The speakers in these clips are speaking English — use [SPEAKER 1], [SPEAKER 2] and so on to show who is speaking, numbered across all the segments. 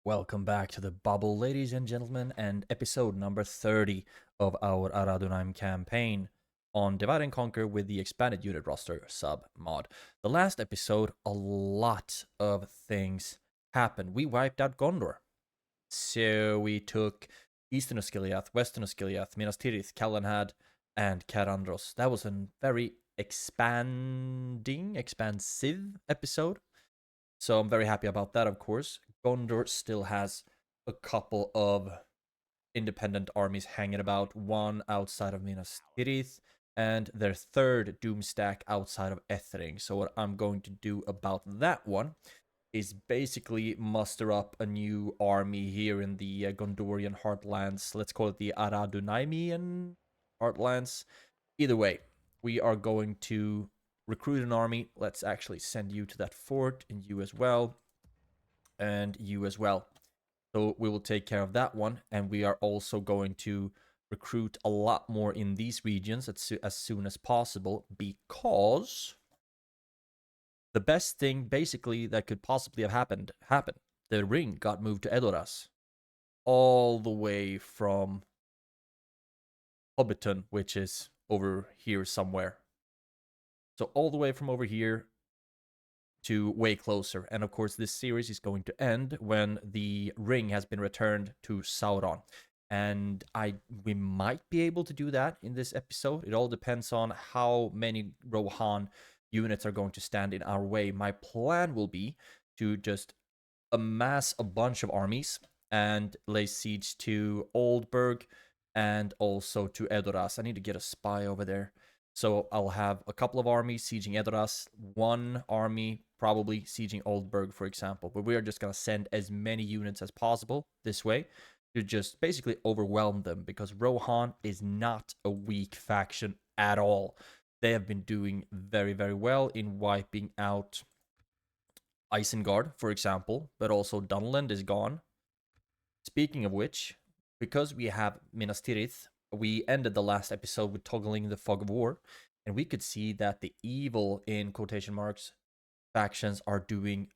[SPEAKER 1] Welcome back to the bubble, ladies and gentlemen, and episode number 30 of our Ar-Âdunâim campaign on Divide and Conquer with the expanded unit roster sub mod. The last episode, a lot of things happened. We wiped out Gondor. So we took Eastern Osgiliath, Western Osgiliath, Minas Tirith, Calenhad, and Carandros. That was a very expansive episode. So I'm very happy about that, of course. Gondor still has a couple of independent armies hanging about, one outside of Minas Tirith, and their third doom stack outside of Ethering. So what I'm going to do about that one is basically muster up a new army here in the Gondorian heartlands. Let's call it the Ar-Âdunâimian heartlands. Either way, we are going to recruit an army. Let's actually send you to that fort, and you as well, and you as well. So we will take care of that one, and we are also going to recruit a lot more in these regions as soon as possible, because the best thing basically that could possibly have happened. The ring got moved to Edoras, all the way from Hobbiton, which is over here somewhere. So all the way from over here to way closer. And of course, this series is going to end when the ring has been returned to Sauron. And we might be able to do that in this episode. It all depends on how many Rohan units are going to stand in our way. My plan will be to just amass a bunch of armies and lay siege to Oldburg and also to Edoras. I need to get a spy over there. So I'll have a couple of armies sieging Edoras, one army probably sieging Oldburg, for example. But we are just going to send as many units as possible this way to just basically overwhelm them, because Rohan is not a weak faction at all. They have been doing very, very well in wiping out Isengard, for example, but also Dunland is gone. Speaking of which, because we have Minas Tirith, we ended the last episode with toggling the Fog of War, and we could see that the evil, in quotation marks, factions are doing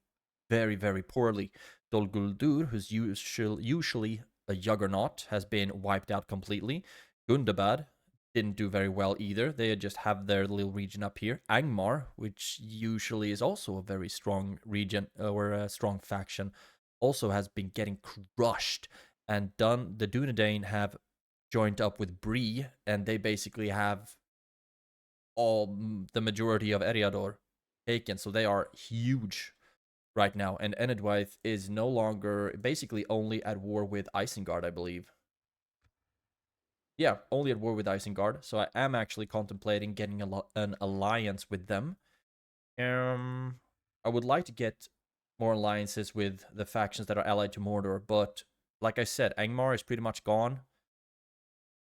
[SPEAKER 1] very, very poorly. Dol Guldur, who's usually a juggernaut, has been wiped out completely. Gundabad didn't do very well either. They just have their little region up here. Angmar, which usually is also a very strong region or a strong faction, also has been getting crushed. And the Dunedain have joined up with Bree, and they basically have the majority of Eriador taken. So they are huge right now. And Enedwaith is no longer, basically only at war with Isengard, I believe. Yeah, only at war with Isengard. So I am actually contemplating getting an alliance with them. I would like to get more alliances with the factions that are allied to Mordor, but like I said, Angmar is pretty much gone.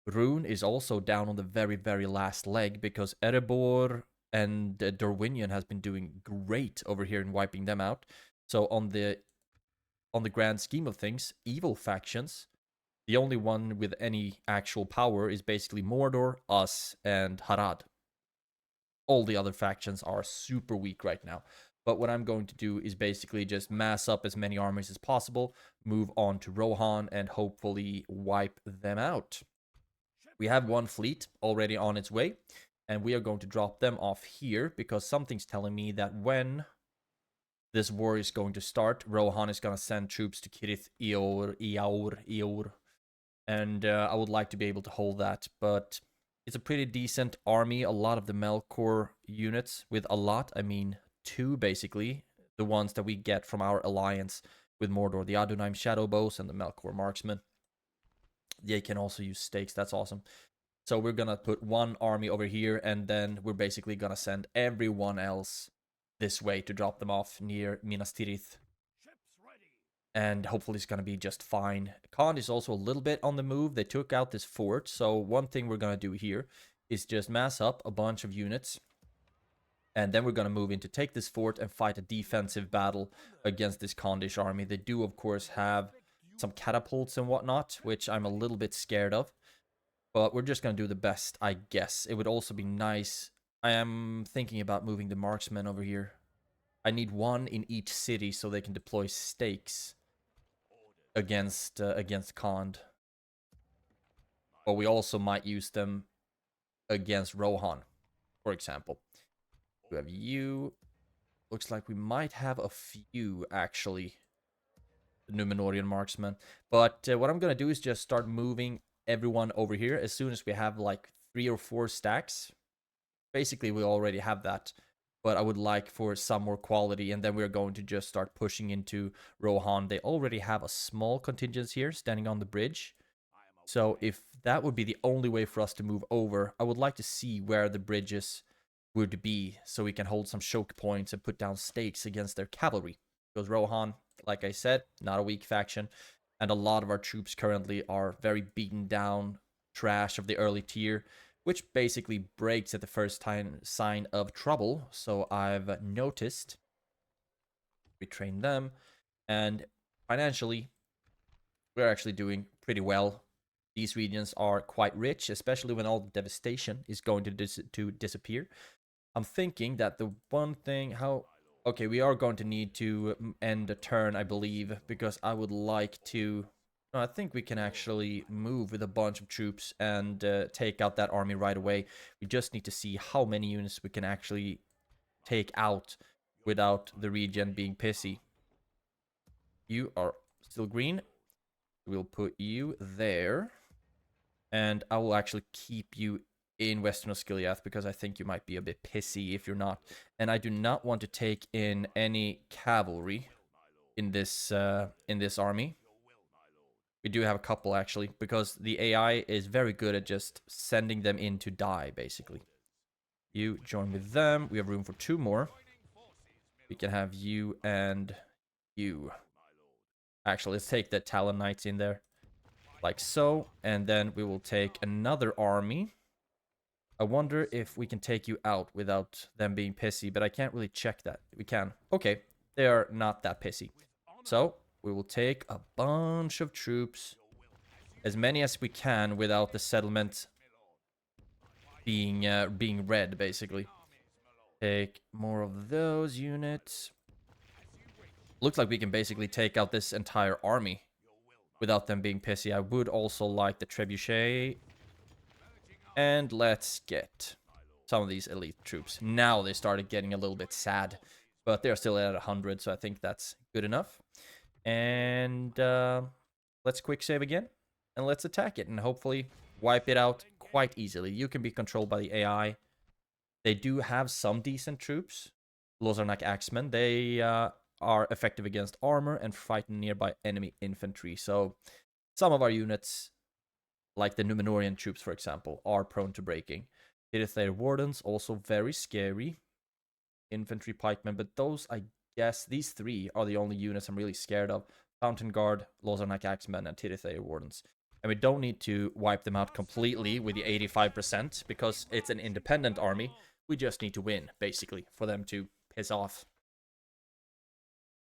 [SPEAKER 1] Rune is also down on the very, very last leg, because Erebor and Dorwinion has been doing great over here in wiping them out. So on the grand scheme of things, evil factions, the only one with any actual power is basically Mordor, us, and Harad. All the other factions are super weak right now. But what I'm going to do is basically just mass up as many armies as possible, move on to Rohan, and hopefully wipe them out. We have one fleet already on its way, and we are going to drop them off here, because something's telling me that when this war is going to start, Rohan is going to send troops to Kirith EUR. And I would like to be able to hold that, but it's a pretty decent army. A lot of the Melkor units, with a lot, I mean 2 basically, the ones that we get from our alliance with Mordor, the Âdunâim Shadowbows and the Melkor Marksmen. They can also use stakes, that's awesome. So we're gonna put one army over here, and then we're basically gonna send everyone else this way to drop them off near Minas Tirith. And hopefully it's going to be just fine. Khan is also a little bit on the move. They took out this fort. So one thing we're going to do here is just mass up a bunch of units. And then we're going to move in to take this fort and fight a defensive battle against this Khandish army. They do, of course, have some catapults and whatnot, which I'm a little bit scared of. But we're just going to do the best, I guess. It would also be nice. I am thinking about moving the marksmen over here. I need one in each city so they can deploy stakes. against Khand. But we also might use them against Rohan, for example. We have you. Looks like we might have a few, actually, Númenórean marksmen. But what I'm going to do is just start moving everyone over here as soon as we have like 3 or 4 stacks. Basically, we already have that. But I would like for some more quality, and then we're going to just start pushing into Rohan. They already have a small contingent here standing on the bridge. So if that would be the only way for us to move over, I would like to see where the bridges would be so we can hold some choke points and put down stakes against their cavalry. Because Rohan, like I said, not a weak faction, and a lot of our troops currently are very beaten down, trash of the early tier, which basically breaks at the first sign of trouble. So I've noticed we train them, and financially, we're actually doing pretty well. These regions are quite rich, especially when all the devastation is going to disappear. I'm thinking that the one thing, okay, we are going to need to end the turn, I believe, because I would like to, no, I think we can actually move with a bunch of troops and take out that army right away. We just need to see how many units we can actually take out without the region being pissy. You are still green. We'll put you there. And I will actually keep you in Western Osgiliath because I think you might be a bit pissy if you're not. And I do not want to take in any cavalry in this army. We do have a couple actually, because the AI is very good at just sending them in to die, basically. You join with them. We have room for 2 more. We can have you and you. Actually, let's take the Talon Knights in there. Like so, and then we will take another army. I wonder if we can take you out without them being pissy, but I can't really check that. We can. Okay, they are not that pissy. So, we will take a bunch of troops, as many as we can, without the settlement being red, basically. Take more of those units. Looks like we can basically take out this entire army without them being pissy. I would also like the trebuchet. And let's get some of these elite troops. Now they started getting a little bit sad, but they're still at 100, so I think that's good enough. And let's quick save again, and let's attack it, and hopefully wipe it out quite easily. You can be controlled by the AI. They do have some decent troops. Lozarnak Axemen. They are effective against armor and frighten nearby enemy infantry. So some of our units, like the Númenórean troops, for example, are prone to breaking. Tirithir Wardens, also very scary. Infantry pikemen, but those, I guess, these 3 are the only units I'm really scared of. Fountain Guard, Lozarnak Axemen, and Tirithir Wardens. And we don't need to wipe them out completely with the 85%, because it's an independent army. We just need to win, basically, for them to piss off.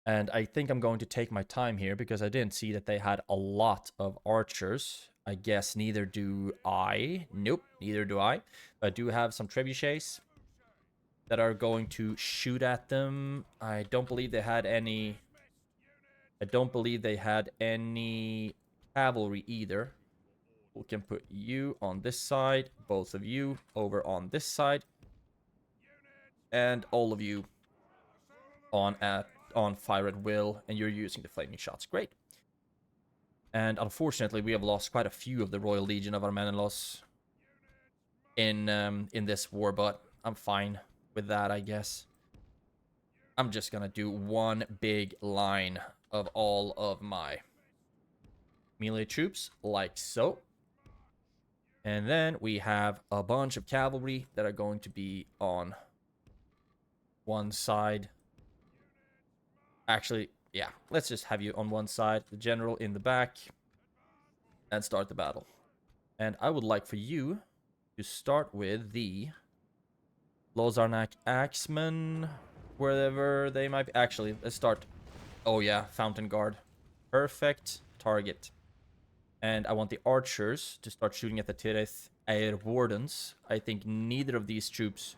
[SPEAKER 1] And I think I'm going to take my time here, because I didn't see that they had a lot of archers. I guess neither do I. Nope, neither do I. But I do have some trebuchets that are going to shoot at them. I don't believe they had any... I don't believe they had any cavalry either. We can put you on this side, both of you over on this side, and all of you on fire at will, and you're using the flaming shots. Great. And unfortunately, we have lost quite a few of the Royal Legion of Ar-Âdunâim in this war, but I'm fine with that, I guess. I'm just gonna do one big line of all of my melee troops, like so. And then we have a bunch of cavalry that are going to be on one side. Actually, yeah, let's just have you on one side, the general in the back, and start the battle. And I would like for you to start with the Lozarnak Axemen, wherever they might be. Actually, let's start. Oh yeah, Fountain Guard. Perfect target. And I want the archers to start shooting at the Tirithir Wardens. I think neither of these troops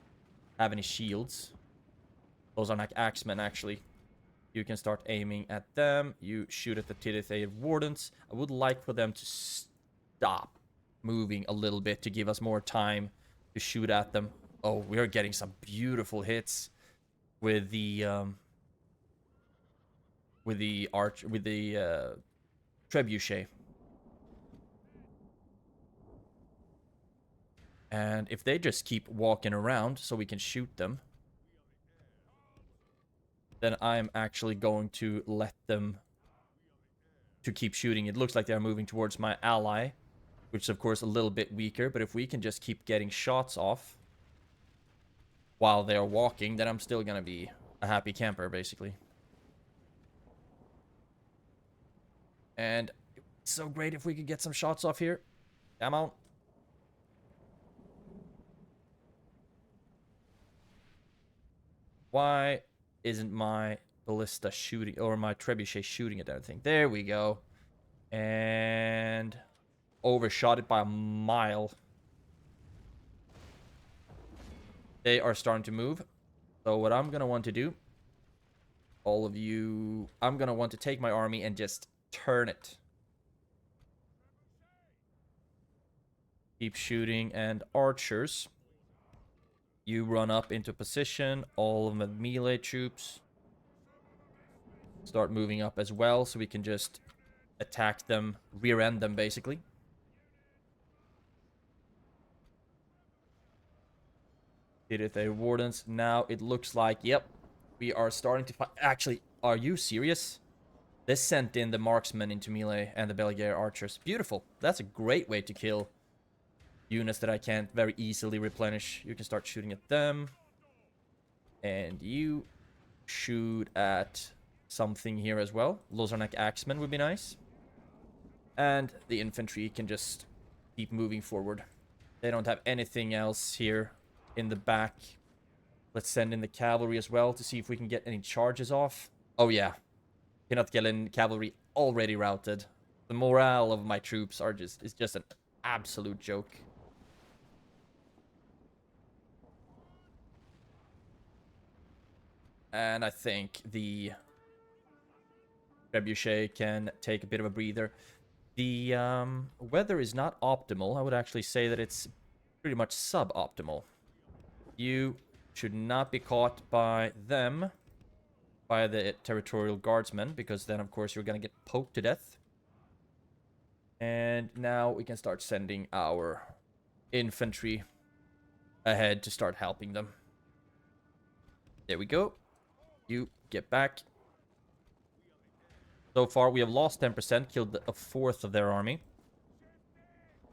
[SPEAKER 1] have any shields. Those are like axemen, actually. You can start aiming at them. You shoot at the Tidithei Wardens. I would like for them to stop moving a little bit to give us more time to shoot at them. Oh, we are getting some beautiful hits with the trebuchet. And if they just keep walking around so we can shoot them, then I'm actually going to let them to keep shooting. It looks like they're moving towards my ally, which is of course a little bit weaker, but if we can just keep getting shots off while they're walking, then I'm still gonna be a happy camper, basically. And it's so great if we could get some shots off here. Come on. Why isn't my ballista shooting, or my trebuchet shooting at anything? There we go. And overshot it by a mile. They are starting to move. So what I'm going to want to do, all of you, I'm going to want to take my army and just turn it. Keep shooting. And archers, you run up into position. All of the melee troops start moving up as well, so we can just attack them, rear end them basically. Tidithei Wardens. Now it looks like, yep, we are starting to fight. Actually, are you serious? This sent in the marksmen into melee and the Belgair archers. Beautiful. That's a great way to kill units that I can't very easily replenish. You can start shooting at them. And you shoot at something here as well. Lozarnak Axemen would be nice. And the infantry can just keep moving forward. They don't have anything else here in the back. Let's send in the cavalry as well to see if we can get any charges off. Oh yeah. Cannot get in cavalry already routed. The morale of my troops is just an absolute joke. And I think the trebuchet can take a bit of a breather. The weather is not optimal. I would actually say that it's pretty much suboptimal. You should not be caught by them, by the territorial guardsmen, because then of course you're gonna get poked to death. And now we can start sending our infantry ahead to start helping them. There we go. You get back. So far we have lost 10%, killed a fourth of their army.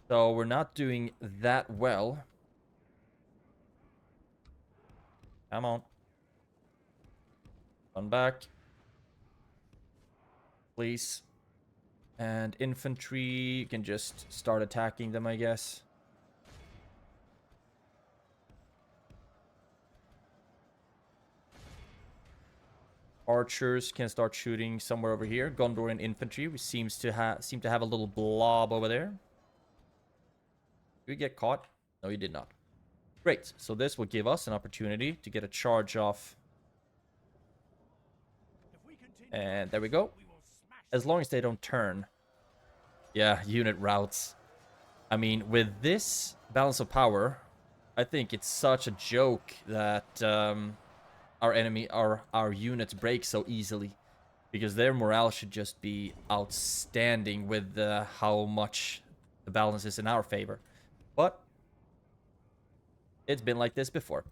[SPEAKER 1] So we're not doing that well. Come on. Run back. Please. And infantry, you can just start attacking them, I guess. Archers can start shooting somewhere over here. Gondorian infantry, which seem to have a little blob over there. Did we get caught? No, you did not. Great. So this will give us an opportunity to get a charge off. And there we go. As long as they don't turn. Yeah, unit routes. I mean, with this balance of power, I think it's such a joke that our units break so easily, because their morale should just be outstanding with how much the balance is in our favor. But it's been like this before,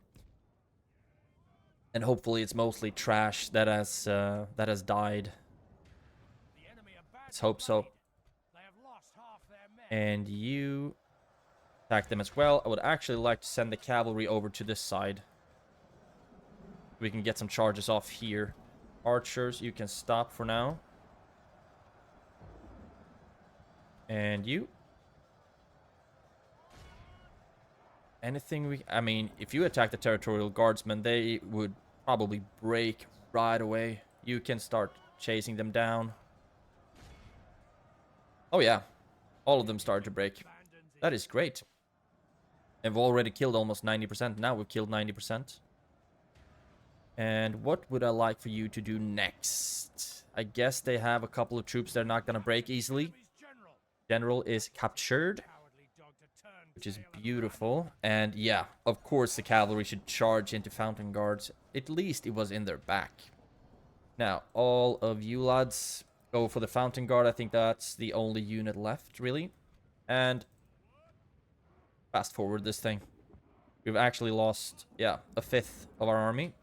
[SPEAKER 1] and hopefully it's mostly trash that has died. Let's hope so. And you attack them as well. I would actually like to send the cavalry over to this side. We can get some charges off here. Archers, you can stop for now. And you. Anything I mean, if you attack the territorial guardsmen, they would probably break right away. You can start chasing them down. Oh yeah. All of them started to break. That is great. And we've already killed almost 90%. Now we've killed 90%. And what would I like for you to do next? I guess they have a couple of troops they're not going to break easily. General is captured, which is beautiful. And yeah, of course the cavalry should charge into fountain guards. At least it was in their back. Now, all of you lads go for the fountain guard. I think that's the only unit left, really. And fast forward this thing. We've actually lost, yeah, a fifth of our army.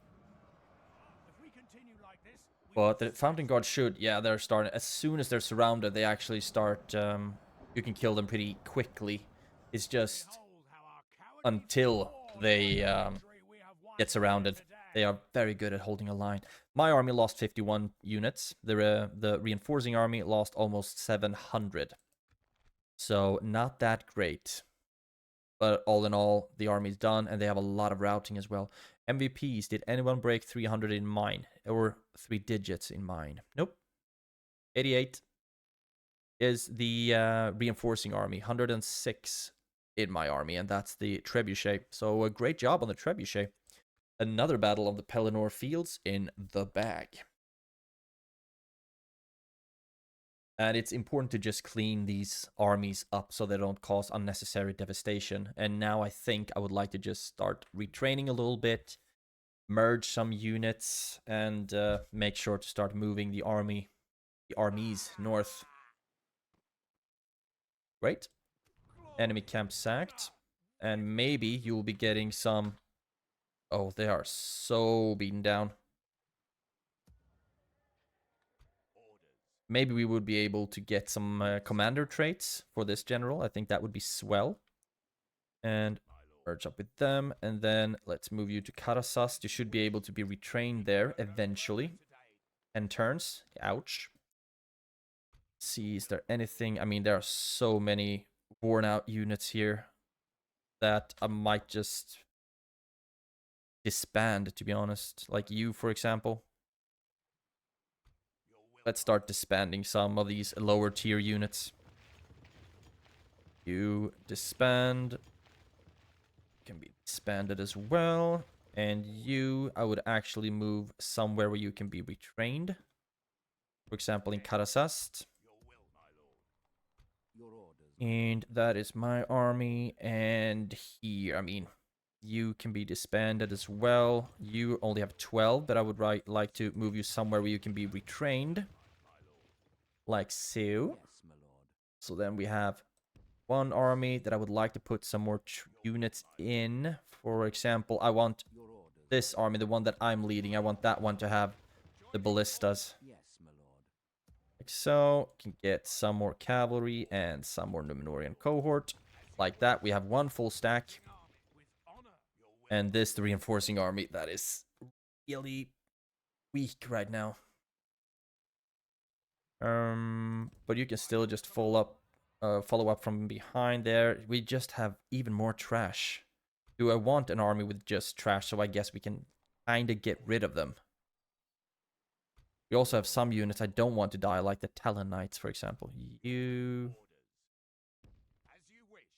[SPEAKER 1] But the fountain guard should, yeah, they're starting. As soon as they're surrounded, they actually start, you can kill them pretty quickly. It's just until they get surrounded. They are very good at holding a line. My army lost 51 units. The reinforcing army lost almost 700. So not that great. But all in all, the army's done, and they have a lot of routing as well. MVPs, did anyone break 300 in mine? Or 3 digits in mine? Nope. 88 is the reinforcing army. 106 in my army, and that's the trebuchet. So a great job on the trebuchet. Another battle of the Pelennor fields in the bag. And it's important to just clean these armies up so they don't cause unnecessary devastation. And now I think I would like to just start retraining a little bit, merge some units, and make sure to start moving the armies north. Great. Enemy camp sacked. And maybe you'll be getting some... Oh, they are so beaten down. Maybe we would be able to get some commander traits for this general. I think that would be swell. And merge up with them. And then let's move you to Karasast. You should be able to be retrained there eventually. 10 turns. Ouch. Let's see, is there anything? I mean, there are so many worn out units here that I might just disband, to be honest. Like you, for example. Let's start disbanding some of these lower tier units. You disband. Can be disbanded as well. And you, I would actually move somewhere where you can be retrained. For example, in Karasast. And that is my army. And here, I mean, you can be disbanded as well. You only have 12, but I would like to move you somewhere where you can be retrained. Like so. So then we have one army that I would like to put some more units in. For example, I want this army, the one that I'm leading. I want that one to have the ballistas. Like so. Can get some more cavalry and some more Númenórean cohort. Like that. We have one full stack. And this, the reinforcing army, that is really weak right now. But you can still just follow up from behind there. We just have even more trash. Do I want an army with just trash? So I guess we can kind of get rid of them. We also have some units I don't want to die, like the Talon Knights, for example.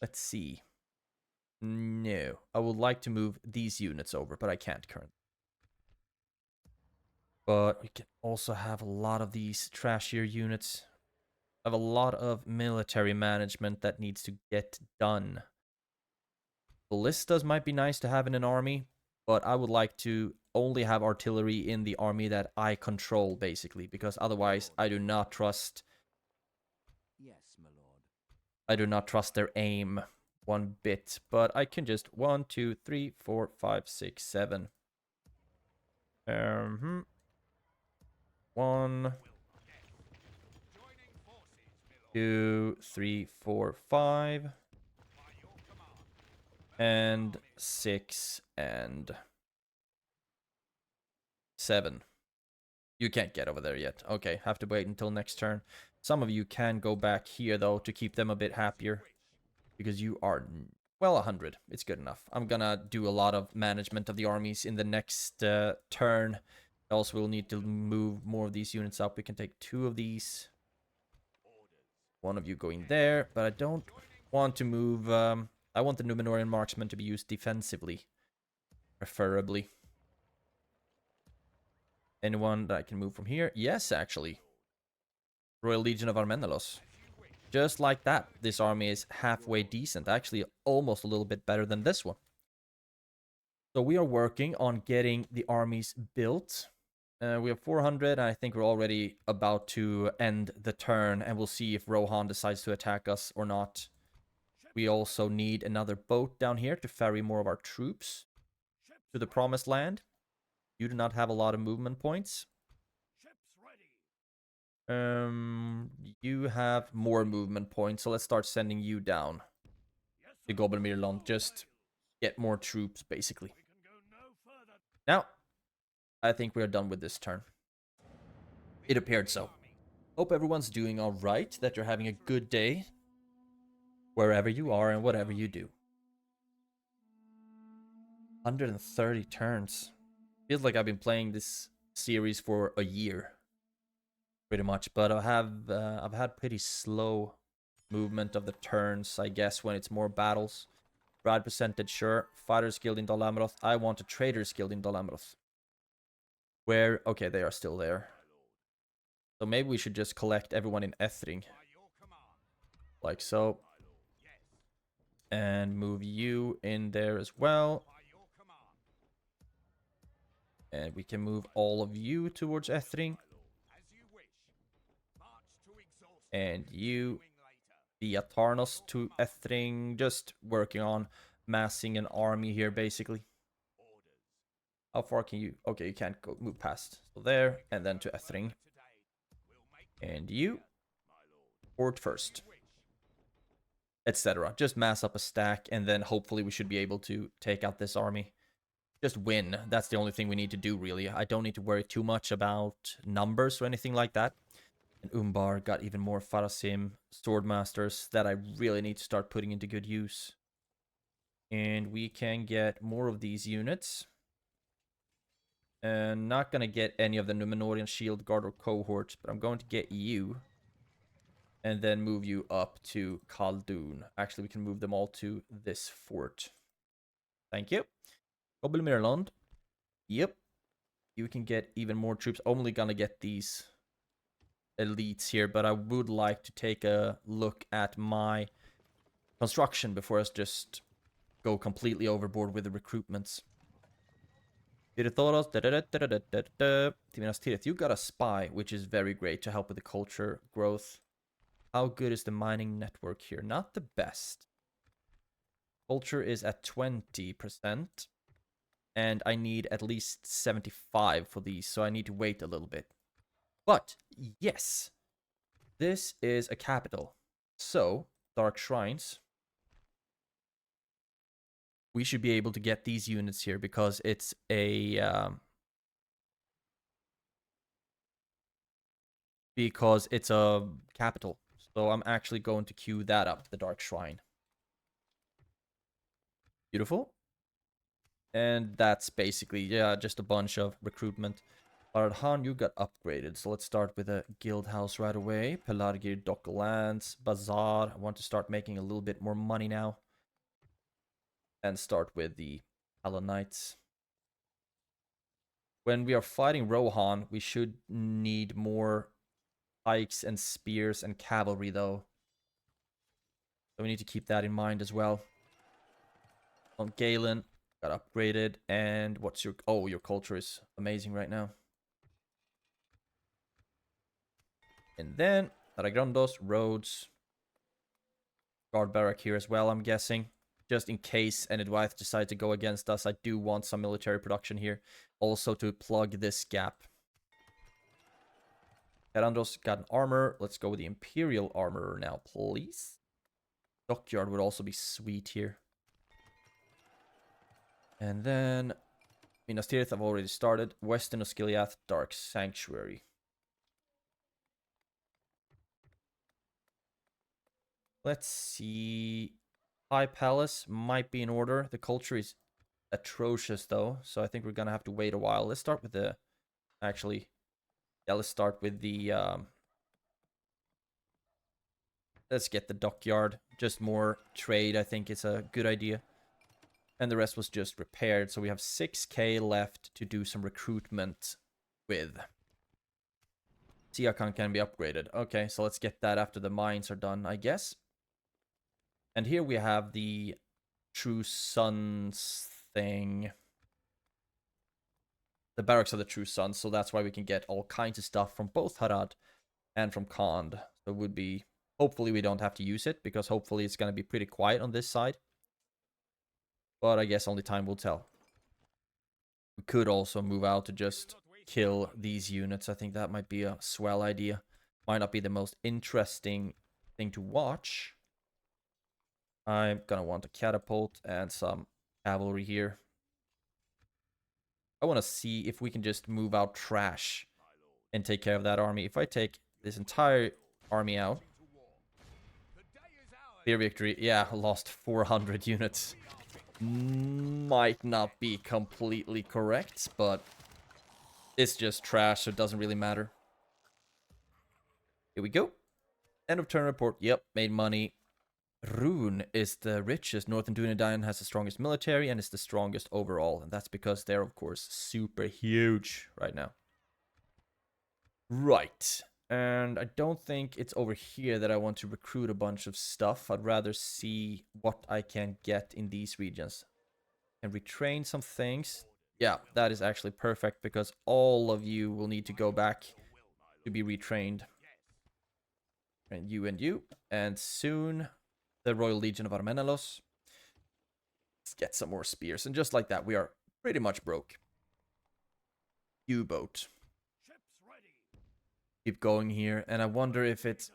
[SPEAKER 1] Let's see. No, I would like to move these units over, but I can't currently. But we can also have a lot of these trashier units. I have a lot of military management that needs to get done. Ballistas might be nice to have in an army, but I would like to only have artillery in the army that I control, basically, because otherwise I do not trust... Yes, my lord. I do not trust their aim one bit, but I can just 1, 2, 3, 4, 5, 6, 7. 1, 2, 3, 4, 5, and 6, and 7. You can't get over there yet. Okay, have to wait until next turn. Some of you can go back here, though, to keep them a bit happier. Because you are, well, 100. It's good enough. I'm gonna do a lot of management of the armies in the next turn. Also, we'll need to move more of these units up. We can take 2 of these. One of you going there, but I don't want to move... I want the Númenórean marksmen to be used defensively. Preferably. Anyone that I can move from here? Yes, actually. Royal Legion of Armenelos. Just like that, this army is halfway decent. Actually, almost a little bit better than this one. So we are working on getting the armies built. We have 400, and I think we're already about to end the turn, and we'll see if Rohan decides to attack us or not. We also need another boat down here to ferry more of our troops to the Promised Land. You do not have a lot of movement points. You have more movement points, so let's start sending you down to Gobblemirland. Just get more troops, basically. Now, I think we are done with this turn. It appeared so. Hope everyone's doing alright, that you're having a good day, wherever you are and whatever you do. 130 turns. Feels like I've been playing this series for a year. Pretty much, but I've had pretty slow movement of the turns, I guess, when it's more battles. Brad percentage, sure. Fighters Guild in Dol Amroth. I want a Traders Guild in Dol Amroth. Where? Okay, they are still there. So maybe we should just collect everyone in Ethring. Like so. And move you in there as well. And we can move all of you towards Ethring. And you via Tarnos to Ethring. Just working on massing an army here, basically. How far can you... Okay, you can't go move past. So there, and then to Ethring. And you. Port first. Etc. Just mass up a stack, and then hopefully we should be able to take out this army. Just win. That's the only thing we need to do, really. I don't need to worry too much about numbers or anything like that. And Umbar got even more Farasim Swordmasters that I really need to start putting into good use. And we can get more of these units. And not going to get any of the Númenórean Shield Guard or cohorts, but I'm going to get you. And then move you up to Khaldun. Actually, we can move them all to this fort. Thank you. Gobblemirland. Yep. You can get even more troops. Only going to get these elites here, but I would like to take a look at my construction before I just go completely overboard with the recruitments. Timithoros, you got a spy, which is very great to help with the culture growth. How good is the mining network here? Not the best. Culture is at 20%, and I need at least 75 for these, so I need to wait a little bit. But, yes, this is a capital. So, Dark Shrines. We should be able to get these units here because it's a... because it's a capital. So I'm actually going to queue that up, the Dark Shrine. Beautiful. And that's basically, yeah, just a bunch of recruitment. Ar-Âdunâim, you got upgraded. So let's start with a guild house right away. Pelargir, Docklands, Bazaar. I want to start making a little bit more money now. And start with the Alanites. When we are fighting Rohan, we should need more pikes and spears and cavalry, though. So we need to keep that in mind as well. On Galen, got upgraded. And what's your... Oh, your culture is amazing right now. And then, Aragrandos, Rhodes. Guard barrack here as well, I'm guessing. Just in case Enedwyth decides to go against us, I do want some military production here. Also to plug this gap. Herandros got an armor. Let's go with the Imperial armor now, please. Dockyard would also be sweet here. And then Minas Tirith I've already started. Western Osgiliath, Dark Sanctuary. Let's see. High Palace might be in order. The culture is atrocious though, so I think we're gonna have to wait a while. Let's start with the... Actually, yeah, let's start with the... Let's get the Dockyard. Just more trade, I think it's a good idea. And the rest was just repaired. So we have 6k left to do some recruitment with. Siakon can be upgraded. Okay, so let's get that after the mines are done, I guess. And here we have the True Sons thing. The barracks of the True Sons, so that's why we can get all kinds of stuff from both Harad and from Khand. So it would be... Hopefully we don't have to use it, because hopefully it's going to be pretty quiet on this side. But I guess only time will tell. We could also move out to just kill these units. I think that might be a swell idea. Might not be the most interesting thing to watch. I'm gonna want a catapult and some cavalry here. I want to see if we can just move out trash and take care of that army. If I take this entire army out... Clear victory. Yeah, lost 400 units. Might not be completely correct, but it's just trash, so it doesn't really matter. Here we go. End of turn report. Yep, made money. Rune is the richest. Northern Dúnedain has the strongest military and is the strongest overall. And that's because they're, of course, super huge right now. Right. And I don't think it's over here that I want to recruit a bunch of stuff. I'd rather see what I can get in these regions. And retrain some things. Yeah, that is actually perfect because all of you will need to go back to be retrained. And you. And soon, the Royal Legion of Armenelos. Let's get some more spears. And just like that, we are pretty much broke. U-boat. Keep going here. And I wonder if it's...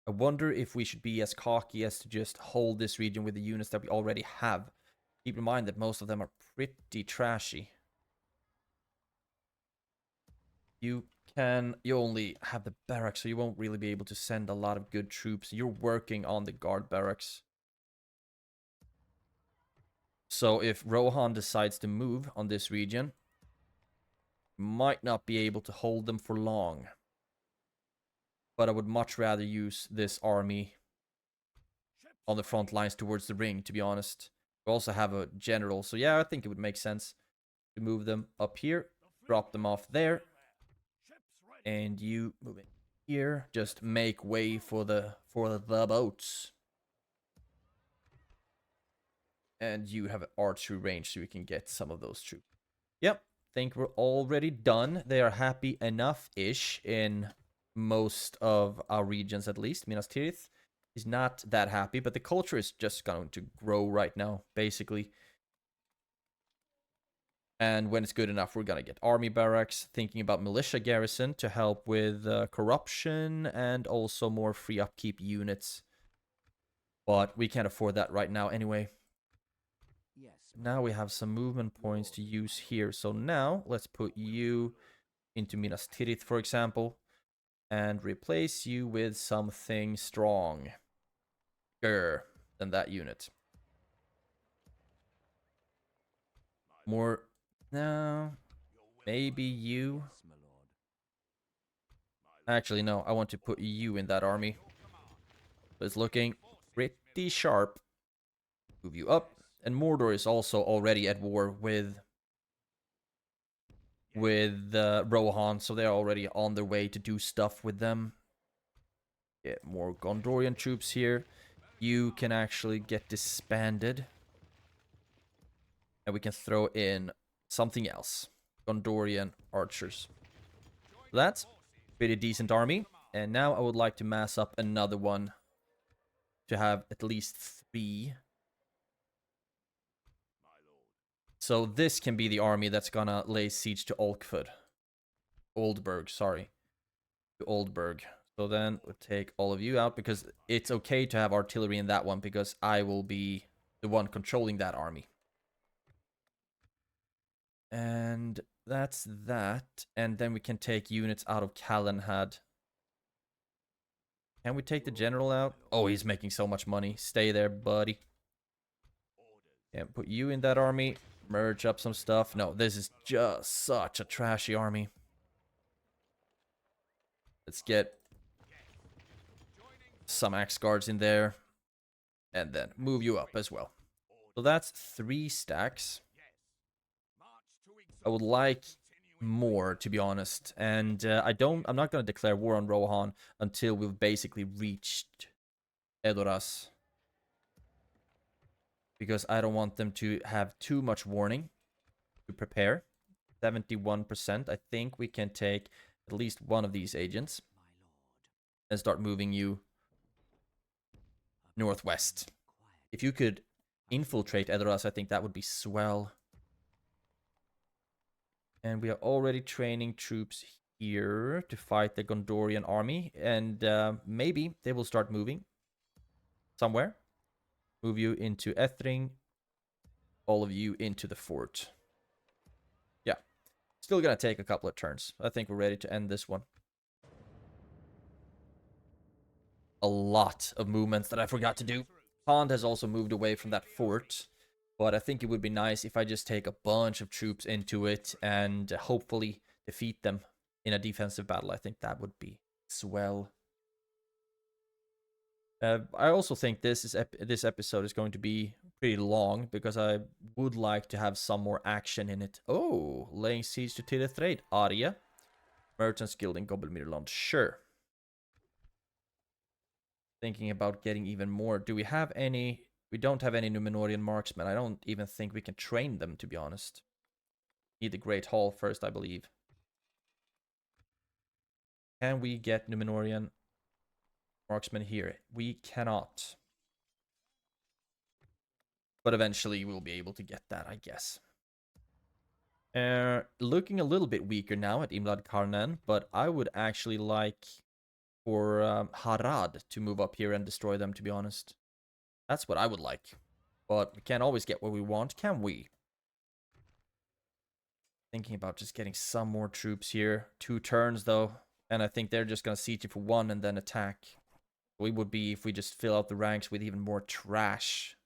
[SPEAKER 1] I wonder if we should be as cocky as to just hold this region with the units that we already have. Keep in mind that most of them are pretty trashy. You only have the barracks, so you won't really be able to send a lot of good troops. You're working on the guard barracks. So if Rohan decides to move on this region, might not be able to hold them for long. But I would much rather use this army on the front lines towards the ring, to be honest. We also have a general, so yeah, I think it would make sense to move them up here, drop them off there, and you move in here. Just make way for the boats, and you have archery range, so you can get some of those troops. Yep, think we're already done. They are happy enough-ish in most of our regions, at least. Minas Tirith is not that happy, but the culture is just going to grow right now, basically. And when it's good enough, we're gonna get army barracks, thinking about militia garrison to help with corruption and also more free upkeep units. But we can't afford that right now anyway. Now we have some movement points to use here. So now let's put you into Minas Tirith, for example, and replace you with something strong than that unit. More... No. Maybe you. Actually, no. I want to put you in that army. It's looking pretty sharp. Move you up. And Mordor is also already at war with Rohan, so they're already on their way to do stuff with them. Get more Gondorian troops here. You can actually get disbanded. And we can throw in something else. Gondorian archers. So that's a pretty decent army. And now I would like to mass up another one to have at least 3. So this can be the army that's gonna lay siege to Oldburg, sorry. To Oldburg. So then we'll take all of you out because it's okay to have artillery in that one because I will be the one controlling that army. And that's that. And then we can take units out of Calenhad. Can we take the general out? Oh, he's making so much money. Stay there, buddy. Yeah, put you in that army. Merge up some stuff. No, this is just such a trashy army. Let's get some axe guards in there. And then move you up as well. So that's 3 stacks. I would like more, to be honest. And I'm not going to declare war on Rohan until we've basically reached Edoras, because I don't want them to have too much warning to prepare. 71%. I think we can take at least one of these agents and start moving you northwest. If you could infiltrate Edoras, I think that would be swell. And we are already training troops here to fight the Gondorian army. And maybe they will start moving somewhere. Move you into Ethring. All of you into the fort. Yeah. Still gonna take a couple of turns. I think we're ready to end this one. A lot of movements that I forgot to do. Pond has also moved away from that fort. But I think it would be nice if I just take a bunch of troops into it and hopefully defeat them in a defensive battle. I think that would be swell. I also think this episode is going to be pretty long because I would like to have some more action in it. Oh, laying siege to Tirithraid. Arya. Merchants Guild in Gobbelmyrland. Sure. Thinking about getting even more. Do we have any... We don't have any Númenórean marksmen. I don't even think we can train them, to be honest. Need the Great Hall first, I believe. Can we get Númenórean marksmen here? We cannot. But eventually we'll be able to get that, I guess. Looking a little bit weaker now at Imlad Karnen, but I would actually like for Harad to move up here and destroy them, to be honest. That's what I would like. But we can't always get what we want, can we? Thinking about just getting some more troops here. 2 turns, though. And I think they're just going to siege you for 1 and then attack. We would be if we just fill out the ranks with even more trash.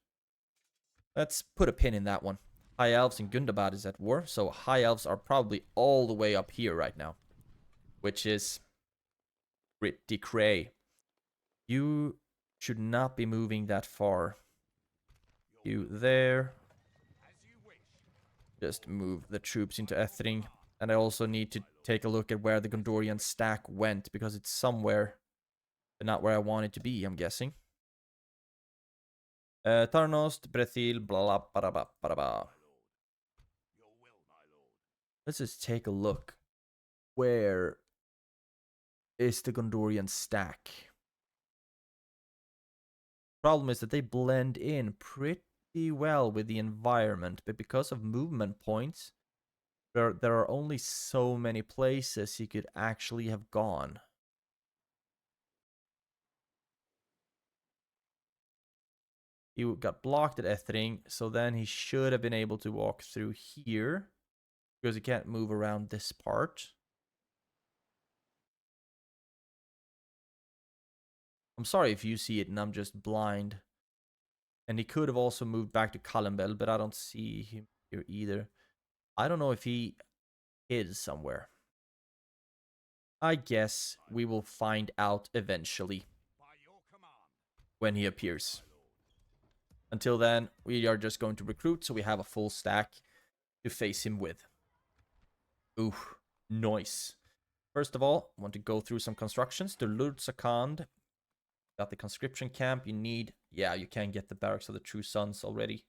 [SPEAKER 1] Let's put a pin in that one. High Elves and Gundabad is at war. So High Elves are probably all the way up here right now. Which is pretty cray. You should not be moving that far. You there. Just move the troops into Ethring. And I also need to take a look at where the Gondorian stack went, because it's somewhere, but not where I want it to be, I'm guessing. Tarnost, Brethil, blah, blah, blah, blah, blah. Let's just take a look. Where is the Gondorian stack? Problem is that they blend in pretty well with the environment, but because of movement points, there are only so many places he could actually have gone. He got blocked at Ethring, so then he should have been able to walk through here, because he can't move around this part. I'm sorry if you see it and I'm just blind. And he could have also moved back to Kallenbell, but I don't see him here either. I don't know if he is somewhere. I guess we will find out eventually when he appears. Until then, we are just going to recruit, so we have a full stack to face him with. Ooh, nice. First of all, I want to go through some constructions. The Lurzakand. Got the conscription camp. You need... Yeah, you can get the barracks of the True Sons already.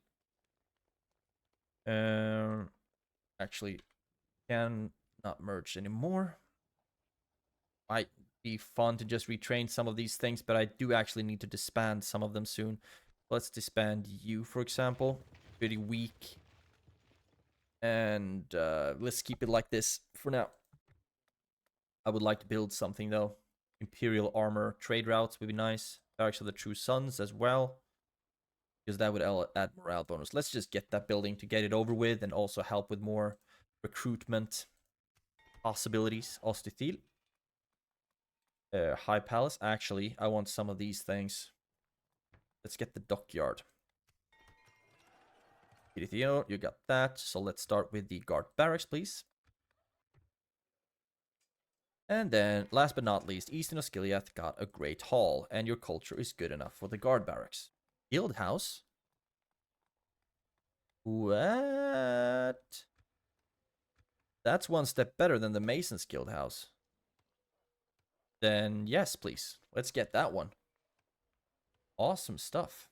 [SPEAKER 1] Actually, can not merge anymore. Might be fun to just retrain some of these things, but I do actually need to disband some of them soon. Let's disband you, for example. Pretty weak. And let's keep it like this for now. I would like to build something, though. Imperial armor trade routes would be nice. Barracks of the True Sons as well, because that would add morale bonus. Let's just get that building to get it over with and also help with more recruitment possibilities. Ostithil. High Palace. Actually, I want some of these things. Let's get the dockyard. You got that. So let's start with the guard barracks, please. And then, last but not least, Eastern Osgiliath got a great hall, and your culture is good enough for the guard barracks. Guild house? What? That's one step better than the Mason's Guild house. Then yes, please. Let's get that one. Awesome stuff.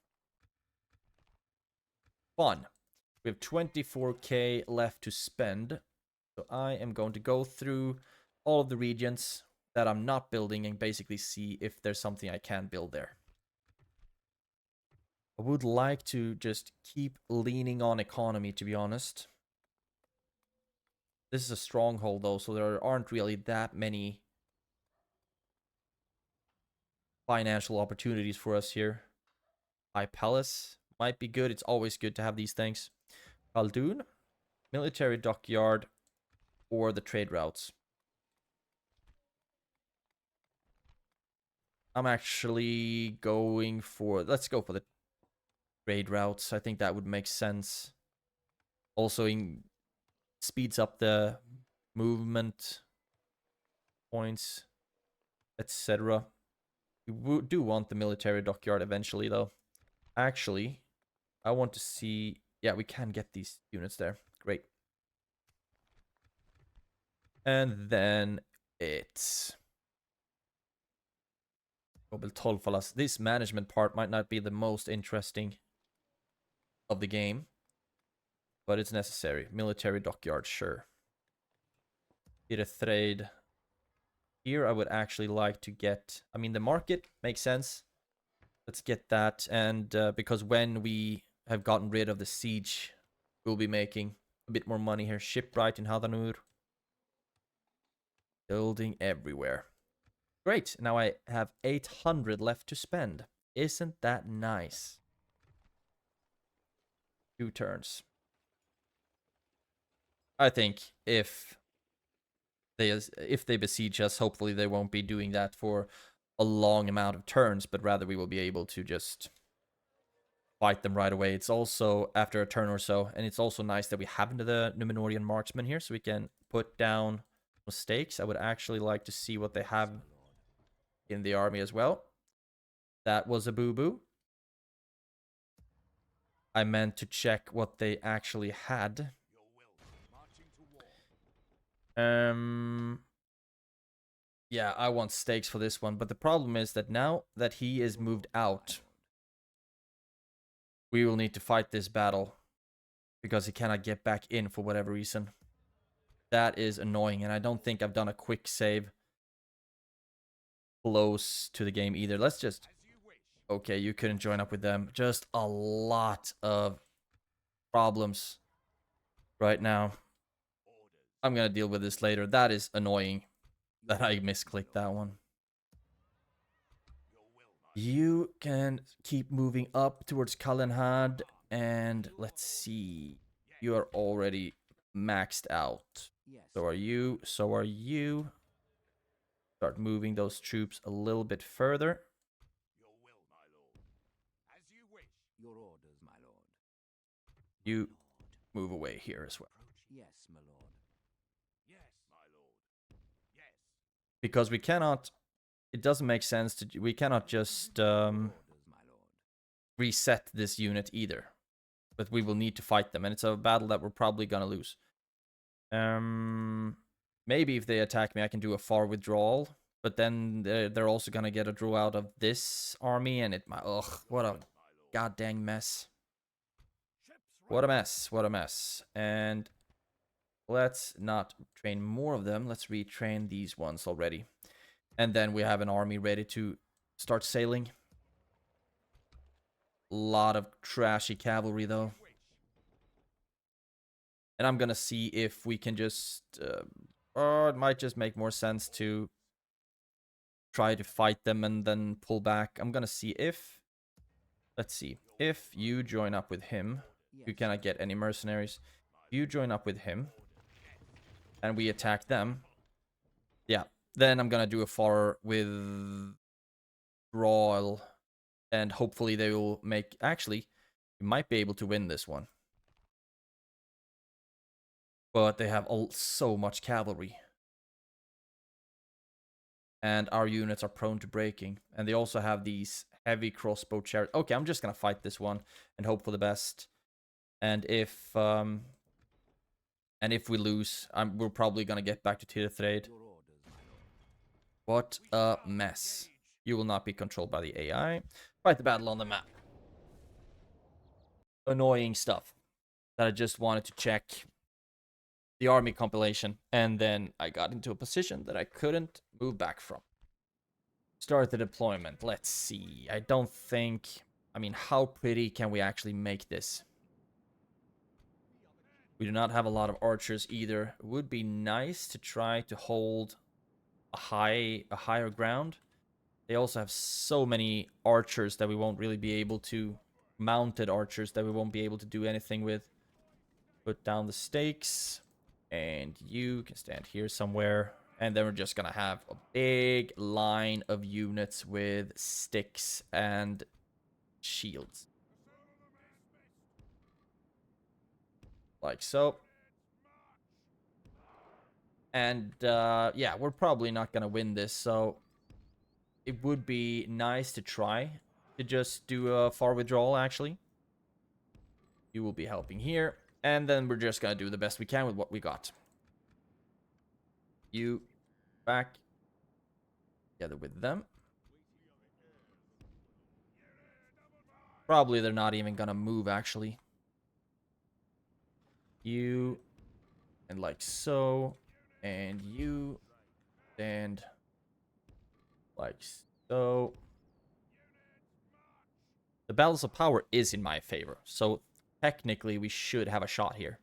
[SPEAKER 1] Fun. We have 24k left to spend. So I am going to go through all of the regions that I'm not building and basically see if there's something I can build there. I would like to just keep leaning on economy, to be honest. This is a stronghold though, so there aren't really that many financial opportunities for us here. High Palace might be good. It's always good to have these things. Khaldun, military dockyard, or the trade routes. I'm actually going for... Let's go for the trade routes. I think that would make sense. Also, speeds up the movement points, etc. We do want the military dockyard eventually, though. Actually, I want to see... Yeah, we can get these units there. Great. And then it's... This management part might not be the most interesting of the game, but it's necessary. Military dockyard, sure. Get a trade. Here I would actually like to get... I mean, the market makes sense. Let's get that. And because when we have gotten rid of the siege, we'll be making a bit more money here. Shipwright in Ar-Âdunâim. Building everywhere. Great. Now I have 800 left to spend. Isn't that nice? 2 turns. I think if they besiege us, hopefully they won't be doing that for a long amount of turns, but rather we will be able to just fight them right away. It's also after a turn or so, and it's also nice that we have the Númenórean marksman here, so we can put down mistakes. I would actually like to see what they have in the army as well. That was a boo-boo. I meant to check what they actually had. Yeah, I want stakes for this one, but the problem is that now that he is moved out, we will need to fight this battle because he cannot get back in for whatever reason. That is annoying, and I don't think I've done a quick save close to the game either. Let's just... Okay, you couldn't join up with them. Just a lot of problems right now. I'm gonna deal with this later. That is annoying that I misclicked that one. You can keep moving up towards Kalenhad, and let's see. You are already maxed out. So are you. So are you. Start moving those troops a little bit further.
[SPEAKER 2] Your will, my lord. As you wish.
[SPEAKER 3] Your orders, my lord.
[SPEAKER 1] You move away here as well.
[SPEAKER 3] Yes, my lord.
[SPEAKER 2] Yes, my lord. Yes.
[SPEAKER 1] Because we cannot... It doesn't make sense to... We cannot just
[SPEAKER 3] Orders, my lord.
[SPEAKER 1] reset this unit either. But we will need to fight them, and it's a battle that we're probably gonna lose. Maybe if they attack me, I can do a far withdrawal. But then they're also gonna get a draw out of this army, and it might... Ugh, what a goddamn mess. What a mess, what a mess. And let's not train more of them. Let's retrain these ones already. And then we have an army ready to start sailing. A lot of trashy cavalry, though. And I'm gonna see if we can just... or it might just make more sense to try to fight them and then pull back. I'm gonna see if... Let's see. If you join up with him, you cannot get any mercenaries. If you join up with him, and we attack them, yeah, then I'm gonna do a far withdrawal, and hopefully they will make... Actually, we might be able to win this one. But they have so much cavalry. And our units are prone to breaking. And they also have these heavy crossbow chariots. Okay, I'm just gonna fight this one and hope for the best. And if And if we lose, we're probably gonna get back to tier trade.
[SPEAKER 3] Your orders, my lord.
[SPEAKER 1] What a mess. You will not be controlled by the AI. Fight the battle on the map. Annoying stuff that I just wanted to check the army compilation, and then I got into a position that I couldn't move back from. Start the deployment. Let's see. I don't think... I mean, how pretty can we actually make this? We do not have a lot of archers either. It would be nice to try to hold a higher ground. They also have so many archers that we won't really be able to... mounted archers that we won't be able to do anything with. Put down the stakes. And you can stand here somewhere. And then we're just gonna have a big line of units with sticks and shields. Like so. And yeah, we're probably not gonna win this, so it would be nice to try to just do a far withdrawal, actually. You will be helping here. And then we're just gonna do the best we can with what we got. You back together with them. Probably they're not even gonna move, actually. You, and like so, and you, and like so. The balance of power is in my favor, so technically we should have a shot here.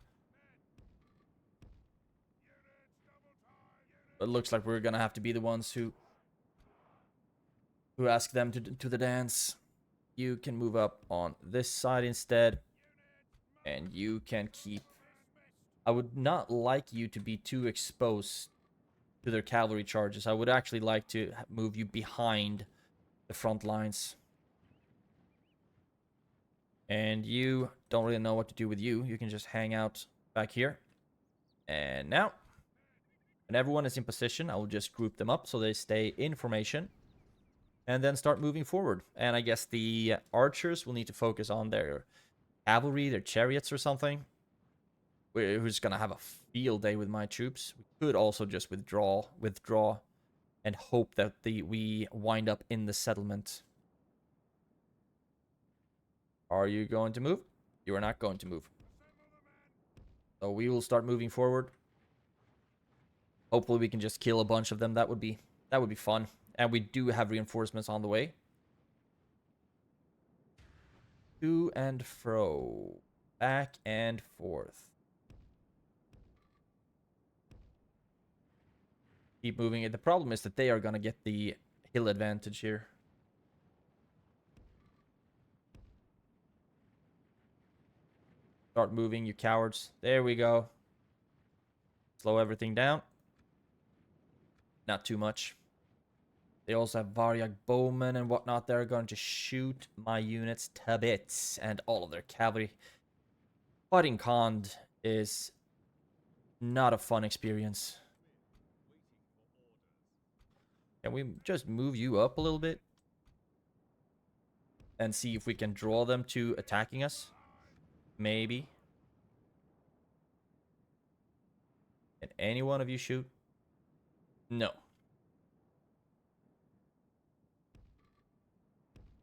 [SPEAKER 1] But it looks like we're gonna have to be the ones who ask them to the dance. You can move up on this side instead, and you can keep... I would not like you to be too exposed to their cavalry charges. I would actually like to move you behind the front lines. And you don't really know what to do with you. You can just hang out back here. And now, when everyone is in position, I will just group them up so they stay in formation. And then start moving forward. And I guess the archers will need to focus on their cavalry, their chariots or something. We're just gonna have a field day with my troops. We could also just withdraw, and hope that we wind up in the settlement. Are you going to move? You are not going to move. So we will start moving forward. Hopefully we can just kill a bunch of them. That would be fun. And we do have reinforcements on the way. To and fro. Back and forth. Keep moving it. The problem is that they are going to get the hill advantage here. Start moving, you cowards. There we go. Slow everything down. Not too much. They also have Varyag bowmen and whatnot. They're going to shoot my units to bits and all of their cavalry. Fighting Khand is not a fun experience. Can we just move you up a little bit? And see if we can draw them to attacking us? Maybe. Can any one of you shoot? No.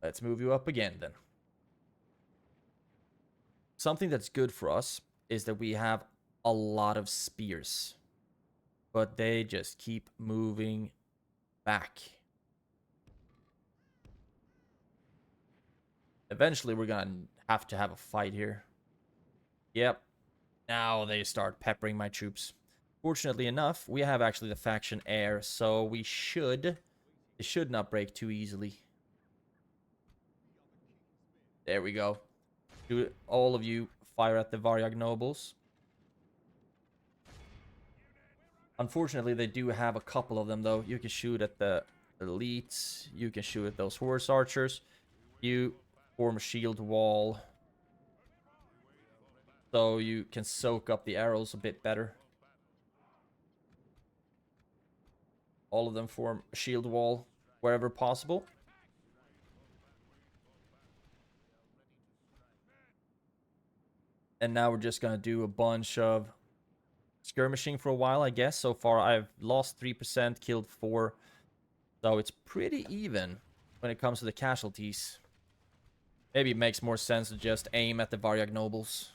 [SPEAKER 1] Let's move you up again then. Something that's good for us is that we have a lot of spears. But they just keep moving back. Eventually we're gonna have to have a fight here. Yep. Now they start peppering my troops. Fortunately enough, we have actually the faction heir, so it should not break too easily. There we go. All of you fire at the Varyag nobles. Unfortunately, they do have a couple of them, though. You can shoot at the elites. You can shoot at those horse archers. You form a shield wall, so you can soak up the arrows a bit better. All of them form a shield wall wherever possible. And now we're just going to do a bunch of skirmishing for a while, I guess. So far, I've lost 3%, killed 4. So it's pretty even when it comes to the casualties. Maybe it makes more sense to just aim at the Varyag nobles.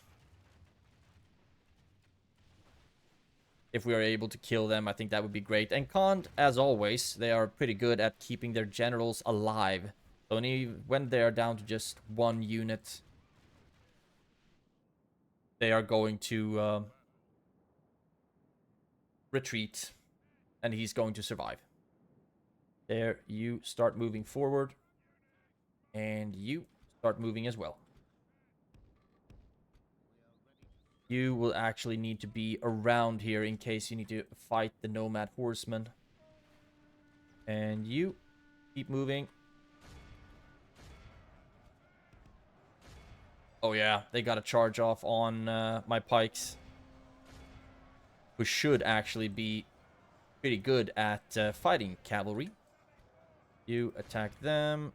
[SPEAKER 1] If we are able to kill them, I think that would be great. And Khand, as always, they are pretty good at keeping their generals alive. So when they are down to just 1 unit, they are going to retreat. And he's going to survive. There, you start moving forward. And you start moving as well. You will actually need to be around here in case you need to fight the nomad horsemen. And you keep moving. Oh yeah, they got a charge off on my pikes. Who should actually be pretty good at fighting cavalry. You attack them.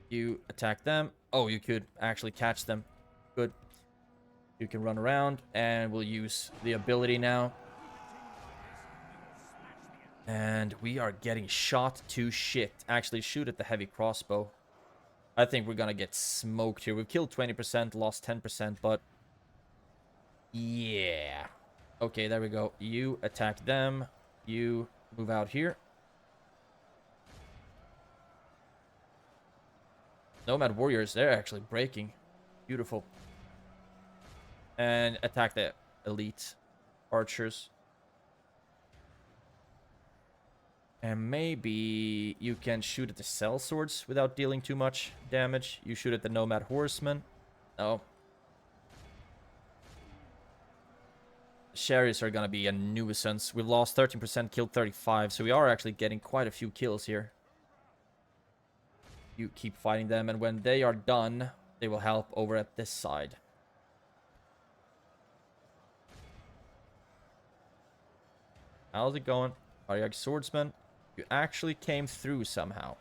[SPEAKER 1] You attack them. Oh, you could actually catch them. Good. You can run around, and we'll use the ability now. And we are getting shot to shit. Actually, shoot at the heavy crossbow. I think we're gonna get smoked here. We've killed 20%, lost 10%, but... yeah. Okay, there we go. You attack them. You move out here. Nomad warriors, they're actually breaking. Beautiful. And attack the elite archers. And maybe you can shoot at the sellswords without dealing too much damage. You shoot at the nomad horsemen. No. Chariots are gonna be a nuisance. We've lost 13%, killed 35, so we are actually getting quite a few kills here. You keep fighting them, and when they are done, they will help over at this side. How's it going? Varyag swordsman, you actually came through somehow.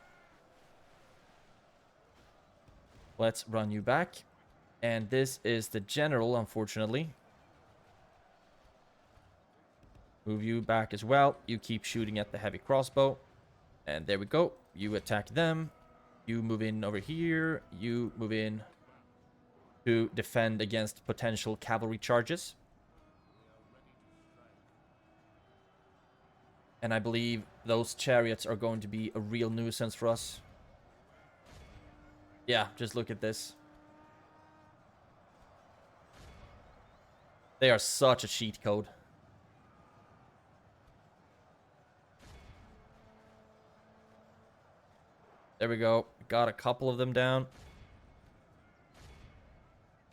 [SPEAKER 1] Let's run you back. And this is the general, unfortunately. Move you back as well. You keep shooting at the heavy crossbow. And there we go. You attack them. You move in over here. You move in to defend against potential cavalry charges. And I believe those chariots are going to be a real nuisance for us. Yeah, just look at this. They are such a cheat code. There we go. Got a couple of them down.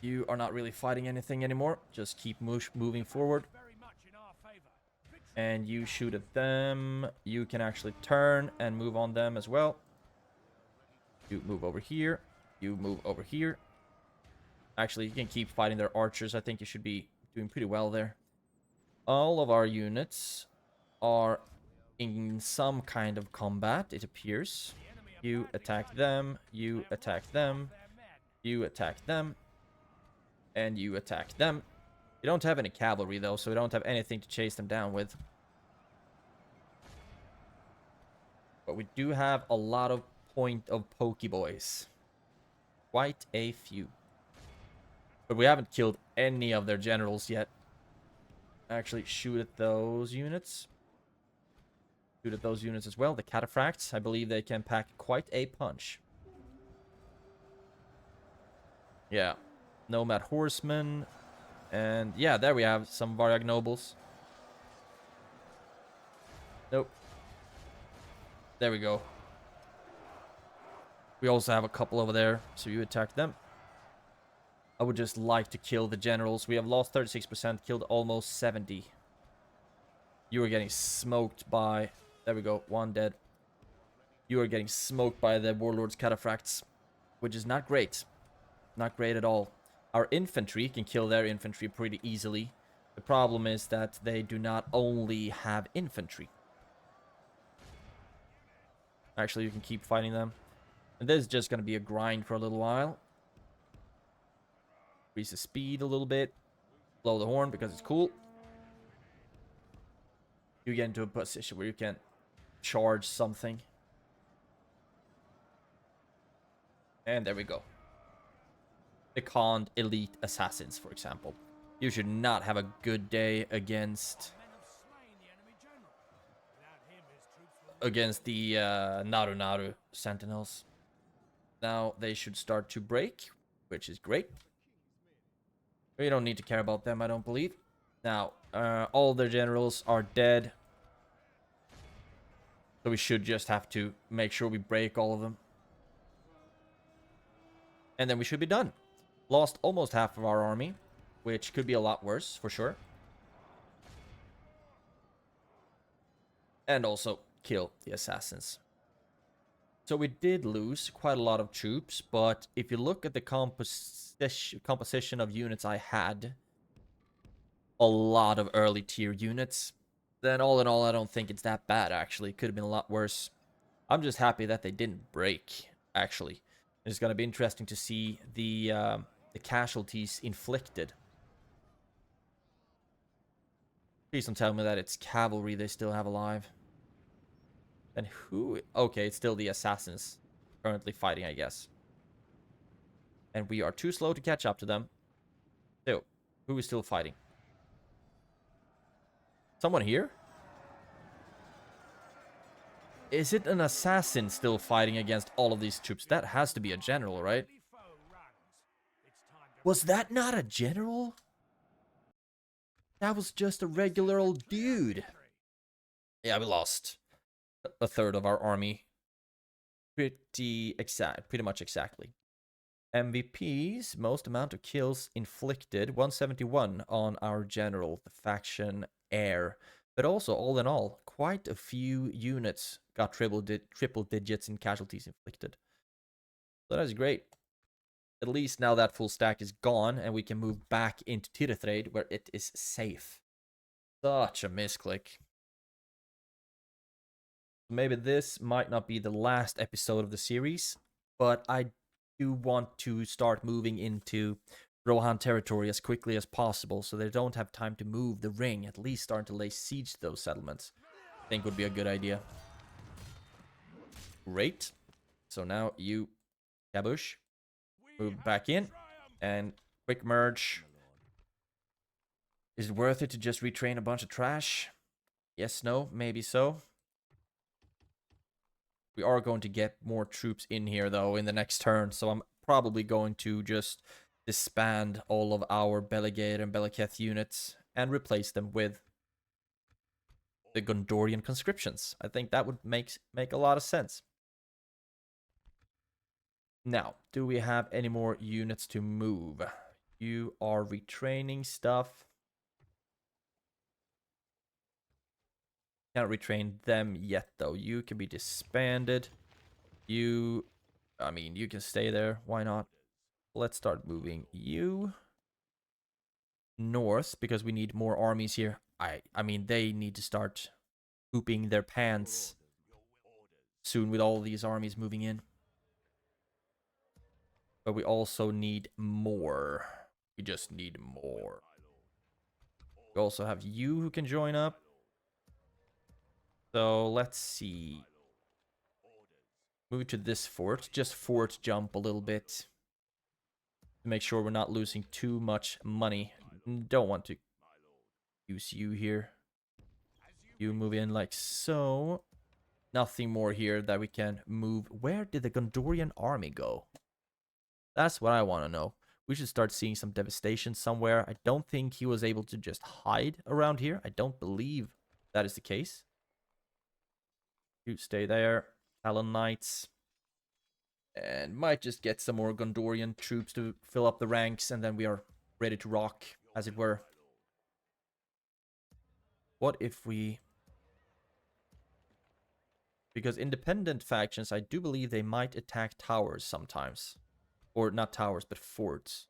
[SPEAKER 1] You are not really fighting anything anymore. Just keep moving forward. And you shoot at them. You can actually turn and move on them as well. You move over here. You move over here. Actually, you can keep fighting their archers. I think you should be doing pretty well there. All of our units are in some kind of combat, it appears. You attack them. You attack them. You attack them. And you attack them. You don't have any cavalry, though, so we don't have anything to chase them down with. But we do have a lot of point of pokeboys. Quite a few. But we haven't killed any of their generals yet. Actually, shoot at those units. Shoot at those units as well. The cataphracts, I believe they can pack quite a punch. Yeah. Nomad horsemen. And yeah, there we have some Varyag nobles. Nope. There we go. We also have a couple over there, so you attack them. I would just like to kill the generals. We have lost 36%, killed almost 70. You are getting smoked by... There we go, one dead. You are getting smoked by the warlord's cataphracts, which is not great. Not great at all. Our infantry can kill their infantry pretty easily. The problem is that they do not only have infantry. Actually, you can keep fighting them. And this is just going to be a grind for a little while. Increase the speed a little bit. blow the horn because it's cool. You get into a position where you can charge something. And there we go. The conned elite assassins, for example. You should not have a good day against the Naru sentinels. Now they should start to break, which is great. We don't need to care about them, I don't believe. Now, all their generals are dead. So we should just have to make sure we break all of them. And then we should be done. Lost almost half of our army, which could be a lot worse, for sure. And also kill the assassins. So we did lose quite a lot of troops, but if you look at the composition of units I had, a lot of early tier units, then all in all, I don't think it's that bad, actually. It could have been a lot worse. I'm just happy that they didn't break, actually. It's going to be interesting to see the casualties inflicted. Please don't tell me that it's cavalry they still have alive. And who? Okay, it's still the assassins currently fighting, I guess. And we are too slow to catch up to them. So, who is still fighting? Someone here? Is it an assassin still fighting against all of these troops? That has to be a general, right? Was that not a general? That was just a regular old dude. Yeah, we lost a third of our army. Pretty much exactly. MVPs, most amount of kills inflicted, 171 on our general, the faction heir. But also, all in all, quite a few units got triple digits in casualties inflicted. So that is great. At least now that full stack is gone, and we can move back into Tirithraid, where it is safe. Such a misclick. Maybe this might not be the last episode of the series, but I do want to start moving into Rohan territory as quickly as possible, so they don't have time to move the ring, at least starting to lay siege to those settlements. I think would be a good idea. Great. So now you, Kabush, move back in, and quick merge. Is it worth it to just retrain a bunch of trash? Yes, no, maybe so. We are going to get more troops in here, though, in the next turn, so I'm probably going to just disband all of our Beligate and Beliketh units and replace them with the Gondorian conscriptions. I think that would make a lot of sense. Now, do we have any more units to move? You are retraining stuff. Can't retrain them yet, though. You can be disbanded. You can stay there. Why not? Let's start moving you north, because we need more armies here. I mean, they need to start pooping their pants soon with all these armies moving in. But we also need more. We just need more. We also have you who can join up. So let's see. Move to this fort. Just fort jump a little bit. To make sure we're not losing too much money. Don't want to use you here. You move in like so. Nothing more here that we can move. Where did the Gondorian army go? That's what I want to know. We should start seeing some devastation somewhere. I don't think he was able to just hide around here. I don't believe that is the case. You stay there. Talon Knights. And might just get some more Gondorian troops to fill up the ranks, and then we are ready to rock, as it were. What if we... Because independent factions, I do believe they might attack towers sometimes. Or not towers, but forts.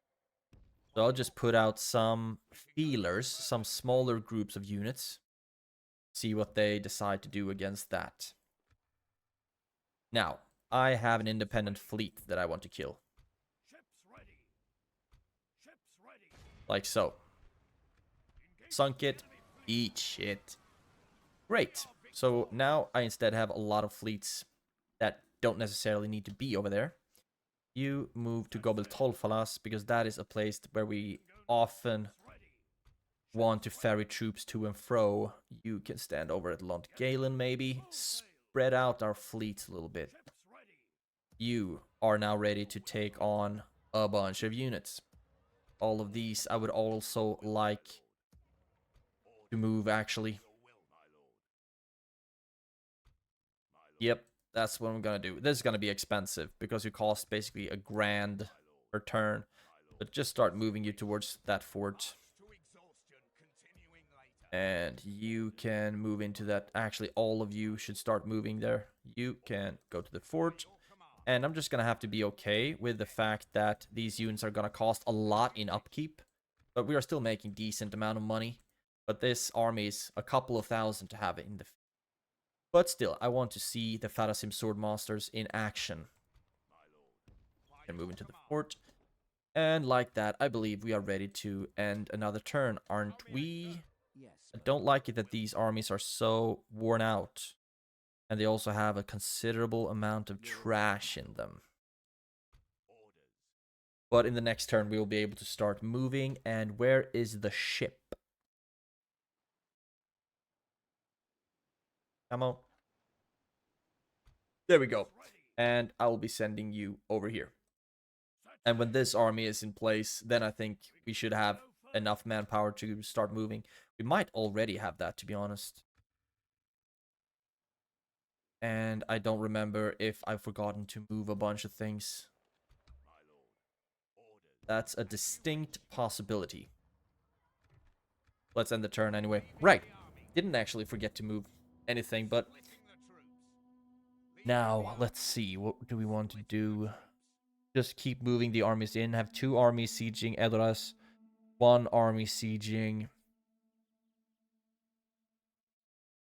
[SPEAKER 1] So I'll just put out some feelers, some smaller groups of units. See what they decide to do against that. Now, I have an independent fleet that I want to kill. Like so. Sunk it. Eat shit. Great. So now I instead have a lot of fleets that don't necessarily need to be over there. You move to Gobel Tolfalas because that is a place where we often want to ferry troops to and fro. You can stand over at Lont Galen maybe. Spread out our fleets a little bit. You are now ready to take on a bunch of units. All of these I would also like to move actually. Yep, that's what I'm gonna do. This is gonna be expensive because you cost basically a grand per turn. But just start moving you towards that fort. And you can move into that. Actually, all of you should start moving there. You can go to the fort. And I'm just gonna have to be okay with the fact that these units are gonna cost a lot in upkeep. But we are still making decent amount of money. But this army is a couple of thousand to have in the... But still, I want to see the Farasim Swordmasters in action. And move into the fort. And like that, I believe we are ready to end another turn, aren't we?
[SPEAKER 3] Yes.
[SPEAKER 1] I don't like it that these armies are so worn out. And they also have a considerable amount of trash in them. But in the next turn, we will be able to start moving. And where is the ship? Come on. There we go. And I will be sending you over here. And when this army is in place, then I think we should have enough manpower to start moving. We might already have that, to be honest. And I don't remember if I've forgotten to move a bunch of things. That's a distinct possibility. Let's end the turn anyway. Right. Didn't actually forget to move anything, but... Now, let's see. What do we want to do? Just keep moving the armies in. Have 2 armies sieging Edoras. 1 army sieging...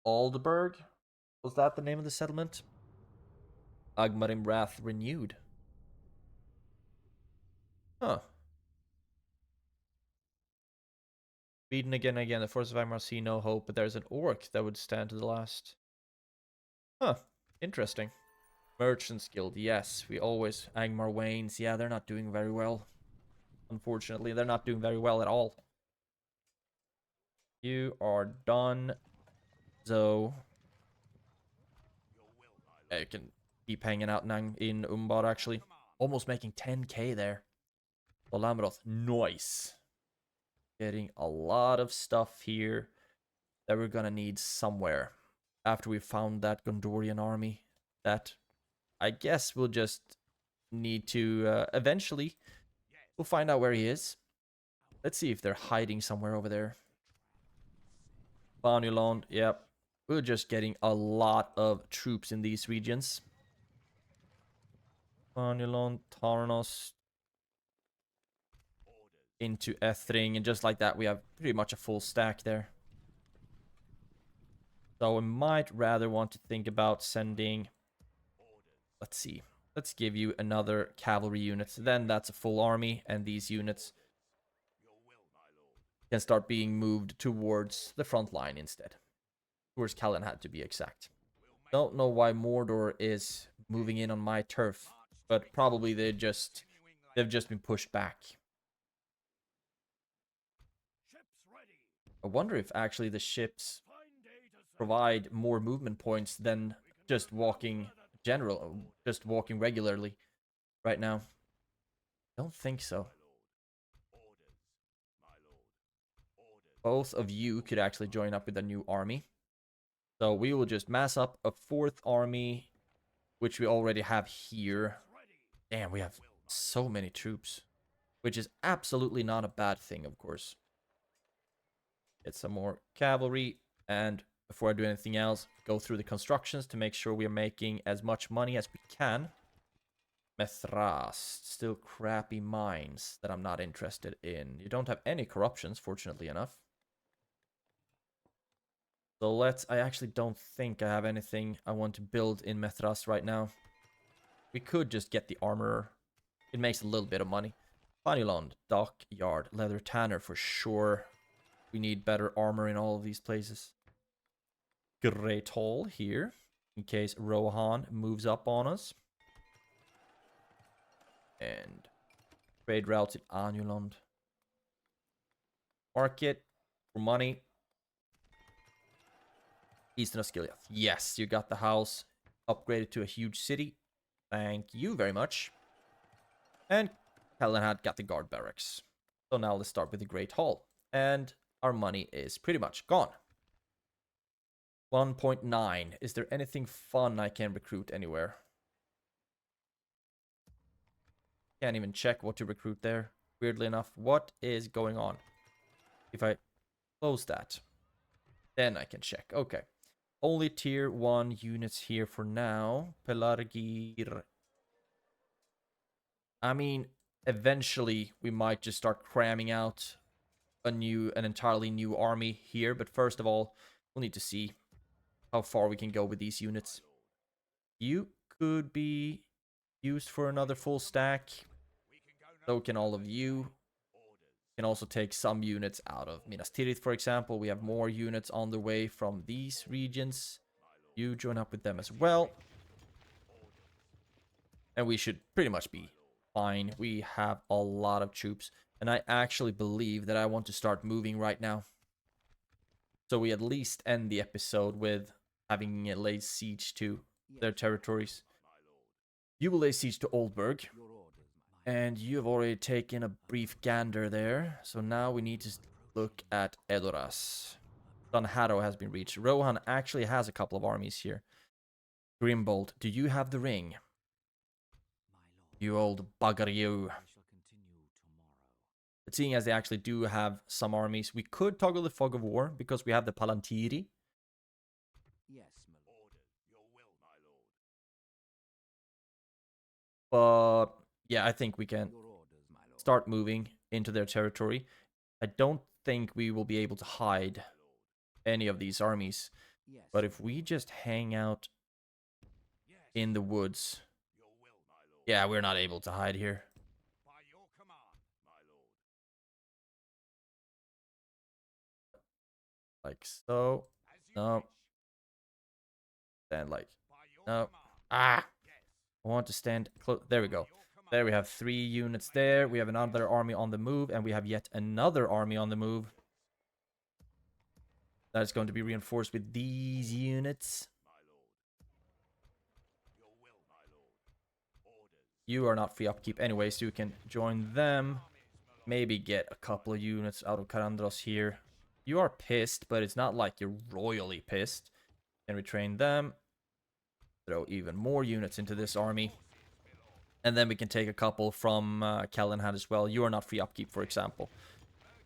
[SPEAKER 1] Aldeburg? Was that the name of the settlement? Agmarim Wrath renewed. Huh. Beaten again and again. The force of Agmar see no hope, but there's an orc that would stand to the last. Huh. Interesting. Merchants Guild. Yes, we always... Agmar Wains. Yeah, they're not doing very well. Unfortunately, they're not doing very well at all. You are done. So... Yeah, you can keep hanging out in Umbar, actually. Almost making 10k there. Olamroth. Nice. Getting a lot of stuff here that we're gonna need somewhere. After we found that Gondorian army. That I guess we'll just need to... eventually, we'll find out where he is. Let's see if they're hiding somewhere over there. Banulond, yep. We're just getting a lot of troops in these regions. Banulond, Tarnos. Into Ethring, and just like that, we have pretty much a full stack there. So we might rather want to think about sending... Let's see. Let's give you another cavalry unit. Then that's a full army, and these units can start being moved towards the front line instead. Towards Calenhad, to be exact. Don't know why Mordor is moving in on my turf, but probably they've just been pushed back. I wonder if actually the ships provide more movement points than just walking regularly right now. Don't think so. Both of you could actually join up with a new army. So we will just mass up a 4th army, which we already have here. Damn, we have so many troops, which is absolutely not a bad thing, of course. Get some more cavalry, and before I do anything else, go through the constructions to make sure we are making as much money as we can. Methras, still crappy mines that I'm not interested in. You don't have any corruptions, fortunately enough. So I actually don't think I have anything I want to build in Methras right now. We could just get the armorer. It makes a little bit of money. Fanilond, dockyard, leather tanner for sure. We need better armor in all of these places. Great Hall here, in case Rohan moves up on us. And trade routes in Anuland. Market for money. Eastern Osgiliath. Yes, you got the house upgraded to a huge city. Thank you very much. And Calenhad got the guard barracks. So now let's start with the Great Hall. And our money is pretty much gone. 1.9. Is there anything fun I can recruit anywhere? Can't even check what to recruit there. Weirdly enough, what is going on? If I close that, then I can check. Okay. Only tier 1 units here for now. Pelargir. I mean, eventually we might just start cramming out an entirely new army here. But first of all, we'll need to see how far we can go with these units. You could be used for another full stack. So can all of you. Can also take some units out of Minas Tirith, for example. We have more units on the way from these regions. You join up with them as well. And we should pretty much be fine. We have a lot of troops. And I actually believe that I want to start moving right now. So we at least end the episode with having laid siege to their territories. You will lay siege to Oldburg. And you have already taken a brief gander there. So now we need to look at Edoras. Dunharrow has been reached. Rohan actually has a couple of armies here. Grimbold, do you have the ring? You old bugger you. But seeing as they actually do have some armies, we could toggle the Fog of War because we have the Palantiri.
[SPEAKER 3] Yes, my lord.
[SPEAKER 2] Your will, my lord.
[SPEAKER 1] But yeah, I think we can
[SPEAKER 3] Your orders, my lord.
[SPEAKER 1] start moving into their territory. I don't think we will be able to hide any of these armies.
[SPEAKER 3] Yes.
[SPEAKER 1] But if we just hang out
[SPEAKER 2] Yes.
[SPEAKER 1] in the woods,
[SPEAKER 2] Your will, my lord.
[SPEAKER 1] yeah, we're not able to hide here.
[SPEAKER 2] By your command, my lord.
[SPEAKER 1] Like so.
[SPEAKER 2] As you
[SPEAKER 1] No.
[SPEAKER 2] wish.
[SPEAKER 1] Stand like,
[SPEAKER 2] By your
[SPEAKER 1] no.
[SPEAKER 2] command.
[SPEAKER 1] Ah!
[SPEAKER 2] Yes.
[SPEAKER 1] I want to stand close. There we go.
[SPEAKER 2] By your command.
[SPEAKER 1] There we have 3 units there. We have another army on the move. And we have yet another army on the move. That is going to be reinforced with these units.
[SPEAKER 2] My lord. Your will, my lord. Orders.
[SPEAKER 1] You are not free upkeep anyway, so you can join them. Maybe get a couple of units out of Karandros here. You are pissed, but it's not like you're royally pissed. Can we train them? Throw even more units into this army. And then we can take a couple from Calenhad as well. You are not free upkeep, for example.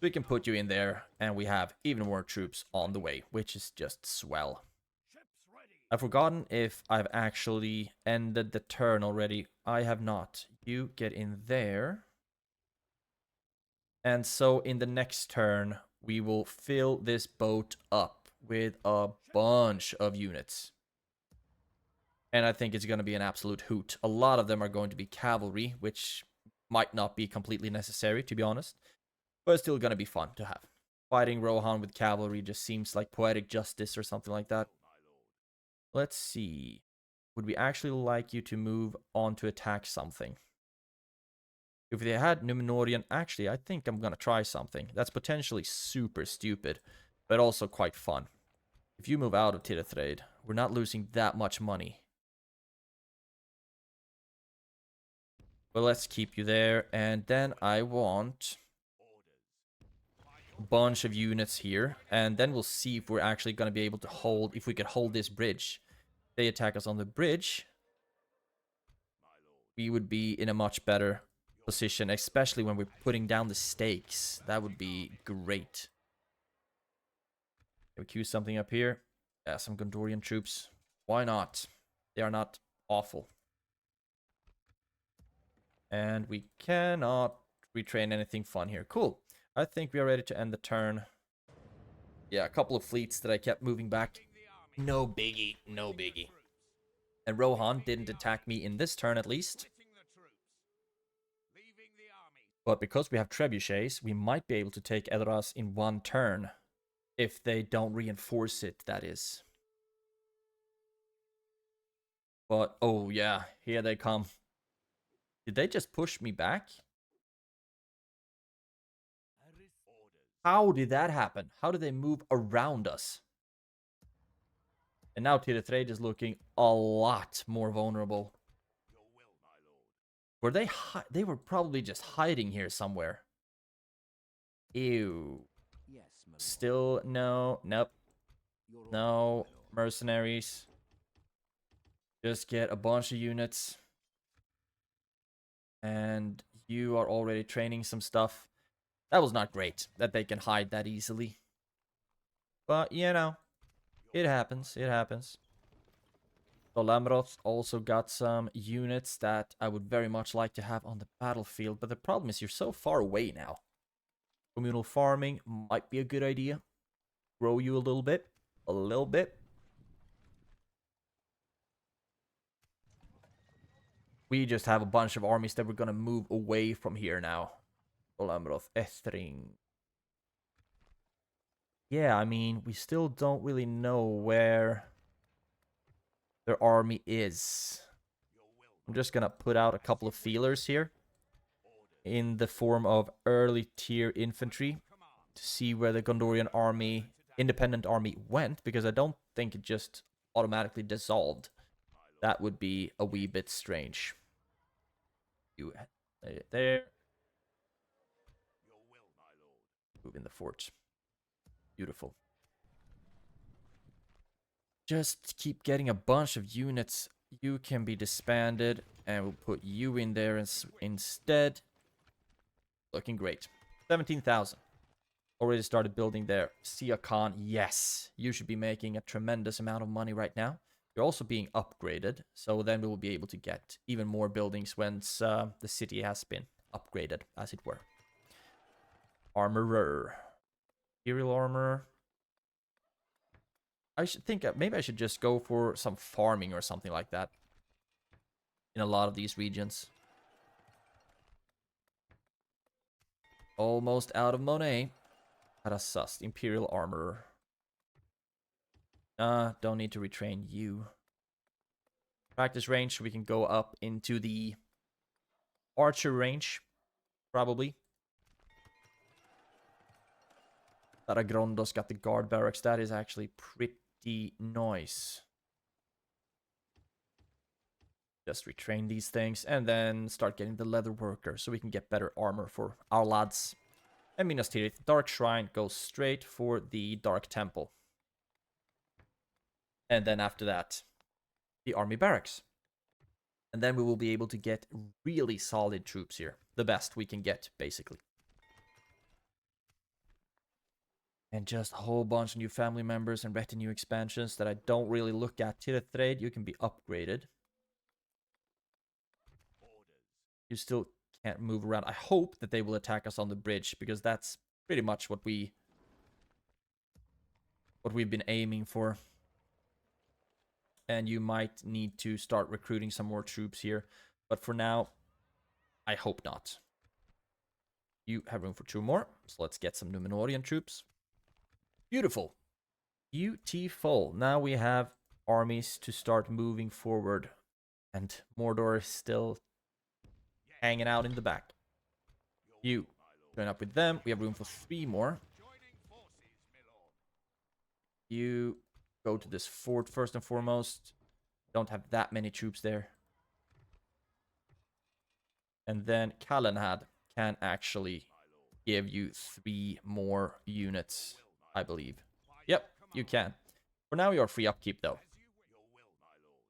[SPEAKER 1] We can put you in there, and we have even more troops on the way, which is just swell.
[SPEAKER 2] Ships ready.
[SPEAKER 1] I've forgotten if I've actually ended the turn already. I have not. You get in there. And so in the next turn, we will fill this boat up with a bunch of units. And I think it's going to be an absolute hoot. A lot of them are going to be cavalry, which might not be completely necessary, to be honest. But it's still going to be fun to have. Fighting Rohan with cavalry just seems like poetic justice or something like that. Let's see. Would we actually like you to move on to attack something? If they had Númenórean, actually, I think I'm going to try something. That's potentially super stupid, but also quite fun. If you move out of Tirithraid, we're not losing that much money. But let's keep you there, and then I want a bunch of units here, and then we'll see if we're actually going to be able to hold, if we could hold this bridge. If they attack us on the bridge, we would be in a much better position, especially when we're putting down the stakes. That would be great. Can we queue something up here? Yeah, some Gondorian troops. Why not? They are not awful. And we cannot retrain anything fun here. Cool. I think we are ready to end the turn. Yeah, a couple of fleets that I kept moving back. No biggie, no biggie. And Rohan didn't attack me in this turn, at least.
[SPEAKER 2] Quitting the troops. Leaving the army.
[SPEAKER 1] But because we have trebuchets, we might be able to take Edoras in one turn. If they don't reinforce it, that is. But, oh yeah, here they come. Did they just push me back? How did that happen? How did they move around us? And now Tirithraid is looking a lot more vulnerable. Were they they were probably just hiding here somewhere. Ew.
[SPEAKER 3] Yes, my lord.
[SPEAKER 1] Still no. Nope.
[SPEAKER 3] Your order,
[SPEAKER 1] No.
[SPEAKER 3] my lord.
[SPEAKER 1] Mercenaries. Just get a bunch of units. And you are already training some stuff. That was not great that they can hide that easily. But, you know, it happens. It happens. So Lamroth also got some units that I would very much like to have on the battlefield. But the problem is you're so far away now. Communal farming might be a good idea. Grow you a little bit. A little bit. We just have a bunch of armies that we're going to move away from here now. Lamroth, Ethring. Yeah, I mean, we still don't really know where their army is. I'm just gonna put out a couple of feelers here in the form of early tier infantry to see where the Gondorian army, independent army went, because I don't think it just automatically dissolved. That would be a wee bit strange. You there. Move in the fort. Beautiful. Just keep getting a bunch of units. You can be disbanded, and we'll put you in there instead. Looking great. 17,000. Already started building there. Sia Khan, yes. You should be making a tremendous amount of money right now. You're also being upgraded, so then we will be able to get even more buildings once the city has been upgraded, as it were. Armorer. Imperial armor. I should think maybe I should just go for some farming or something like that in a lot of these regions. Almost out of money. Parasust, Imperial Armorer. Don't need to retrain you. Practice range, we can go up into the archer range, probably. Taragrondo's got the guard barracks. That is actually pretty nice. Just retrain these things and then start getting the leather worker so we can get better armor for our lads. And Minas Tirith, Dark Shrine goes straight for the Dark Temple. And then after that, the army barracks. And then we will be able to get really solid troops here. The best we can get, basically. And just a whole bunch of new family members and retinue expansions that I don't really look at. Tirithraid, you can be upgraded. You still can't move around. I hope that they will attack us on the bridge, because that's pretty much what we've been aiming for. And you might need to start recruiting some more troops here. But for now, I hope not. You have room for 2 more. So let's get some Númenórean troops. Beautiful. Beautiful. Now we have armies to start moving forward. And Mordor is still hanging out in the back. You join up with them. We have room for 3 more. You go to this fort first and foremost. Don't have that many troops there. And then Calenhad can actually give you 3 more units, I believe. Yep, you can. For now, you're free upkeep, though.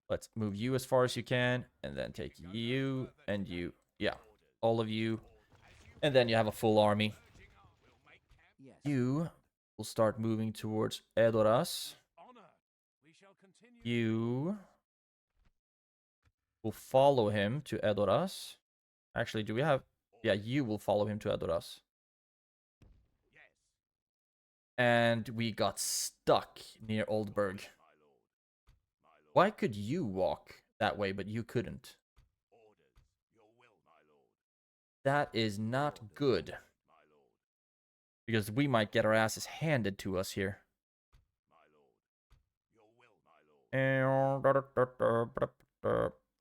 [SPEAKER 1] Let's move you as far as you can, and then take you and you. Yeah, all of you. And then you have a full army.
[SPEAKER 3] Yes.
[SPEAKER 1] You will start moving towards Edoras. You will follow him to Edoras. Actually, do we have... Yeah, you will follow him to Edoras. And we got stuck near Oldburg. Why could you walk that way, but you couldn't? That is not good. Because we might get our asses handed to us here.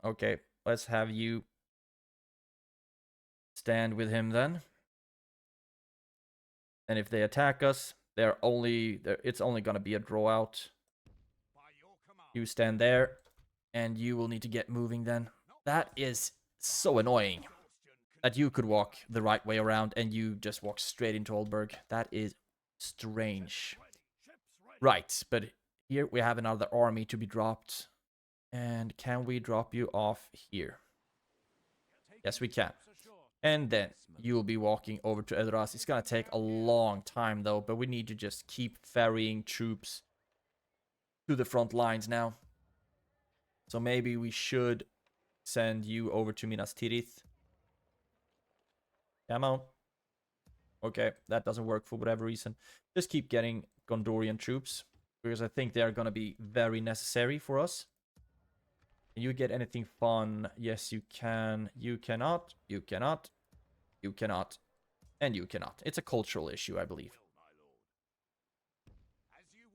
[SPEAKER 1] Okay, let's have you stand with him then. And if they attack us, it's only gonna be a draw out. You stand there, and you will need to get moving then. That is so annoying. That you could walk the right way around and you just walk straight into Oldburg. That is strange. Right, but here we have another army to be dropped. And can we drop you off here? Yes, we can. And then you will be walking over to Elros. It's gonna take a long time though, but we need to just keep ferrying troops to the front lines now. So maybe we should send you over to Minas Tirith. Come on. Okay, that doesn't work for whatever reason. Just keep getting Gondorian troops, because I think they are going to be very necessary for us. Can you get anything fun? Yes, you can. You cannot. You cannot. You cannot. And you cannot. It's a cultural issue, I believe.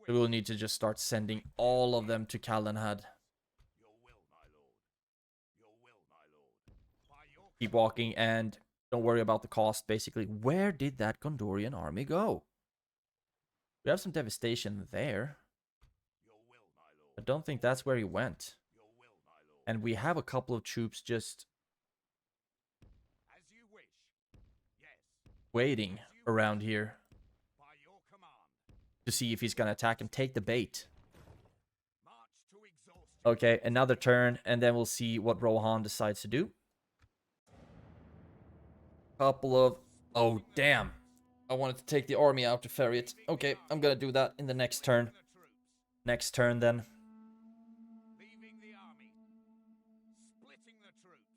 [SPEAKER 1] So we'll need to just start sending all of them to Calenhad. Keep walking and don't worry about the cost, basically. Where did that Gondorian army go? We have some devastation there. I don't think that's where he went. And we have a couple of troops just waiting around here to see if he's going to attack and take the bait. Okay, another turn, and then we'll see what Rohan decides to do. Couple of... Oh, damn. I wanted to take the army out to ferry it. Okay, I'm gonna do that in the next turn. Next turn, then.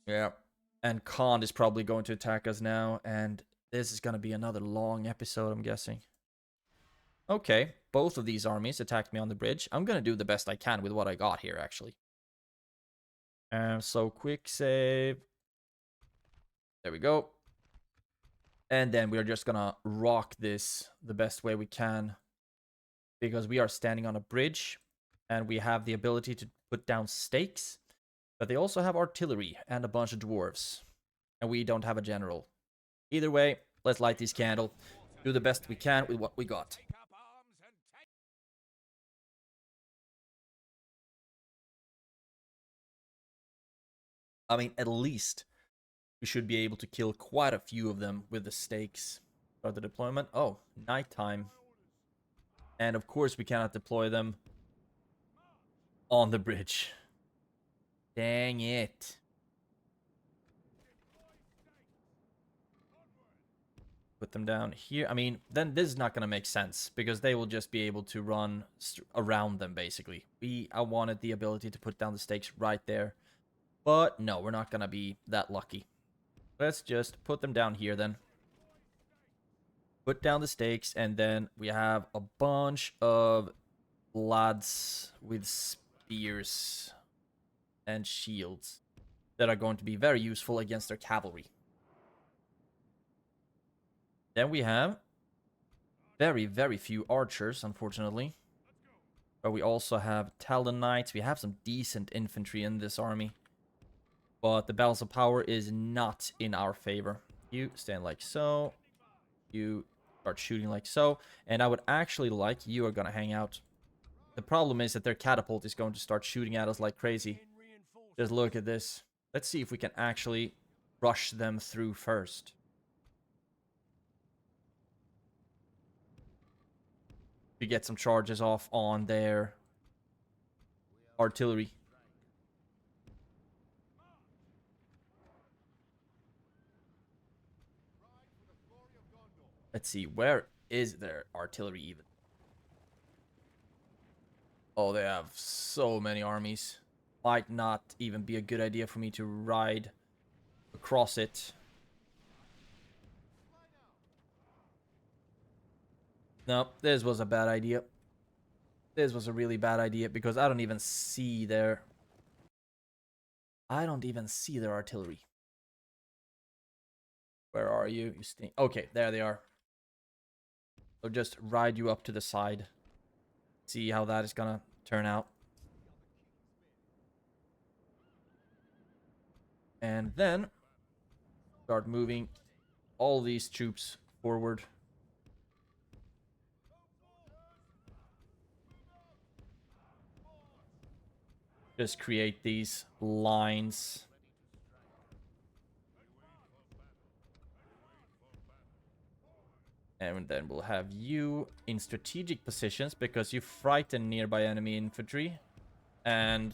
[SPEAKER 1] Yeah. And Khan is probably going to attack us now, and this is gonna be another long episode, I'm guessing. Okay, both of these armies attacked me on the bridge. I'm gonna do the best I can with what I got here, actually. So, quick save. There we go. And then we're just gonna rock this the best way we can. Because we are standing on a bridge. And we have the ability to put down stakes. But they also have artillery and a bunch of dwarves. And we don't have a general. Either way, let's light this candle. Do the best we can with what we got. I mean, at least we should be able to kill quite a few of them with the stakes. Start the deployment. Oh, nighttime. And of course we cannot deploy them on the bridge. Dang it. Put them down here. I mean, then this is not going to make sense, because they will just be able to run around them, basically. I wanted the ability to put down the stakes right there. But no, we're not going to be that lucky. Let's just put them down here then. Put down the stakes, and then we have a bunch of lads with spears and shields that are going to be very useful against their cavalry. Then we have very, very few archers, unfortunately. But we also have Talon Knights. We have some decent infantry in this army. But the balance of power is not in our favor. You stand like so. You start shooting like so. And I would actually like you are going to hang out. The problem is that their catapult is going to start shooting at us like crazy. Just look at this. Let's see if we can actually rush them through first. To get some charges off on their artillery. Let's see, where is their artillery even? Oh, they have so many armies. Might not even be a good idea for me to ride across it. No, this was a bad idea. This was a really bad idea, because I don't even see their artillery. Where are you? You stink. Okay, there they are. I'll just ride you up to the side. See how that is gonna turn out. And then start moving all these troops forward. Just create these lines. And then we'll have you in strategic positions because you frighten nearby enemy infantry. And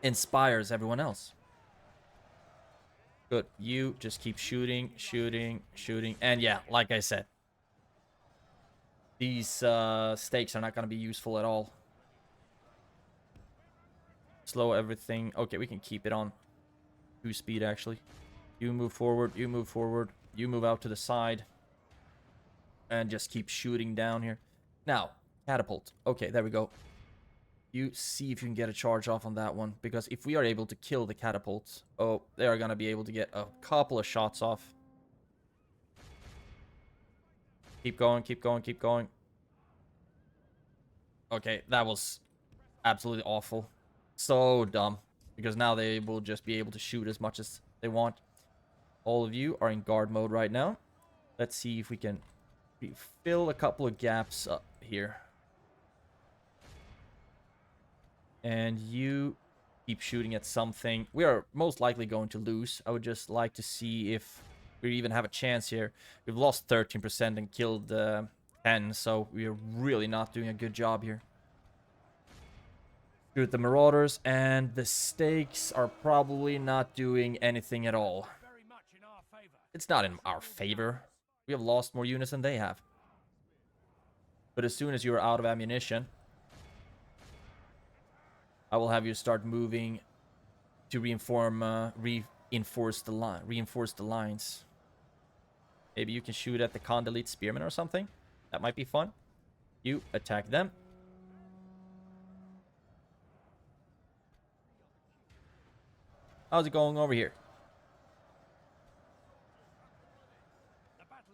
[SPEAKER 1] inspires everyone else. Good. You just keep shooting, shooting, shooting. And yeah, like I said, these stakes are not going to be useful at all. Slow everything. Okay, we can keep it on 2 speed, actually. You move forward, you move forward, you move out to the side. And just keep shooting down here. Now, catapult. Okay, there we go. You see if you can get a charge off on that one. Because if we are able to kill the catapults, oh, they are going to be able to get a couple of shots off. Keep going, keep going, keep going. Okay, that was absolutely awful. So dumb. Because now they will just be able to shoot as much as they want. All of you are in guard mode right now. Let's see if we can fill a couple of gaps up here. And you keep shooting at something. We are most likely going to lose. I would just like to see if we even have a chance here. We've lost 13% and killed 10, so we are really not doing a good job here. Shoot the marauders, and the stakes are probably not doing anything at all. It's not in our favor. We have lost more units than they have. But as soon as you are out of ammunition, I will have you start moving to reinforce the lines. Maybe you can shoot at the Condelete Spearmen or something. That might be fun. You attack them. How's it going over here?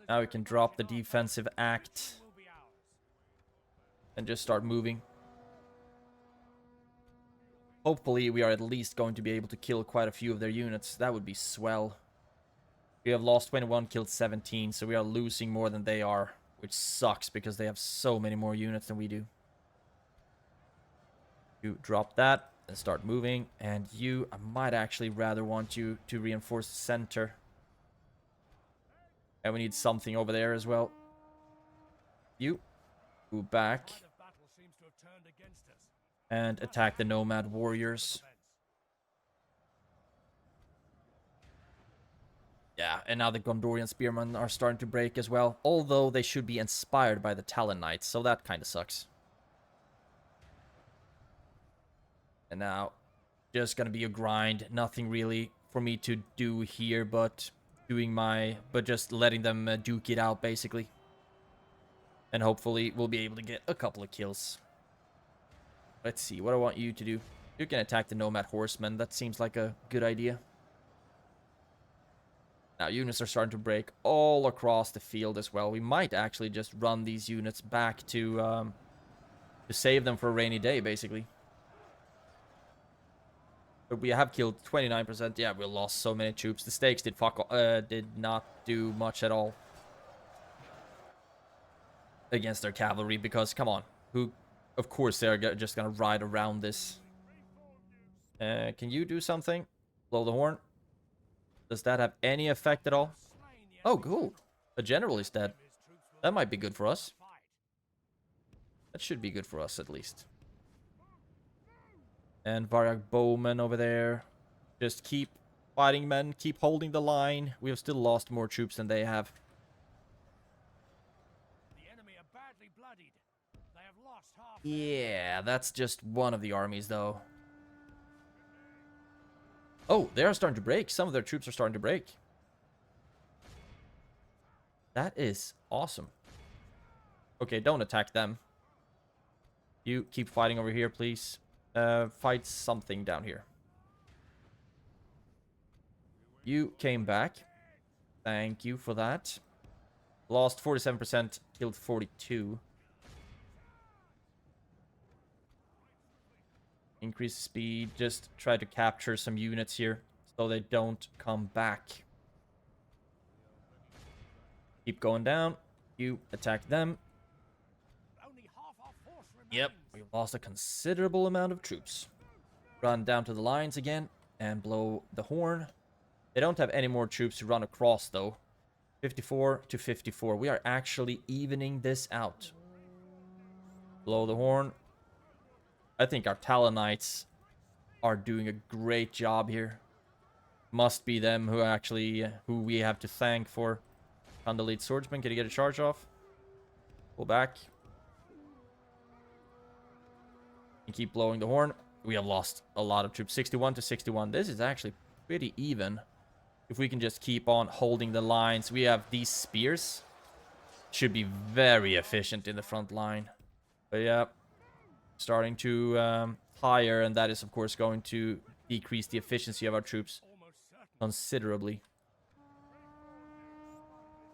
[SPEAKER 1] Now we can drop the defensive act and just start moving. Hopefully we are at least going to be able to kill quite a few of their units. That would be swell. We have lost 21, killed 17, so we are losing more than they are, which sucks because they have so many more units than we do. You drop that and start moving, and you, I might actually rather want you to reinforce the center. And we need something over there as well. You move back and attack the nomad warriors. Yeah, and now the Gondorian spearmen are starting to break as well. Although they should be inspired by the Talon Knights, so that kind of sucks. And now, just gonna be a grind. Nothing really for me to do here, but just letting them duke it out, basically. And hopefully we'll be able to get a couple of kills. Let's see, what I want you to do. You can attack the Nomad Horsemen. That seems like a good idea. Now, units are starting to break all across the field as well. We might actually just run these units back to save them for a rainy day, basically. But we have killed 29%. Yeah, we lost so many troops. The stakes did not do much at all against their cavalry because, come on, of course they're just gonna ride around this. Can you do something? Blow the horn. Does that have any effect at all? Oh, cool. The general is dead. That might be good for us. That should be good for us, at least. And Varyak Bowman over there. Just keep fighting, men. Keep holding the line. We have still lost more troops than they have.
[SPEAKER 3] The enemy are badly bloodied. They have lost half.
[SPEAKER 1] Yeah, that's just one of the armies, though. Oh, they are starting to break. Some of their troops are starting to break. That is awesome. Okay, don't attack them. You keep fighting over here, please. Fight something down here. You came back. Thank you for that. Lost 47%, killed 42. Increase speed, just try to capture some units here so they don't come back. Keep going down. You attack them.
[SPEAKER 3] Only half our force remains.
[SPEAKER 1] Yep, we lost a considerable amount of troops. Run down to the lines again and blow the horn. They don't have any more troops to run across though. 54 to 54. We are actually evening this out. Blow the horn. I think our Talonites are doing a great job here. Must be them who actually who we have to thank for. Lead swordsman, can you get a charge off? Pull back. And keep blowing the horn. We have lost a lot of troops. 61 to 61. This is actually pretty even. If we can just keep on holding the lines. We have these spears. Should be very efficient in the front line. But yeah. Starting to hire. And that is of course going to decrease the efficiency of our troops considerably.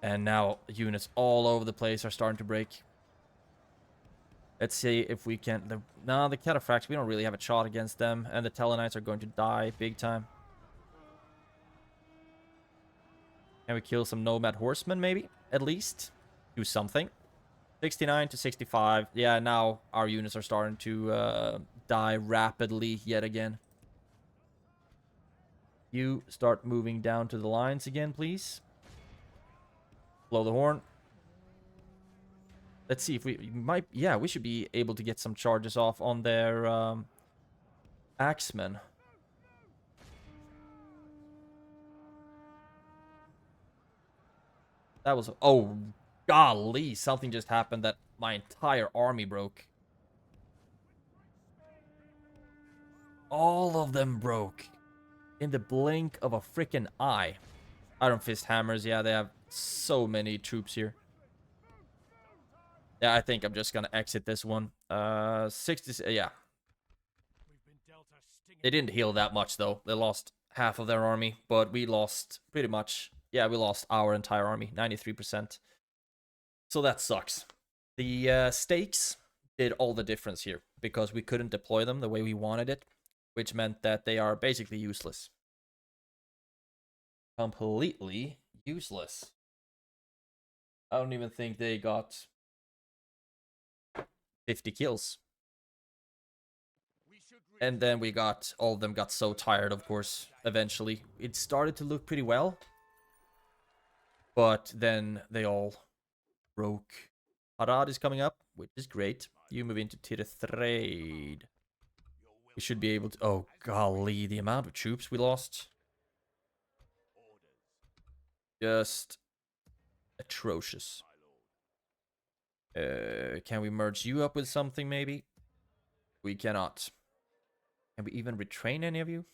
[SPEAKER 1] And now units all over the place are starting to break. Let's see if we can... the Cataphracts, we don't really have a shot against them. And the Telenites are going to die big time. Can we kill some Nomad Horsemen, maybe? At least. Do something. 69 to 65. Yeah, now our units are starting to die rapidly yet again. You start moving down to the lines again, please. Blow the horn. Let's see if we might... yeah, we should be able to get some charges off on their axemen. That was... oh, golly. Something just happened that my entire army broke. All of them broke. In the blink of a freaking eye. Iron Fist hammers. Yeah, they have so many troops here. Yeah, I think I'm just gonna exit this one. 60... yeah. They didn't heal that much, though. They lost half of their army, but we lost pretty much... yeah, we lost our entire army. 93%. So that sucks. The stakes did all the difference here, because we couldn't deploy them the way we wanted it, which meant that they are basically useless. Completely useless. I don't even think they got 50 kills. And then we got, all of them got so tired, of course, eventually. It started to look pretty well. But then they all broke. Harad is coming up, which is great. You move into Tirthrade. We should be able to... oh, golly, the amount of troops we lost. Just atrocious. Can we merge you up with something, maybe? We cannot. Can we even retrain any of you?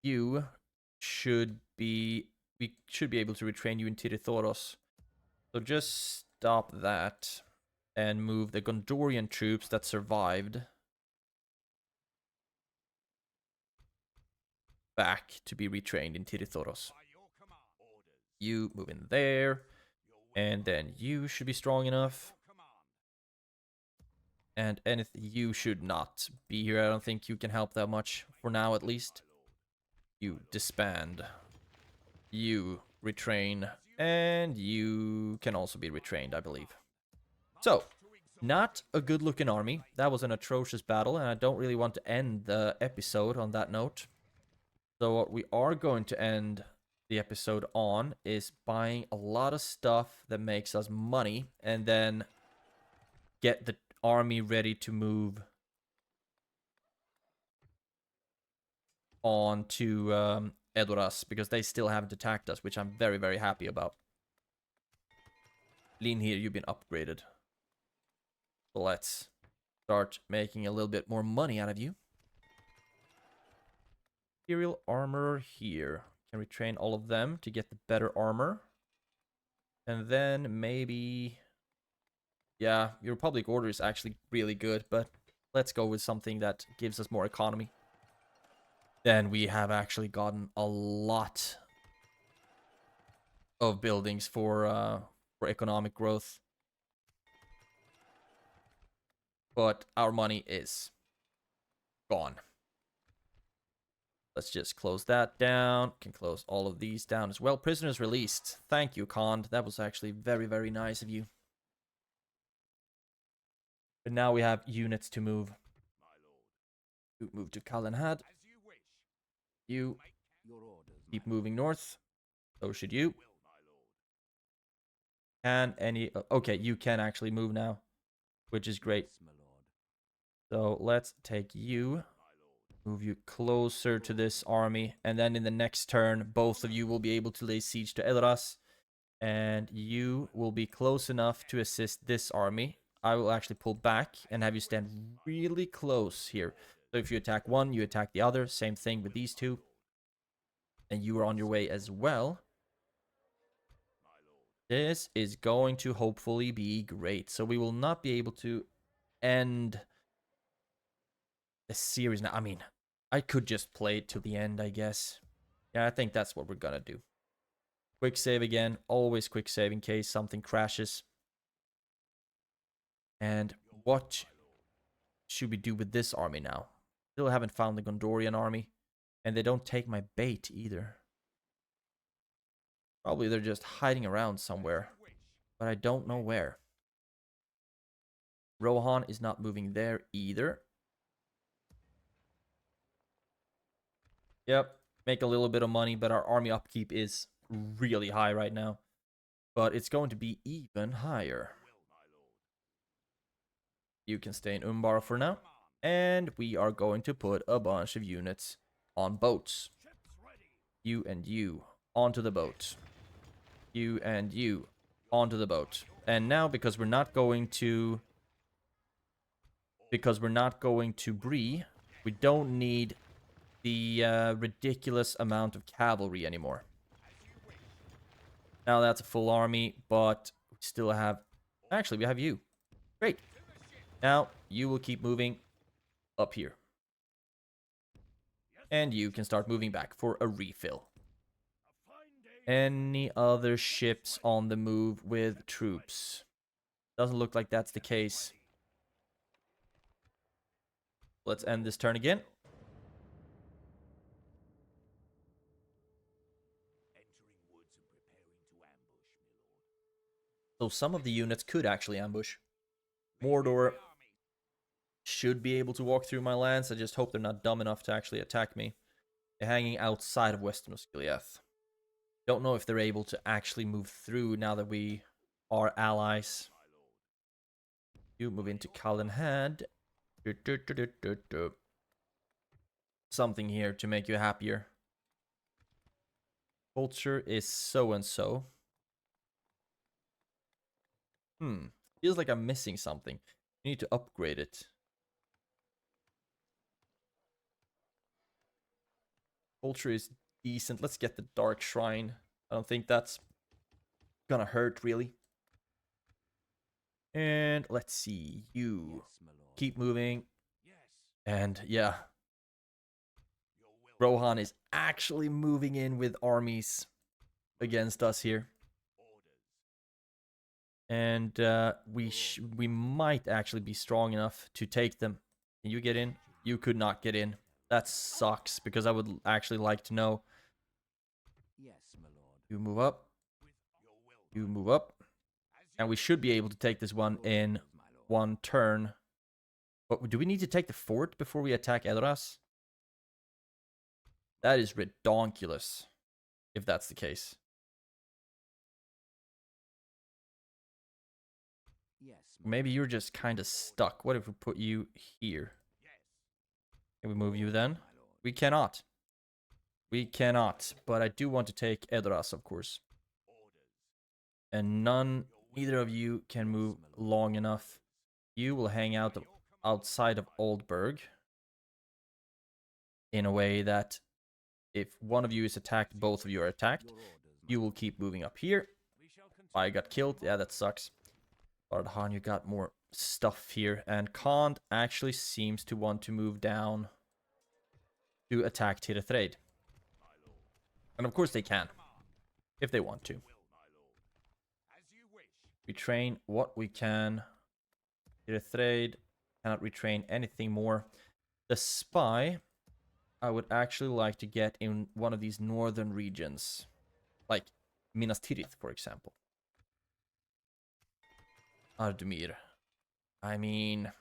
[SPEAKER 1] You should be... we should be able to retrain you in Tirithoros. So just stop that. And move the Gondorian troops that survived back to be retrained in Tirithoros. You move in there. And then you should be strong enough. And anything, you should not be here. I don't think you can help that much. For now, at least. You disband. You retrain. And you can also be retrained, I believe. So, not a good looking army. That was an atrocious battle, and I don't really want to end the episode on that note. So what we are going to end the episode on is buying a lot of stuff that makes us money, and then get the army ready to move on to Edoras, because they still haven't attacked us, which I'm very, very happy about. Lean here, you've been upgraded. So let's start making a little bit more money out of you. Imperial armor here. Can we train all of them to get the better armor? And then maybe... yeah, your Republic Order is actually really good, but Let's go with something that gives us more economy. Then we have actually gotten a lot of buildings for economic growth. But our money is gone. Let's just close that down. Can close all of these down as well. Prisoners released. Thank you, Khan. That was actually very, very nice of you. But now we have units to move.
[SPEAKER 2] My lord.
[SPEAKER 1] Move to Kalanhad.
[SPEAKER 3] As you wish.
[SPEAKER 1] You
[SPEAKER 3] Your orders.
[SPEAKER 1] keep moving north. So should you.
[SPEAKER 2] Will, my lord.
[SPEAKER 1] Can any... Okay, you can actually move now, which is great.
[SPEAKER 3] Yes, my lord.
[SPEAKER 1] So let's take you. Move you closer to this army. And then in the next turn, both of you will be able to lay siege to Elras. And you will be close enough to assist this army. I will actually pull back and have you stand really close here. So if you attack one, you attack the other. Same thing with these two. And you are on your way as well. This is going to hopefully be great. So we will not be able to end the series now. I mean, I could just play it to the end, I guess. Yeah, I think that's what we're gonna do. Quick save again. Always quick save in case something crashes. And what should we do with this army now? Still haven't found the Gondorian army. And they don't take my bait either. Probably they're just hiding around somewhere. But I don't know where. Rohan is not moving there either. Yep, make a little bit of money, but our army upkeep is really high right now. But it's going to be even higher. You can stay in Umbar for now. And we are going to put a bunch of units on boats. You and you onto the boat. You and you onto the boat. And now, because we're not going to Bree, we don't need the ridiculous amount of cavalry anymore. Now that's a full army, but we still have... Actually, we have you. Great. Now, you will keep moving up here. And you can start moving back for a refill. Any other ships on the move with troops? Doesn't look like that's the case. Let's end this turn again. So some of the units could actually ambush. Mordor should be able to walk through my lands. I just hope they're not dumb enough to actually attack me. They're hanging outside of Western Osgiliath. Don't know if they're able to actually move through now that we are allies. You move into Kalanhad. Something here to make you happier. Culture is so and so. Feels like I'm missing something. I need to upgrade it. Culture is decent. Let's get the Dark Shrine. I don't think that's gonna hurt, really. And let's see. You keep moving. And yeah. Rohan is actually moving in with armies against us here. And we might actually be strong enough to take them. Can you get in? You could not get in. That sucks, because I would actually like to know.
[SPEAKER 3] Yes, my lord.
[SPEAKER 1] You move up. You move up. And we should be able to take this one in one turn. But do we need to take the fort before we attack Elras? That is redonkulous, if that's the case.
[SPEAKER 3] Yes.
[SPEAKER 1] Maybe you're just kind of stuck. What if we put you here? Can we move you then? We cannot. We cannot. But I do want to take Elras, of course. And neither of you can move long enough. You will hang out outside of Oldburg. In a way that if one of you is attacked, both of you are attacked. You will keep moving up here. I got killed. Yeah, that sucks. Ar-Âdunâim, you got more stuff here. And Khan actually seems to want to move down to attack Tir-Thraed. And of course they can, if they want to. We train what we can. Tir-Thraed cannot retrain anything more. The spy, I would actually like to get in one of these northern regions. Like Minas Tirith, for example. Ardumir. I mean,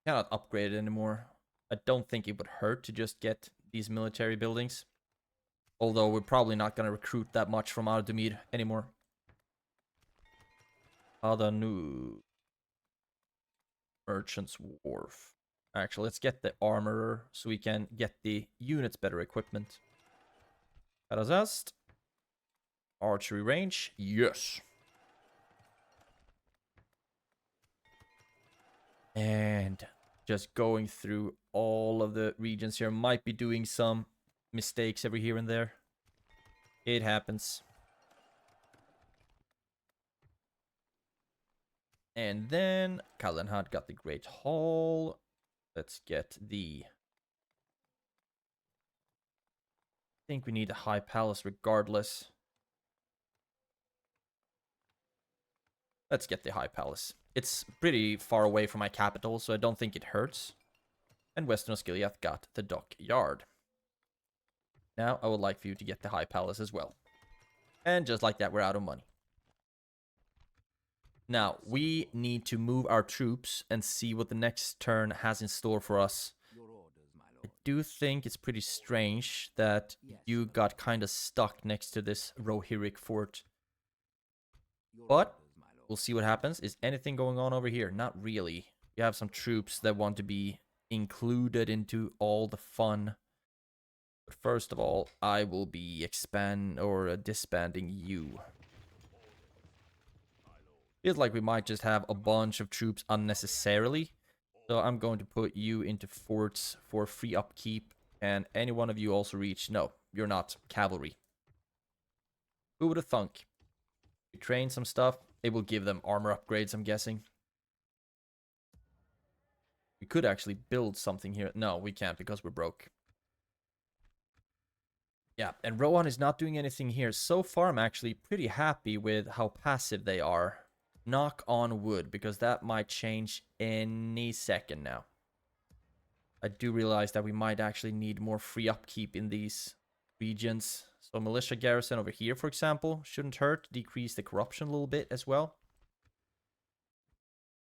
[SPEAKER 1] cannot upgrade it anymore. I don't think it would hurt to just get these military buildings. Although we're probably not going to recruit that much from Ardumir anymore. Adanu. Merchant's Wharf. Actually, let's get the armorer so we can get the units better equipment. Karazast. Archery range. Yes. And just going through all of the regions here. Might be doing some mistakes every here and there. It happens. And then Kalenhad got the Great Hall. Let's get the... I think we need a High Palace regardless. Let's get the High Palace. It's pretty far away from my capital, so I don't think it hurts. And Western Osgiliath got the Dockyard. Now I would like for you to get the High Palace as well. And just like that, we're out of money. Now, we need to move our troops and see what the next turn has in store for us. I do think it's pretty strange that you got kind of stuck next to this Rohirric fort. But we'll see what happens. Is anything going on over here? Not really. You have some troops that want to be included into all the fun. But first of all, I will be disbanding you. Feels like we might just have a bunch of troops unnecessarily. So I'm going to put you into forts for free upkeep. And any one of you also reach... No, you're not cavalry. Who would have thunk? We train some stuff. It will give them armor upgrades, I'm guessing. We could actually build something here. No, we can't because we're broke. Yeah, and Rohan is not doing anything here. So far, I'm actually pretty happy with how passive they are. Knock on wood, because that might change any second now. I do realize that we might actually need more free upkeep in these regions. So militia garrison over here, for example, shouldn't hurt. Decrease the corruption a little bit as well.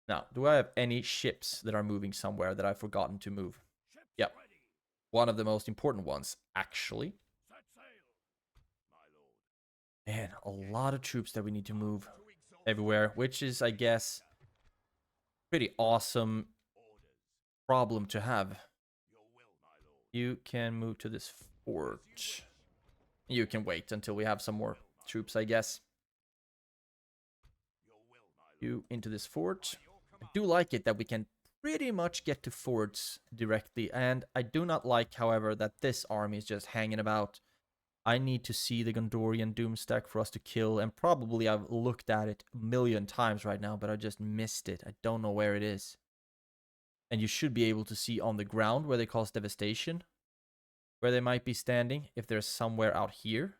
[SPEAKER 1] Now, do I have any ships that are moving somewhere that I've forgotten to move? Yep. One of the most important ones, actually. Man, a lot of troops that we need to move everywhere, which is, I guess, pretty awesome problem to have. You can move to this fort. You can wait until we have some more troops, I guess. You into this fort. I do like it that we can pretty much get to forts directly, and I do not like, however, that this army is just hanging about. I need to see the Gondorian Doomstack for us to kill, and probably I've looked at it a million times right now, but I just missed it. I don't know where it is. And you should be able to see on the ground where they cause devastation, where they might be standing, if there's somewhere out here.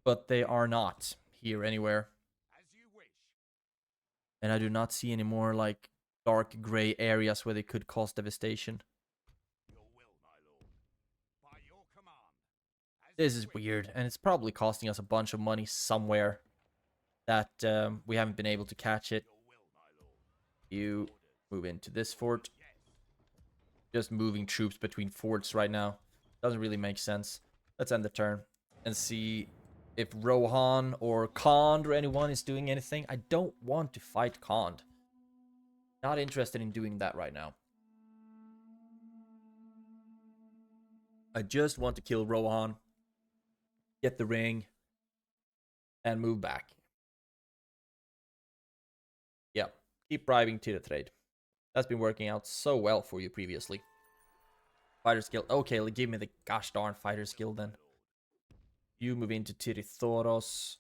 [SPEAKER 1] But they are not here anywhere. And I do not see any more, like, dark gray areas where they could cause devastation. This is weird, and it's probably costing us a bunch of money somewhere that we haven't been able to catch it. You move into this fort. Just moving troops between forts right now doesn't really make sense. Let's end the turn and see if Rohan or Khand or anyone is doing anything. I don't want to fight Khand. Not interested in doing that right now. I just want to kill Rohan, get the ring, and move back. Yeah, keep bribing Tir-Thraed. That's been working out so well for you previously. Fighter skill. Okay, give me the gosh darn fighter skill then. You move into Tirithoros.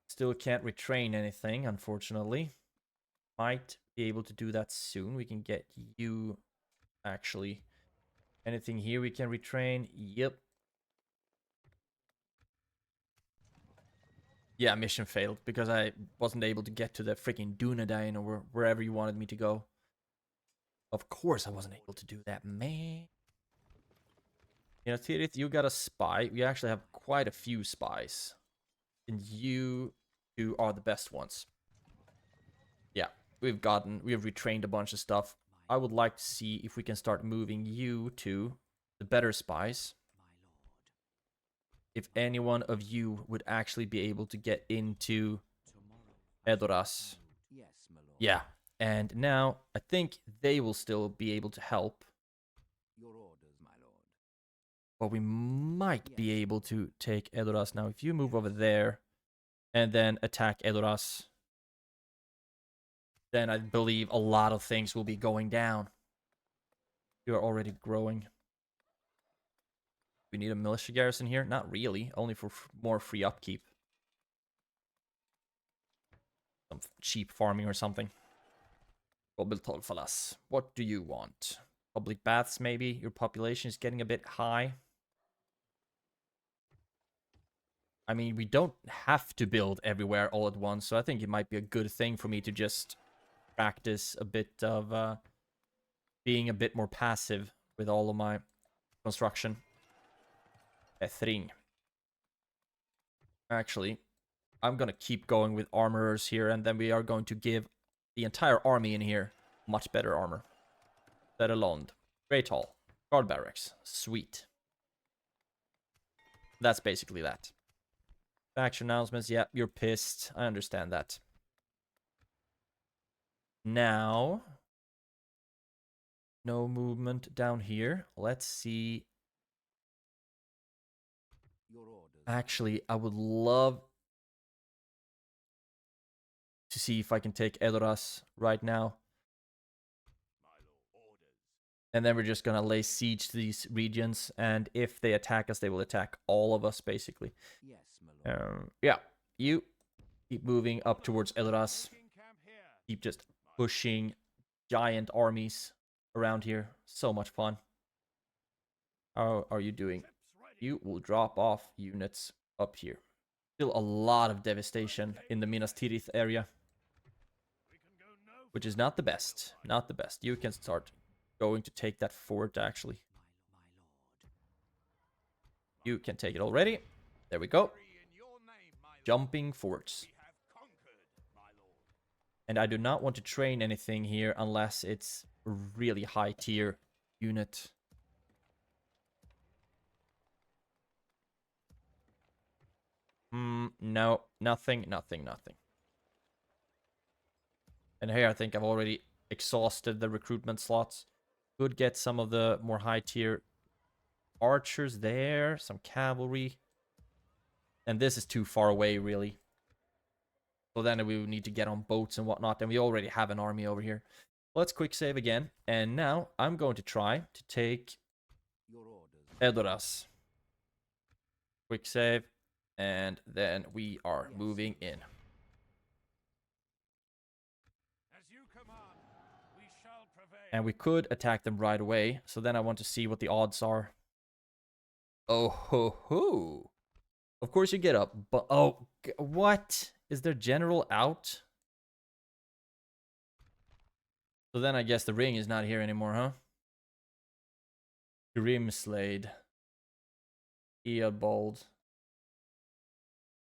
[SPEAKER 1] Still can't retrain anything, unfortunately. Might be able to do that soon. We can get you, actually. Anything here we can retrain? Yep. Yeah, mission failed because I wasn't able to get to the freaking Dunedain or wherever you wanted me to go. Of course I wasn't able to do that, man. You know, Tirith, you got a spy. We actually have quite a few spies. And you two are the best ones. Yeah, we have retrained a bunch of stuff. I would like to see if we can start moving you to the better spies. If any one of you would actually be able to get into Edoras. Yeah, and now I think they will still be able to help.
[SPEAKER 2] Your orders, my lord.
[SPEAKER 1] But we might be able to take Edoras now. If you move over there and then attack Edoras, then I believe a lot of things will be going down. You're already growing. We need a militia garrison here? Not really, only for more free upkeep. Some cheap farming or something. Gobeltolfalas, what do you want? Public baths, maybe? Your population is getting a bit high. I mean, we don't have to build everywhere all at once, so I think it might be a good thing for me to just practice a bit of being a bit more passive with all of my construction. Ethring. Actually, I'm gonna keep going with armorers here, and then we are going to give the entire army in here much better armor. Settlond. Great Hall. Guard barracks. Sweet. That's basically that. Faction announcements. Yeah, you're pissed. I understand that. Now, no movement down here. Let's see.
[SPEAKER 2] Your orders.
[SPEAKER 1] Actually, I would love to see if I can take Edoras right now.
[SPEAKER 2] My lord. Orders.
[SPEAKER 1] And then we're just gonna lay siege to these regions, and if they attack us, they will attack all of us, basically.
[SPEAKER 2] Yes, my lord.
[SPEAKER 1] Yeah, you keep moving up towards Edoras.
[SPEAKER 3] Making camp here.
[SPEAKER 1] Keep just pushing giant armies around here. So much fun. How are you doing?
[SPEAKER 3] Ships ready.
[SPEAKER 1] You will drop off units up here. Still a lot of devastation in the Minas Tirith area,
[SPEAKER 3] We can go no
[SPEAKER 1] which is not the best. Not the best. You can start going to take that fort, actually. You can take it already. There we go.
[SPEAKER 2] Free in your name, my lord.
[SPEAKER 1] Jumping forts.
[SPEAKER 2] We have conquered, my lord.
[SPEAKER 1] And I do not want to train anything here unless it's a really high tier unit. No, nothing. And here I think I've already exhausted the recruitment slots. Could get some of the more high tier archers there, some cavalry. And this is too far away, really. So then we would need to get on boats and whatnot, and we already have an army over here. Let's quick save again, and now I'm going to try to take
[SPEAKER 2] Your orders.
[SPEAKER 1] Edoras. Quick save, and then we are moving in.
[SPEAKER 3] As you command, we shall prevail.
[SPEAKER 1] And we could attack them right away, so then I want to see what the odds are. Oh ho ho! Of course you get up, but oh, what? Is their general out? So then I guess the ring is not here anymore, huh? Grimslade. Eobald.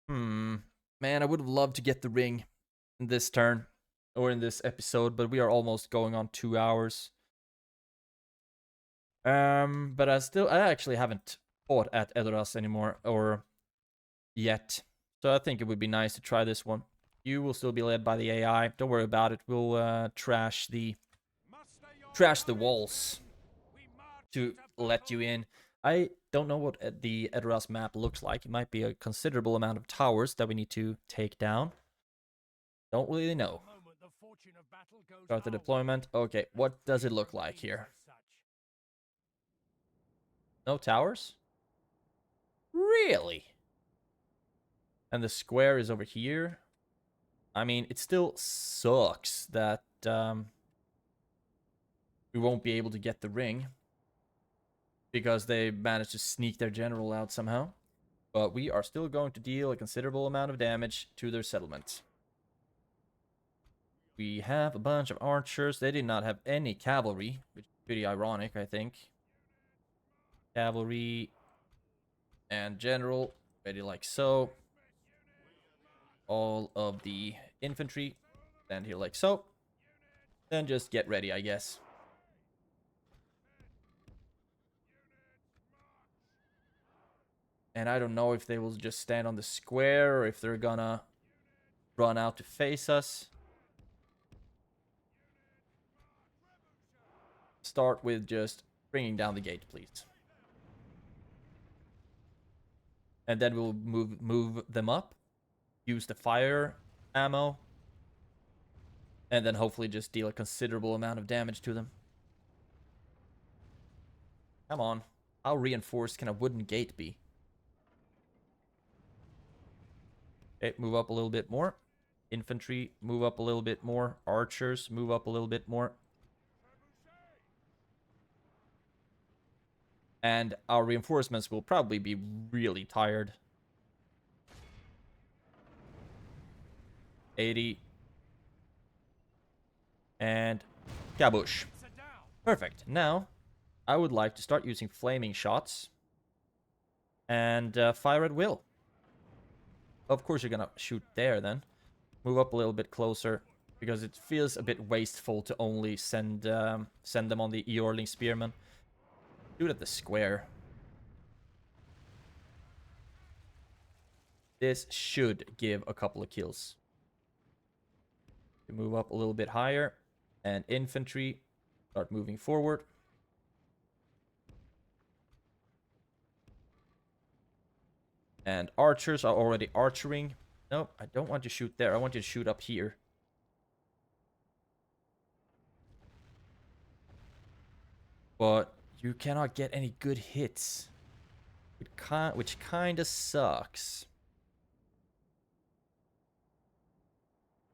[SPEAKER 1] Man, I would have loved to get the ring in this turn. Or in this episode, but we are almost going on 2 hours. But I actually haven't fought at Edoras anymore, or yet. So I think it would be nice to try this one. You will still be led by the AI. Don't worry about it. We'll trash the walls to let you in. I don't know what the Edoras map looks like. It might be a considerable amount of towers that we need to take down. Don't really know. Start the deployment. Okay, what does it look like here? No towers? Really? And the square is over here. I mean, it still sucks that we won't be able to get the ring. Because they managed to sneak their general out somehow. But we are still going to deal a considerable amount of damage to their settlement. We have a bunch of archers. They did not have any cavalry, which is pretty ironic, I think. Cavalry and general, ready like so. All of the infantry, stand here like so. Then just get ready, I guess. And I don't know if they will just stand on the square or if they're gonna run out to face us. Start with just bringing down the gate, please. And then we'll move them up. Use the fire ammo. And then hopefully just deal a considerable amount of damage to them. Come on. How reinforced can a wooden gate be? Okay, move up a little bit more. Infantry, move up a little bit more. Archers, move up a little bit more. And our reinforcements will probably be really tired. 80. And kabush. Perfect. Now, I would like to start using flaming shots. And fire at will. Of course you're gonna shoot there then. Move up a little bit closer. Because it feels a bit wasteful to only send them on the EUR spearmen. Shoot at the square. This should give a couple of kills. Move up a little bit higher. And infantry, start moving forward. And archers are already archering. No, I don't want to shoot there. I want you to shoot up here. But you cannot get any good hits. Which kind of sucks.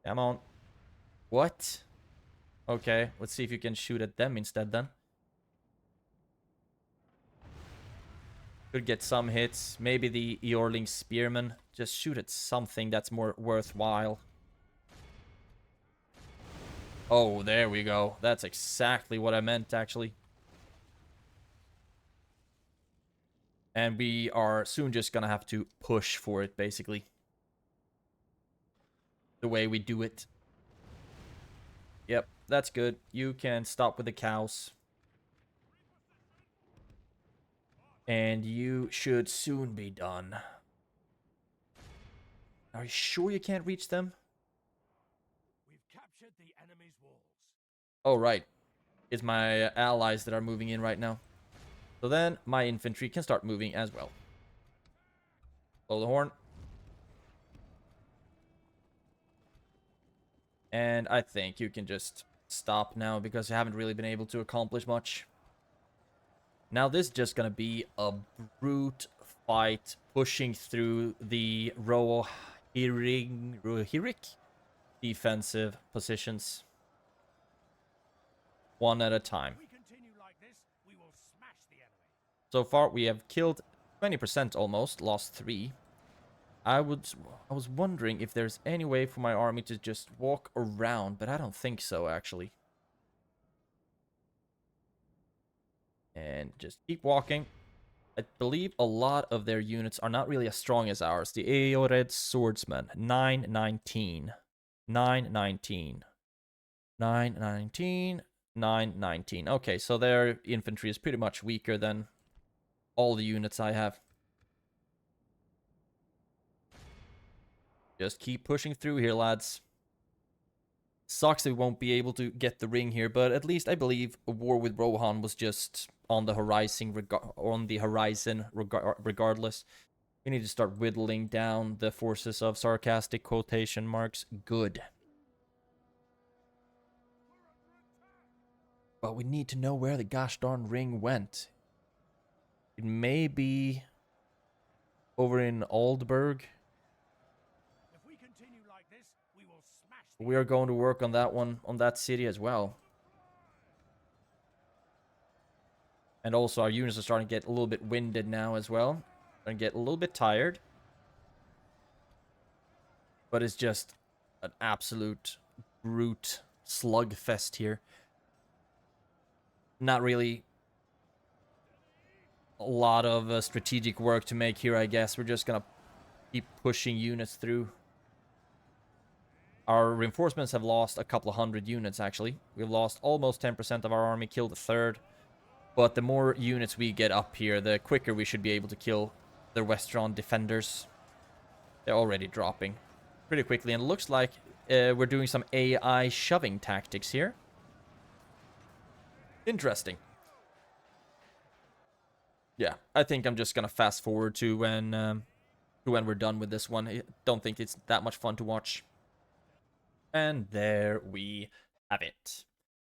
[SPEAKER 1] Come on. What? Okay, let's see if you can shoot at them instead then. Could get some hits. Maybe the EUR spearmen. Just shoot at something that's more worthwhile. Oh, there we go. That's exactly what I meant, actually. And we are soon just gonna have to push for it, basically. The way we do it. Yep, that's good. You can stop with the cows. And you should soon be done. Are you sure you can't reach them?
[SPEAKER 3] We've captured the enemy's walls.
[SPEAKER 1] Oh, right. It's my allies that are moving in right now. So then my infantry can start moving as well. Blow the horn. And I think you can just stop now because you haven't really been able to accomplish much. Now this is just gonna be a brute fight pushing through the Rohirric defensive positions. One at a time.
[SPEAKER 3] If we continue like this, we will smash the enemy.
[SPEAKER 1] So far we have killed 20% almost, lost 3. I was wondering if there's any way for my army to just walk around, but I don't think so actually. And just keep walking. I believe a lot of their units are not really as strong as ours. The EUR swordsmen, 919. 919. 919. 919. Okay, so their infantry is pretty much weaker than all the units I have. Just keep pushing through here, lads. Sucks that we won't be able to get the ring here, but at least I believe a war with Rohan was just on the horizon, regardless. We need to start whittling down the forces of sarcastic quotation marks. Good. But we need to know where the gosh darn ring went. It may be over in Aldburg.
[SPEAKER 3] continue like this, we will smash
[SPEAKER 1] We are going to work on that one, on that city as well. And also our units are starting to get a little bit winded now as well. Starting to get a little bit tired. But it's just an absolute brute slugfest here. Not really a lot of strategic work to make here, I guess. We're just gonna keep pushing units through. Our reinforcements have lost a couple of hundred units, actually. We've lost almost 10% of our army, killed a third. But the more units we get up here, the quicker we should be able to kill their Westron defenders. They're already dropping pretty quickly, and it looks like we're doing some AI shoving tactics here. Interesting. Yeah, I think I'm just gonna fast forward to when we're done with this one. I don't think it's that much fun to watch. And there we have it.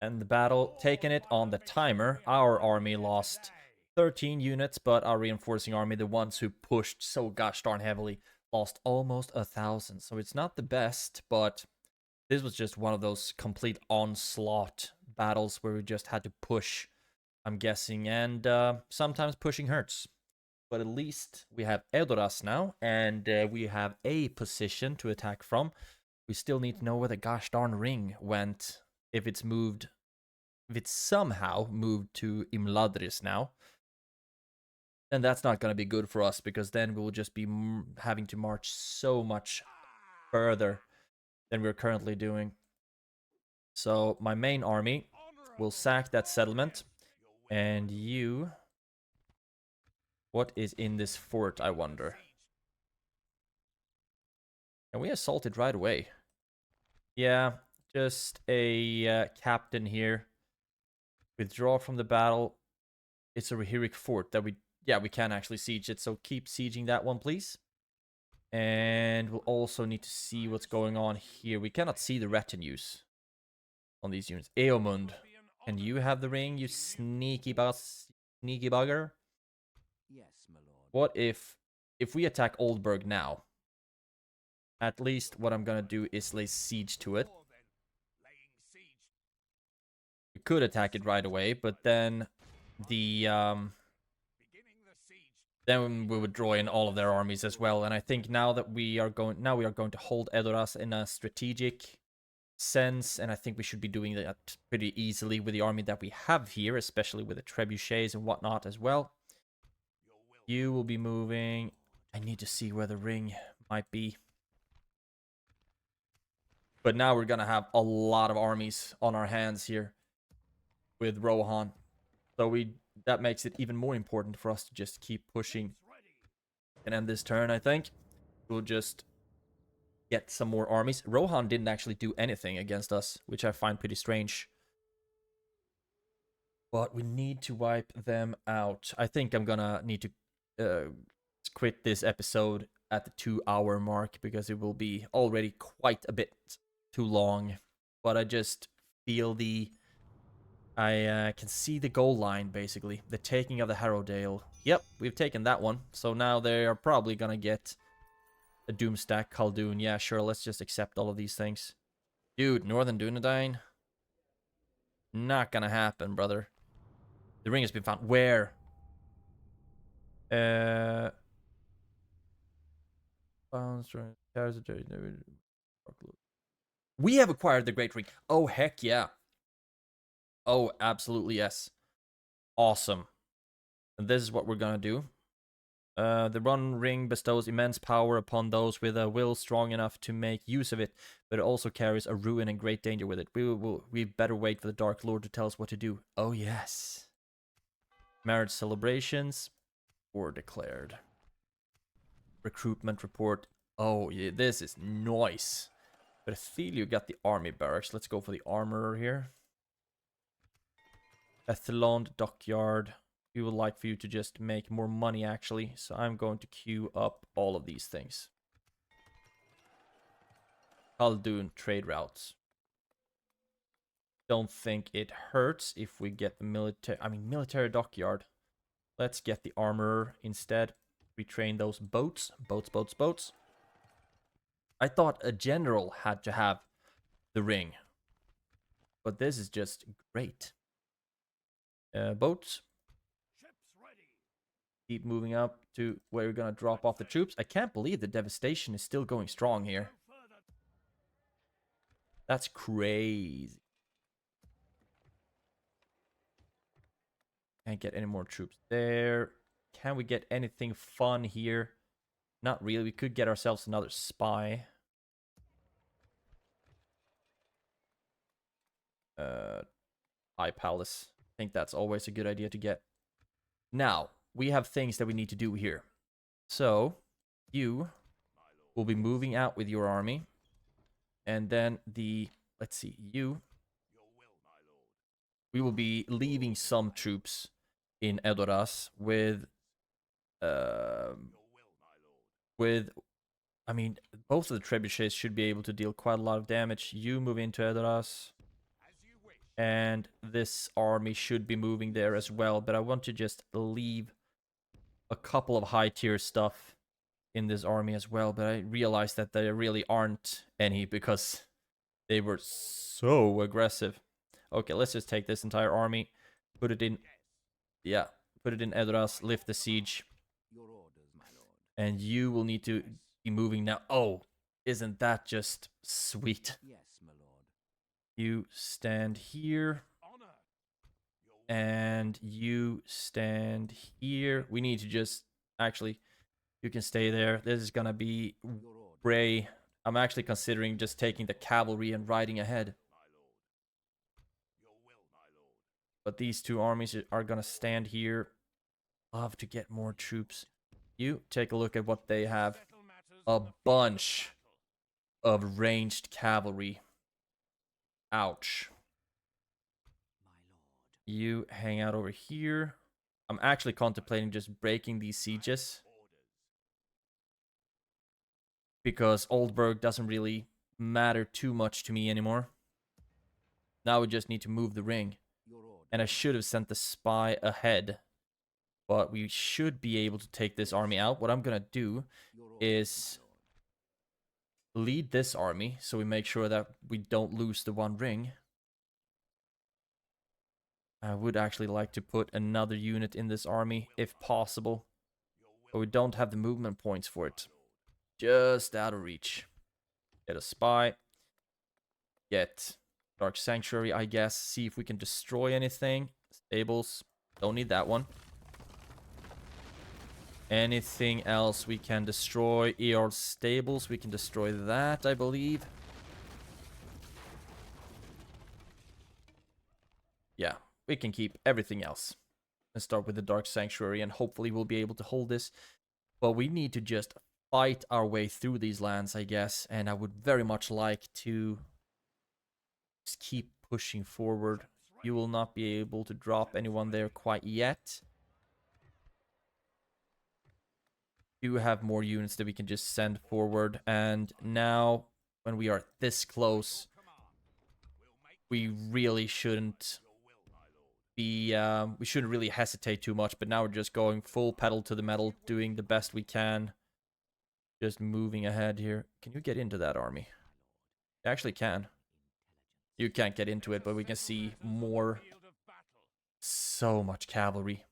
[SPEAKER 1] And the battle, taking it on the timer. Our army lost 13 units, but our reinforcing army, the ones who pushed so gosh darn heavily, lost almost 1,000. So it's not the best, but this was just one of those complete onslaught battles where we just had to push, I'm guessing, and sometimes pushing hurts. But at least we have Edoras now, and we have a position to attack from. We still need to know where the gosh darn ring went, if it's moved, if it's somehow moved to Imladris now. And that's not going to be good for us, because then we'll just be having to march so much further than we're currently doing. So my main army will sack that settlement. And you... What is in this fort, I wonder? And we assault it right away. Yeah, just a captain here. Withdraw from the battle. It's a Rohirric fort that we can actually siege it. So keep sieging that one, please. And we'll also need to see what's going on here. We cannot see the retinues on these units. Eomund, can you have the ring, you sneaky bugger?
[SPEAKER 4] Yes, my lord.
[SPEAKER 1] What if we attack Oldburg now? At least what I'm gonna do is lay siege to it. We could attack it right away, but then the then we would draw in all of their armies as well. And I think now we are going to hold Edoras in a strategic sense, and I think we should be doing that pretty easily with the army that we have here, especially with the trebuchets and whatnot as well. You will be moving. I need to see where the ring might be. But now we're gonna have a lot of armies on our hands here with Rohan. So that makes it even more important for us to just keep pushing and end this turn, I think. We'll just get some more armies. Rohan didn't actually do anything against us, which I find pretty strange. But we need to wipe them out. I think I'm gonna need to quit this episode at the 2-hour mark, because it will be already quite a bit too long. But I just feel I can see the goal line, basically. The taking of the Harrowdale. Yep, we've taken that one. So now they are probably gonna get a Doomstack, Khaldun. Yeah, sure, let's just accept all of these things. Dude, Northern Dunedain? Not gonna happen, brother. The ring has been found. Where? We have acquired the Great Ring. Oh, heck yeah. Oh, absolutely yes. Awesome. And this is what we're gonna do. The One Ring bestows immense power upon those with a will strong enough to make use of it, but it also carries a ruin and great danger with it. We better wait for the Dark Lord to tell us what to do. Oh, yes. Marriage celebrations. War declared. Recruitment report. Oh, yeah, this is nice. But Atheliu got the army barracks. Let's go for the armorer here. Ethelond Dockyard. We would like for you to just make more money, actually. So I'm going to queue up all of these things. Khaldun trade routes. Don't think it hurts if we get the military dockyard. Let's get the armorer instead. Retrain those boats. Boats. I thought a general had to have the ring. But this is just great. Boats.
[SPEAKER 3] Ships ready.
[SPEAKER 1] Keep moving up to where we're gonna drop off the troops. I can't believe the devastation is still going strong here.
[SPEAKER 3] No further.
[SPEAKER 1] That's crazy. Can't get any more troops there. Can we get anything fun here? Not really. We could get ourselves another spy. High Palace. I think that's always a good idea to get. Now, we have things that we need to do here. So, you will be moving out with your army. And then let's see, we will be leaving some troops in Edoras I mean, both of the trebuchets should be able to deal quite a lot of damage. You move into Edoras. And this army should be moving there as well. But I want to just leave a couple of high tier stuff in this army as well. But I realized that there really aren't any because they were so aggressive. Okay, let's just take this entire army. Put it in... Yeah, put it in Edoras. Lift the siege.
[SPEAKER 4] Your orders, my lord.
[SPEAKER 1] And you will need to be moving now. Oh, isn't that just sweet?
[SPEAKER 4] Yes, my lord.
[SPEAKER 1] You stand here.
[SPEAKER 3] Honor.
[SPEAKER 1] And you stand here. We need to just... Actually, you can stay there. This is gonna be
[SPEAKER 4] Your orders.
[SPEAKER 1] Bray. I'm actually considering just taking the cavalry and riding ahead. But these two armies are gonna stand here. Love to get more troops. You take a look at what they have.
[SPEAKER 3] Settle matters
[SPEAKER 1] A
[SPEAKER 3] on the field of
[SPEAKER 1] bunch
[SPEAKER 3] battle.
[SPEAKER 1] of ranged cavalry. Ouch.
[SPEAKER 4] My lord.
[SPEAKER 1] You hang out over here. I'm actually contemplating just breaking these sieges. Because Oldburg doesn't really matter too much to me anymore. Now we just need to move the ring.
[SPEAKER 4] Your orders.
[SPEAKER 1] And I should have sent the spy ahead. But we should be able to take this army out. What I'm gonna do
[SPEAKER 4] Your orders,
[SPEAKER 1] is
[SPEAKER 4] my lord.
[SPEAKER 1] lead this army so we make sure that we don't lose the one ring. I would actually like to put another unit in this army if possible. But we don't have the movement points for it. Just out of reach. Get a spy. Get Dark Sanctuary, I guess. See if we can destroy anything. Stables. Don't need that one. Anything else we can destroy? EUR stables. We can destroy that, I believe. Yeah, we can keep everything else. And start with the Dark Sanctuary, and hopefully we'll be able to hold this. But we need to just fight our way through these lands, I guess. And I would very much like to just keep pushing forward. You will not be able to drop anyone there quite yet. Do have more units that we can just send forward. And now, when we are this close, we really shouldn't be... we shouldn't really hesitate too much. But now we're just going full pedal to the metal, doing the best we can. Just moving ahead here. Can you get into that army? You actually can. You can't get into it, but we can see more. So much cavalry.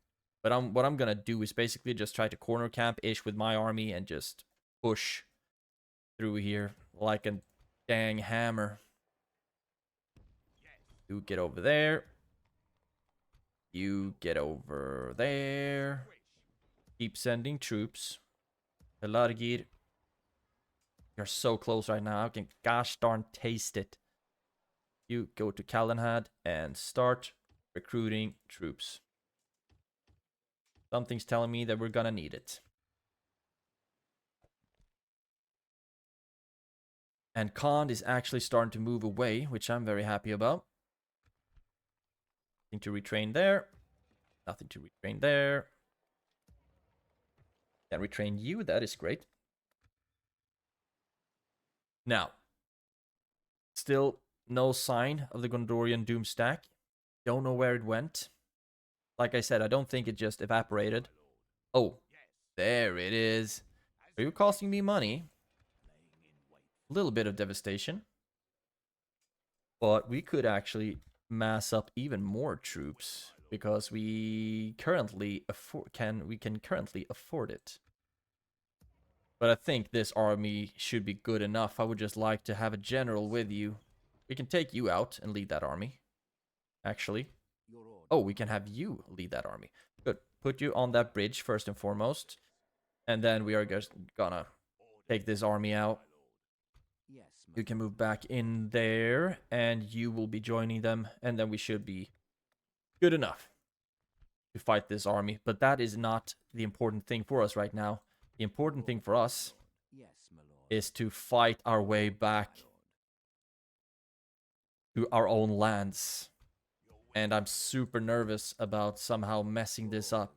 [SPEAKER 1] But what I'm gonna do is basically just try to corner camp-ish with my army and just push through here like a dang hammer. You get over there. You get over there. Keep sending troops. Pelargir. You're so close right now. I can gosh darn taste it. You go to Calenhad and start recruiting troops. Something's telling me that we're gonna need it. And Khan is actually starting to move away, which I'm very happy about. Nothing to retrain there. Nothing to retrain there. Can retrain you, that is great. Now, still no sign of the Gondorian Doom stack. Don't know where it went. Like I said, I don't think it just evaporated. Oh, there it is. Are you costing me money? a little bit of devastation. But we could actually mass up even more troops because we currently can currently afford it. But I think this army should be good enough. I would just like to have a general with you. We can take you out and lead that army. Actually.
[SPEAKER 4] Your order.
[SPEAKER 1] Oh, we can have you lead that army. Good. Put you on that bridge first and foremost. And then we are just gonna take this army out.
[SPEAKER 4] Yes, my
[SPEAKER 1] You can move back in there, and you will be joining them, and then we should be good enough to fight this army. But that is not the important thing for us right now. The important thing for us
[SPEAKER 4] Yes, my lord.
[SPEAKER 1] is to fight our way back to our own lands. And I'm super nervous about somehow messing this up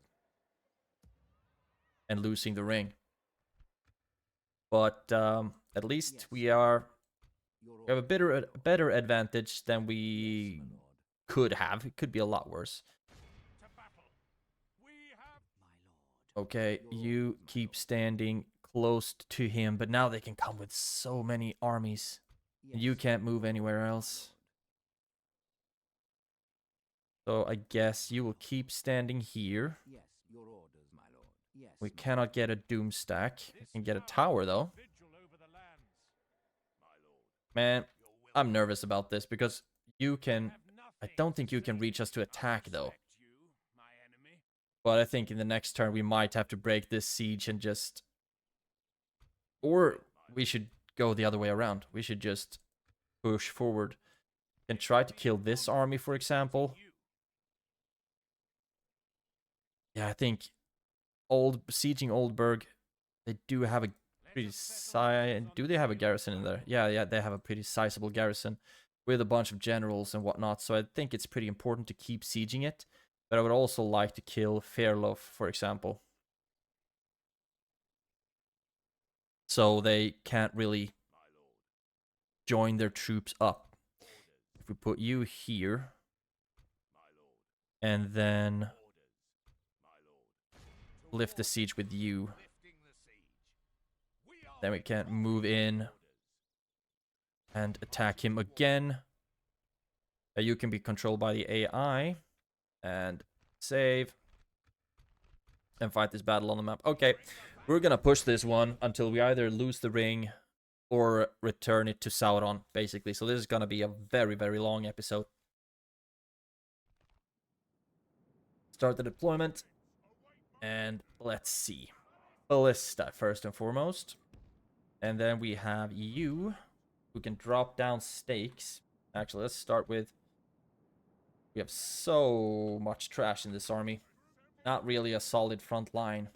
[SPEAKER 1] and losing the ring. But at least we have a better advantage than we could have. It could be a lot worse.
[SPEAKER 3] To battle. We have
[SPEAKER 1] Okay, you keep standing close to him, but now they can come with so many armies. And you can't move anywhere else. So I guess you will keep standing here.
[SPEAKER 4] Yes, your orders, my lord. Yes.
[SPEAKER 1] We cannot get a doom stack. We can get a tower though.
[SPEAKER 3] vigil over the lands.
[SPEAKER 1] Man, I'm nervous about this because you can...
[SPEAKER 3] Have
[SPEAKER 1] I
[SPEAKER 3] nothing
[SPEAKER 1] don't think
[SPEAKER 3] to
[SPEAKER 1] you can
[SPEAKER 3] say.
[SPEAKER 1] reach us to attack
[SPEAKER 3] I
[SPEAKER 1] though.
[SPEAKER 3] respect you, my enemy.
[SPEAKER 1] But I think in the next turn we might have to break this siege and just... Or we should go the other way around. We should just push forward and try to kill this army, for example. Yeah, I think sieging Oldburg, they do have a pretty do they have a garrison in there? Yeah, they have a pretty sizable garrison with a bunch of generals and whatnot. So I think it's pretty important to keep sieging it. But I would also like to kill Fairloaf, for example. So they can't really join their troops up. If we put you here, and then lift the siege with you, then we can't move in and attack him again. You can be controlled by the AI and save and fight this battle on the map. Okay, we're gonna push this one until we either lose the ring or return it to Sauron, basically. So this is gonna be a very, very long episode. Start the deployment, and let's see. Ballista first and foremost. And then we have you, who can drop down stakes. Actually, let's start with... We have so much trash in this army. Not really a solid front line.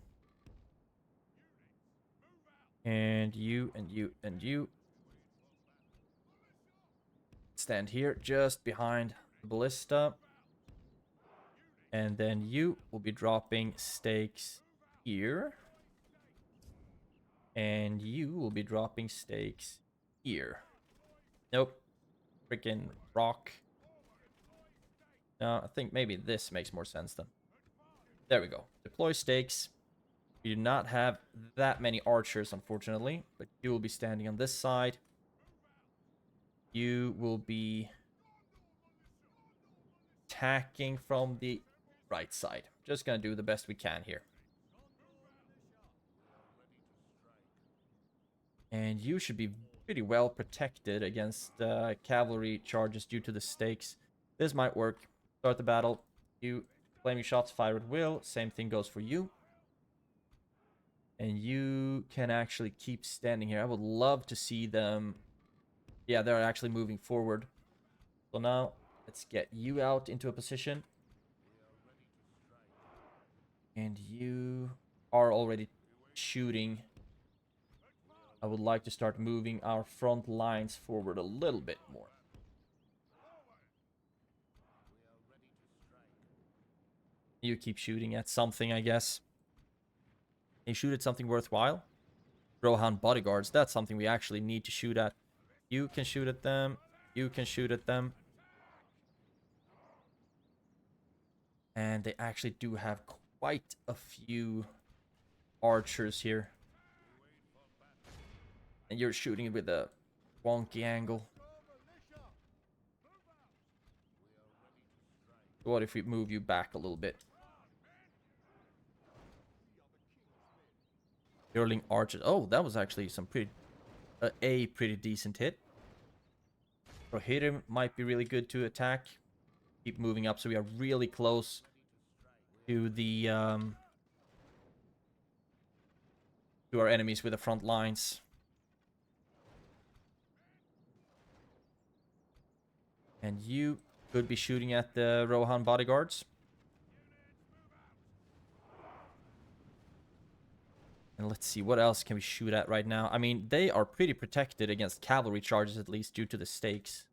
[SPEAKER 1] And you, and you, and you. Stand here, just behind the ballista. And then you will be dropping stakes here. And you will be dropping stakes here. Nope. Freaking rock. No, I think maybe this makes more sense then. There we go. Deploy stakes. We do not have that many archers, unfortunately. But you will be standing on this side. You will be attacking from the right side. Just gonna do the best we can here. And you should be pretty well protected against cavalry charges due to the stakes. This might work. Start the battle. You flaming shots, fire at will. Same thing goes for you. And you can actually keep standing here. I would love to see them. Yeah, they're actually moving forward. So now let's get you out into a position. And you are already shooting. I would like to start moving our front lines forward a little bit more. You keep shooting at something, I guess. You shoot at something worthwhile. Rohan bodyguards, that's something we actually need to shoot at. You can shoot at them. You can shoot at them. And they actually do have quite a few archers here. And you're shooting with a wonky angle. What if we move you back a little bit? Earling archers. Oh, that was actually some pretty... a pretty decent hit. Rohirrim might be really good to attack. Keep moving up, so we are really close to the... to our enemies with the front lines. And you could be shooting at the Rohan bodyguards. And let's see, what else can we shoot at right now? I mean, they are pretty protected against cavalry charges, at least, due to the stakes.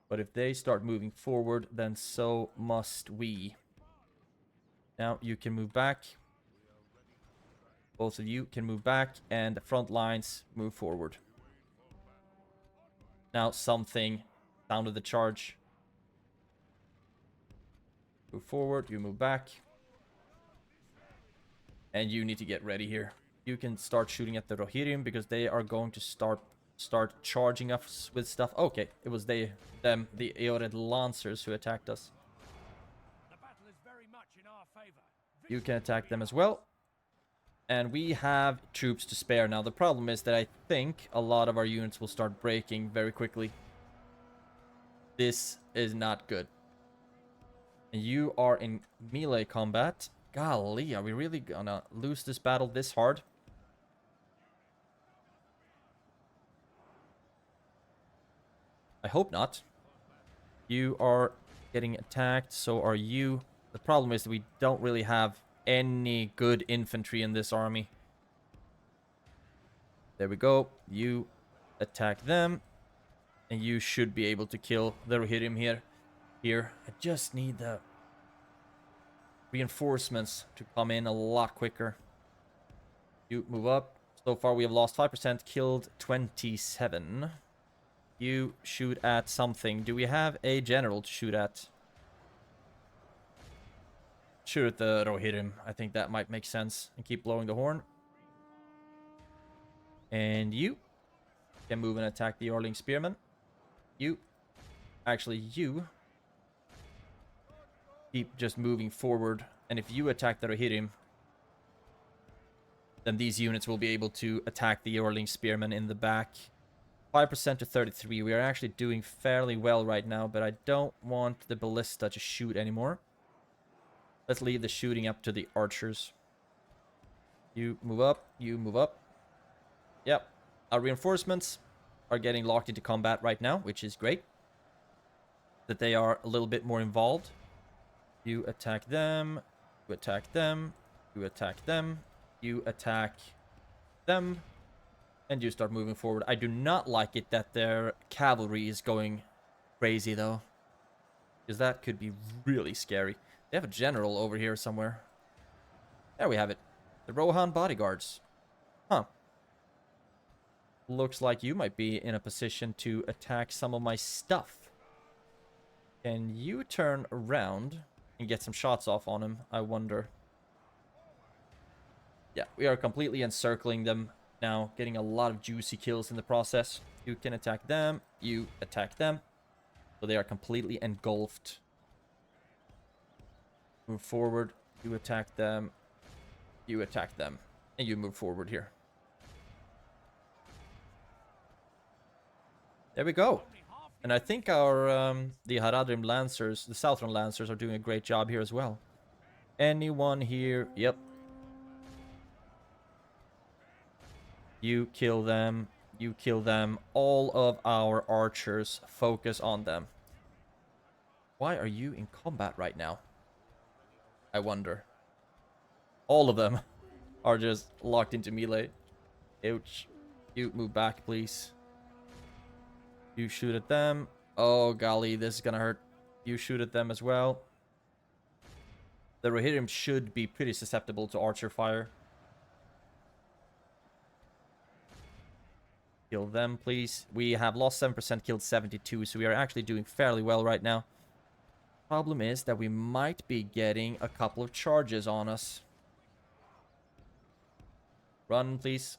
[SPEAKER 1] But if they start moving forward, then so must we. Now, you can move back. Both of you can move back, and the front lines move forward. Now, something sounded the charge. Move forward, you move back. And you need to get ready here. You can start shooting at the Rohirrim because they are going to start charging us with stuff. Okay, it was them, the EUR Lancers who attacked us.
[SPEAKER 3] The battle is very much in our favor.
[SPEAKER 1] You can attack them as well. And we have troops to spare now. The problem is that I think a lot of our units will start breaking very quickly. This is not good. And you are in melee combat. Golly, are we really gonna lose this battle this hard? I hope not. You are getting attacked, so are you. The problem is that we don't really have any good infantry in this army. There we go. You attack them. And you should be able to kill the Rohirrim here. I just need the reinforcements to come in a lot quicker. You move up. So far we have lost 5%, killed 27. You shoot at something. Do we have a general to shoot at? Shoot at the Rohirrim. I think that might make sense. And keep blowing the horn. And you can move and attack the Orling Spearmen. You keep just moving forward. And if you attack the Rohirrim, then these units will be able to attack the Orling Spearmen in the back. 5% to 33. We are actually doing fairly well right now, but I don't want the ballista to shoot anymore. Let's leave the shooting up to the archers. You move up. You move up. Yep. Our reinforcements are getting locked into combat right now, which is great. That they are a little bit more involved. You attack them. You attack them. You attack them. You attack them. And you start moving forward. I do not like it that their cavalry is going crazy, though. Because that could be really scary. They have a general over here somewhere. There we have it. The Rohan bodyguards. Huh. Looks like you might be in a position to attack some of my stuff. Can you turn around and get some shots off on him? I wonder. Yeah, we are completely encircling them now, getting a lot of juicy kills in the process. You can attack them. You attack them. So they are completely engulfed. Move forward. You attack them. You attack them. And you move forward here. There we go. And I think our the Haradrim Lancers, the Southern Lancers, are doing a great job here as well. Anyone here? Yep. You kill them. You kill them. All of our archers focus on them. Why are you in combat right now? I wonder. All of them are just locked into melee. Ouch. You move back, please. You shoot at them. Oh, golly, this is gonna hurt. You shoot at them as well. The Rohirrim should be pretty susceptible to archer fire. Kill them, please. We have lost 7%, killed 72, so we are actually doing fairly well right now. Problem is that we might be getting a couple of charges on us. Run, please.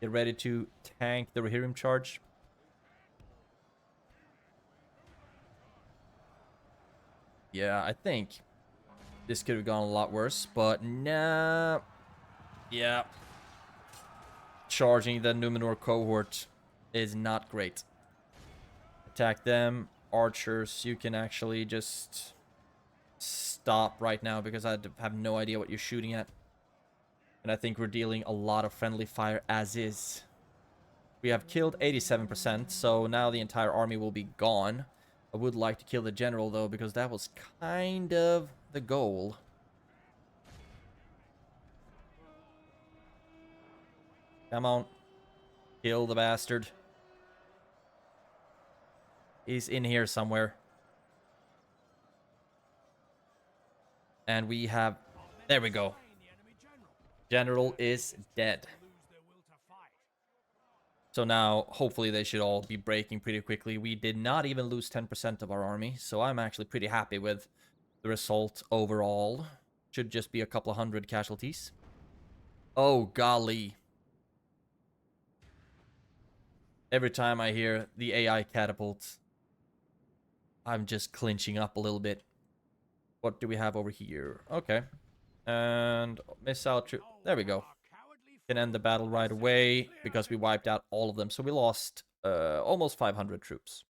[SPEAKER 1] Get ready to tank the Rohirrim charge. Yeah, I think this could have gone a lot worse, but nah. Yeah. Charging the Númenor cohort is not great. Attack them. Archers, you can actually just stop right now because I have no idea what you're shooting at. And I think we're dealing a lot of friendly fire as is. We have killed 87%, so now the entire army will be gone. I would like to kill the general, though, because that was kind of the goal. Come on. Kill the bastard. He's in here somewhere. And we have... There we go. General is dead. So now, hopefully they should all be breaking pretty quickly. We did not even lose 10% of our army, so I'm actually pretty happy with the result overall. Should just be a couple of hundred casualties. Oh, golly. Every time I hear the AI catapult, I'm just clinching up a little bit. What do we have over here? Okay. And missile troop. There we go. Can end the battle right away because we wiped out all of them. So we lost almost 500 troops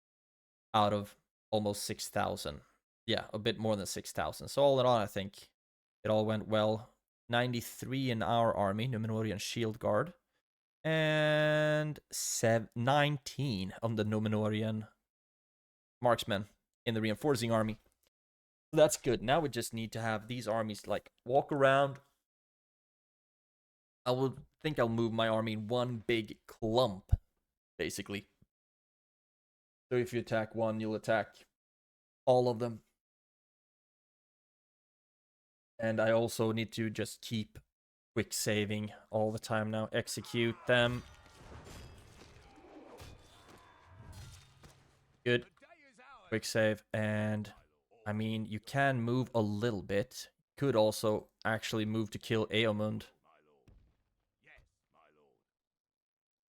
[SPEAKER 1] out of almost 6,000. Yeah, a bit more than 6,000. So all in all, I think it all went well. 93 in our army, Númenórean shield guard. And 19 on the Númenórean marksmen in the reinforcing army. So that's good. Now we just need to have these armies like walk around. I will think I'll move my army in one big clump, basically. So if you attack one, you'll attack all of them. And I also need to just keep quick saving all the time now. Execute them. Good. Quick save. And I mean, you can move a little bit. Could also actually move to kill Eomund.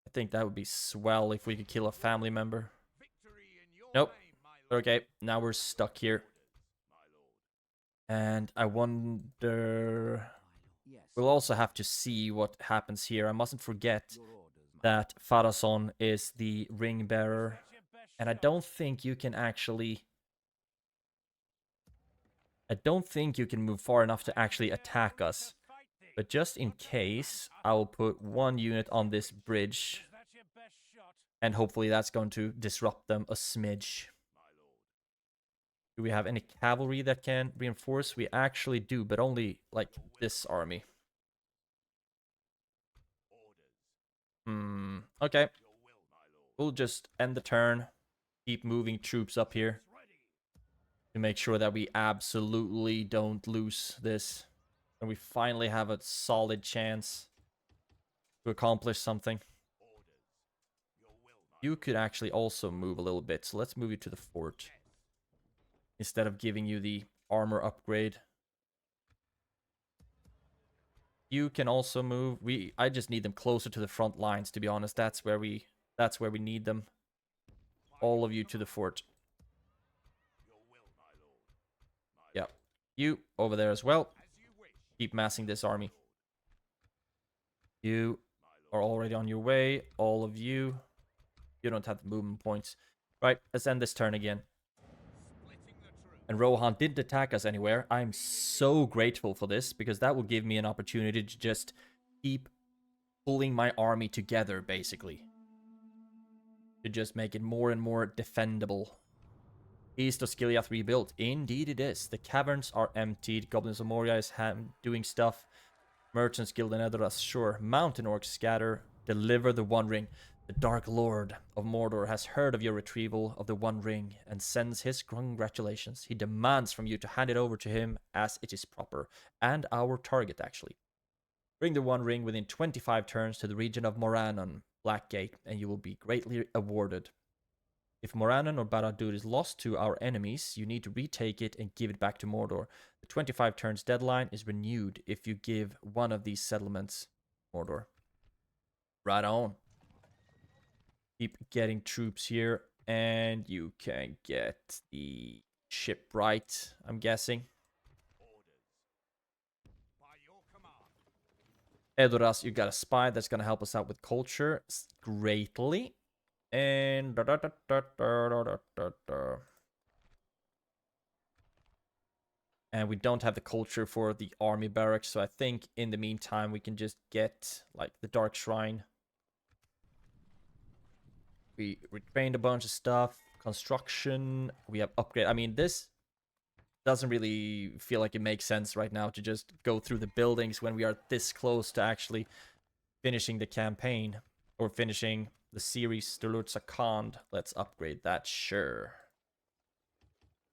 [SPEAKER 1] I think that would be swell if we could kill a family member. Nope. Okay, now we're stuck here. And I wonder... We'll also have to see what happens here. I mustn't forget that Pharason is the ring bearer. And I don't think you can actually... I don't think you can move far enough to actually attack us. But just in case, I will put one unit on this bridge. And hopefully that's going to disrupt them a smidge. Do we have any cavalry that can reinforce? We actually do, but only, like, this army. Okay. We'll just end the turn. Keep moving troops up here. To make sure that we absolutely don't lose this. And we finally have a solid chance to accomplish something. You could actually also move a little bit. So let's move you to the fort. Instead of giving you the armor upgrade. You can also move. I just need them closer to the front lines, to be honest. That's where we need them. All of you to the fort. Yeah. You over there as well. Keep massing this army. You are already on your way. All of you. You don't have the movement points. Right, let's end this turn again. And Rohan didn't attack us anywhere. I'm so grateful for this, because that will give me an opportunity to just keep pulling my army together, basically. To just make it more and more defendable. East of Skiliath rebuilt. Indeed it is. The caverns are emptied. Goblins of Moria is doing stuff. Merchants Guild and Edoras, sure. Mountain Orcs scatter. Deliver the One Ring. The Dark Lord of Mordor has heard of your retrieval of the One Ring and sends his congratulations. He demands from you to hand it over to him as it is proper, and our target, actually. Bring the One Ring within 25 turns to the region of Moran on Blackgate, and you will be greatly awarded. If Morannon or Barad-dûr is lost to our enemies, you need to retake it and give it back to Mordor. The 25 turns deadline is renewed if you give one of these settlements Mordor. Right on. Keep getting troops here, and you can get the ship right, I'm guessing.
[SPEAKER 2] By your command.
[SPEAKER 1] Edoras, you got a spy that's going to help us out with culture greatly. And and we don't have the culture for the army barracks, so I think in the meantime we can just get like the Dark Shrine. We retrained a bunch of stuff. Construction, we have upgrade. I mean, this doesn't really feel like it makes sense right now to just go through the buildings when we are this close to actually finishing the campaign or finishing the series. Sturlurza. Let's upgrade that, sure.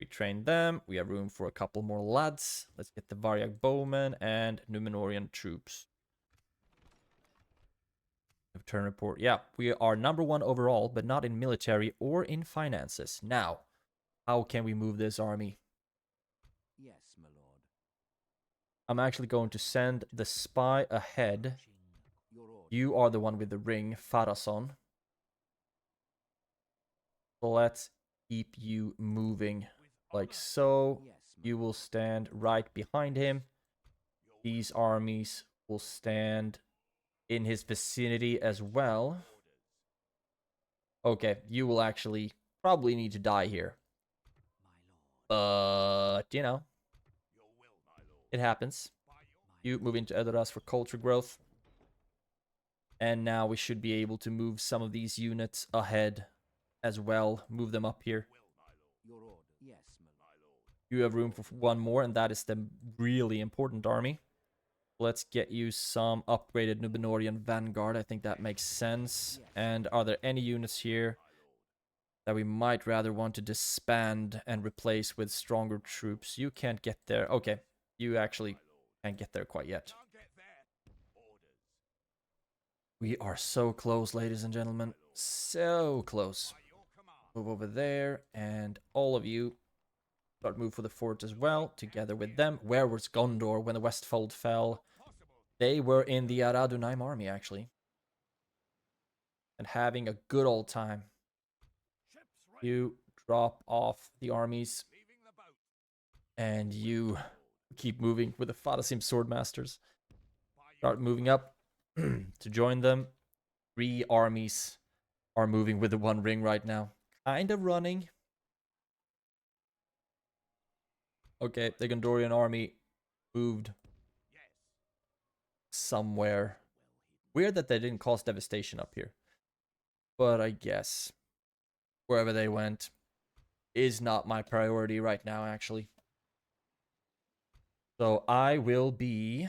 [SPEAKER 1] We trained them. We have room for a couple more lads. Let's get the Variag bowmen and Númenórean troops. Turn report. Yeah, we are #1 overall, but not in military or in finances. Now, how can we move this army?
[SPEAKER 4] Yes, my lord.
[SPEAKER 1] I'm actually going to send the spy ahead.
[SPEAKER 4] Your order.
[SPEAKER 1] You are the one with the ring, Farason. So let's keep you moving like so.
[SPEAKER 4] Yes, my
[SPEAKER 1] You will stand right behind him. These armies will stand in his vicinity as well. Okay, you will actually probably need to die here.
[SPEAKER 4] my lord.
[SPEAKER 1] But, you know,
[SPEAKER 2] Your will, my lord.
[SPEAKER 1] it happens.
[SPEAKER 2] By your
[SPEAKER 1] You move into Edoras for culture growth. And now we should be able to move some of these units ahead as well. Move them up here.
[SPEAKER 2] will, my lord.
[SPEAKER 4] Your order. Yes, my lord.
[SPEAKER 2] My lord.
[SPEAKER 1] You have room for one more, and that is the really important army. Let's get you some upgraded Númenórean vanguard. I think that makes sense. And are there any units here that we might rather want to disband and replace with stronger troops? You can't get there. Okay, you actually can't get there quite yet.
[SPEAKER 2] Can't get there. Orders.
[SPEAKER 1] We are so close, ladies and gentlemen. So close.
[SPEAKER 2] By your command.
[SPEAKER 1] Move over there, and all of you start move for the fort as well, together with them. Where was Gondor when the Westfold fell?
[SPEAKER 2] Possible.
[SPEAKER 1] They were in the Ar-Âdunâim army, actually. And having a good old time.
[SPEAKER 3] Ships ready.
[SPEAKER 1] You drop off the armies,
[SPEAKER 2] Leaving the boat.
[SPEAKER 1] and you keep moving with the Fadasim Swordmasters.
[SPEAKER 2] By your
[SPEAKER 1] Start moving up to join them. 3 armies are moving with the One Ring right now. Kind of running. Okay, the Gondorian army moved
[SPEAKER 2] yes.
[SPEAKER 1] somewhere. Weird that they didn't cause devastation up here. But I guess wherever they went is not my priority right now, actually. So I will be...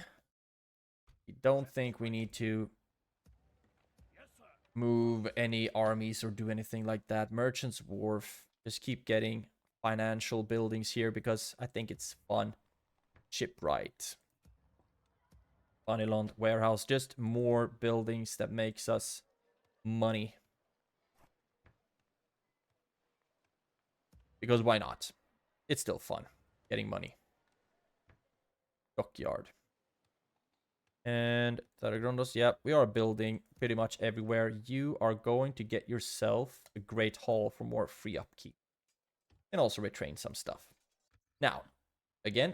[SPEAKER 1] I don't think we need to
[SPEAKER 3] Yes, sir.
[SPEAKER 1] move any armies or do anything like that. Merchant's Wharf. Just keep getting financial buildings here because I think it's fun. Shipwright. Funnyland Warehouse. Just more buildings that makes us money. Because why not? It's still fun. Getting money. Dockyard. And Taragrondos, yep, we are building pretty much everywhere. You are going to get yourself a great hall for more free upkeep. And also retrain some stuff. Now, again.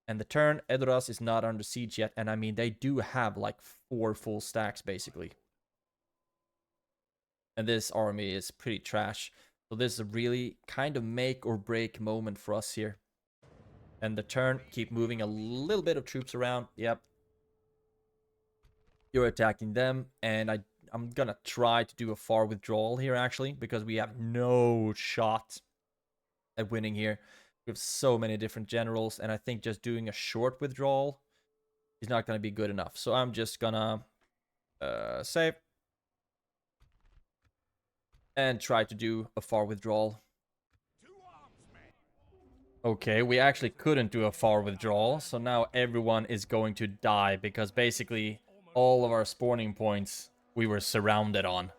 [SPEAKER 1] And the turn, Edoras is not under siege yet. And I mean, they do have like 4 full stacks, basically. And this army is pretty trash. So this is a really kind of make or break moment for us here. And the turn, keep moving a little bit of troops around. Yep. You're attacking them. And I'm gonna try to do a far withdrawal here, actually. Because we have no shot at winning here. We have so many different generals. And I think just doing a short withdrawal is not gonna be good enough. So I'm just gonna save. And try to do a far withdrawal.
[SPEAKER 2] To arms, men.
[SPEAKER 1] Okay, we actually couldn't do a far withdrawal, so now everyone is going to die because basically all of our spawning points we were surrounded on.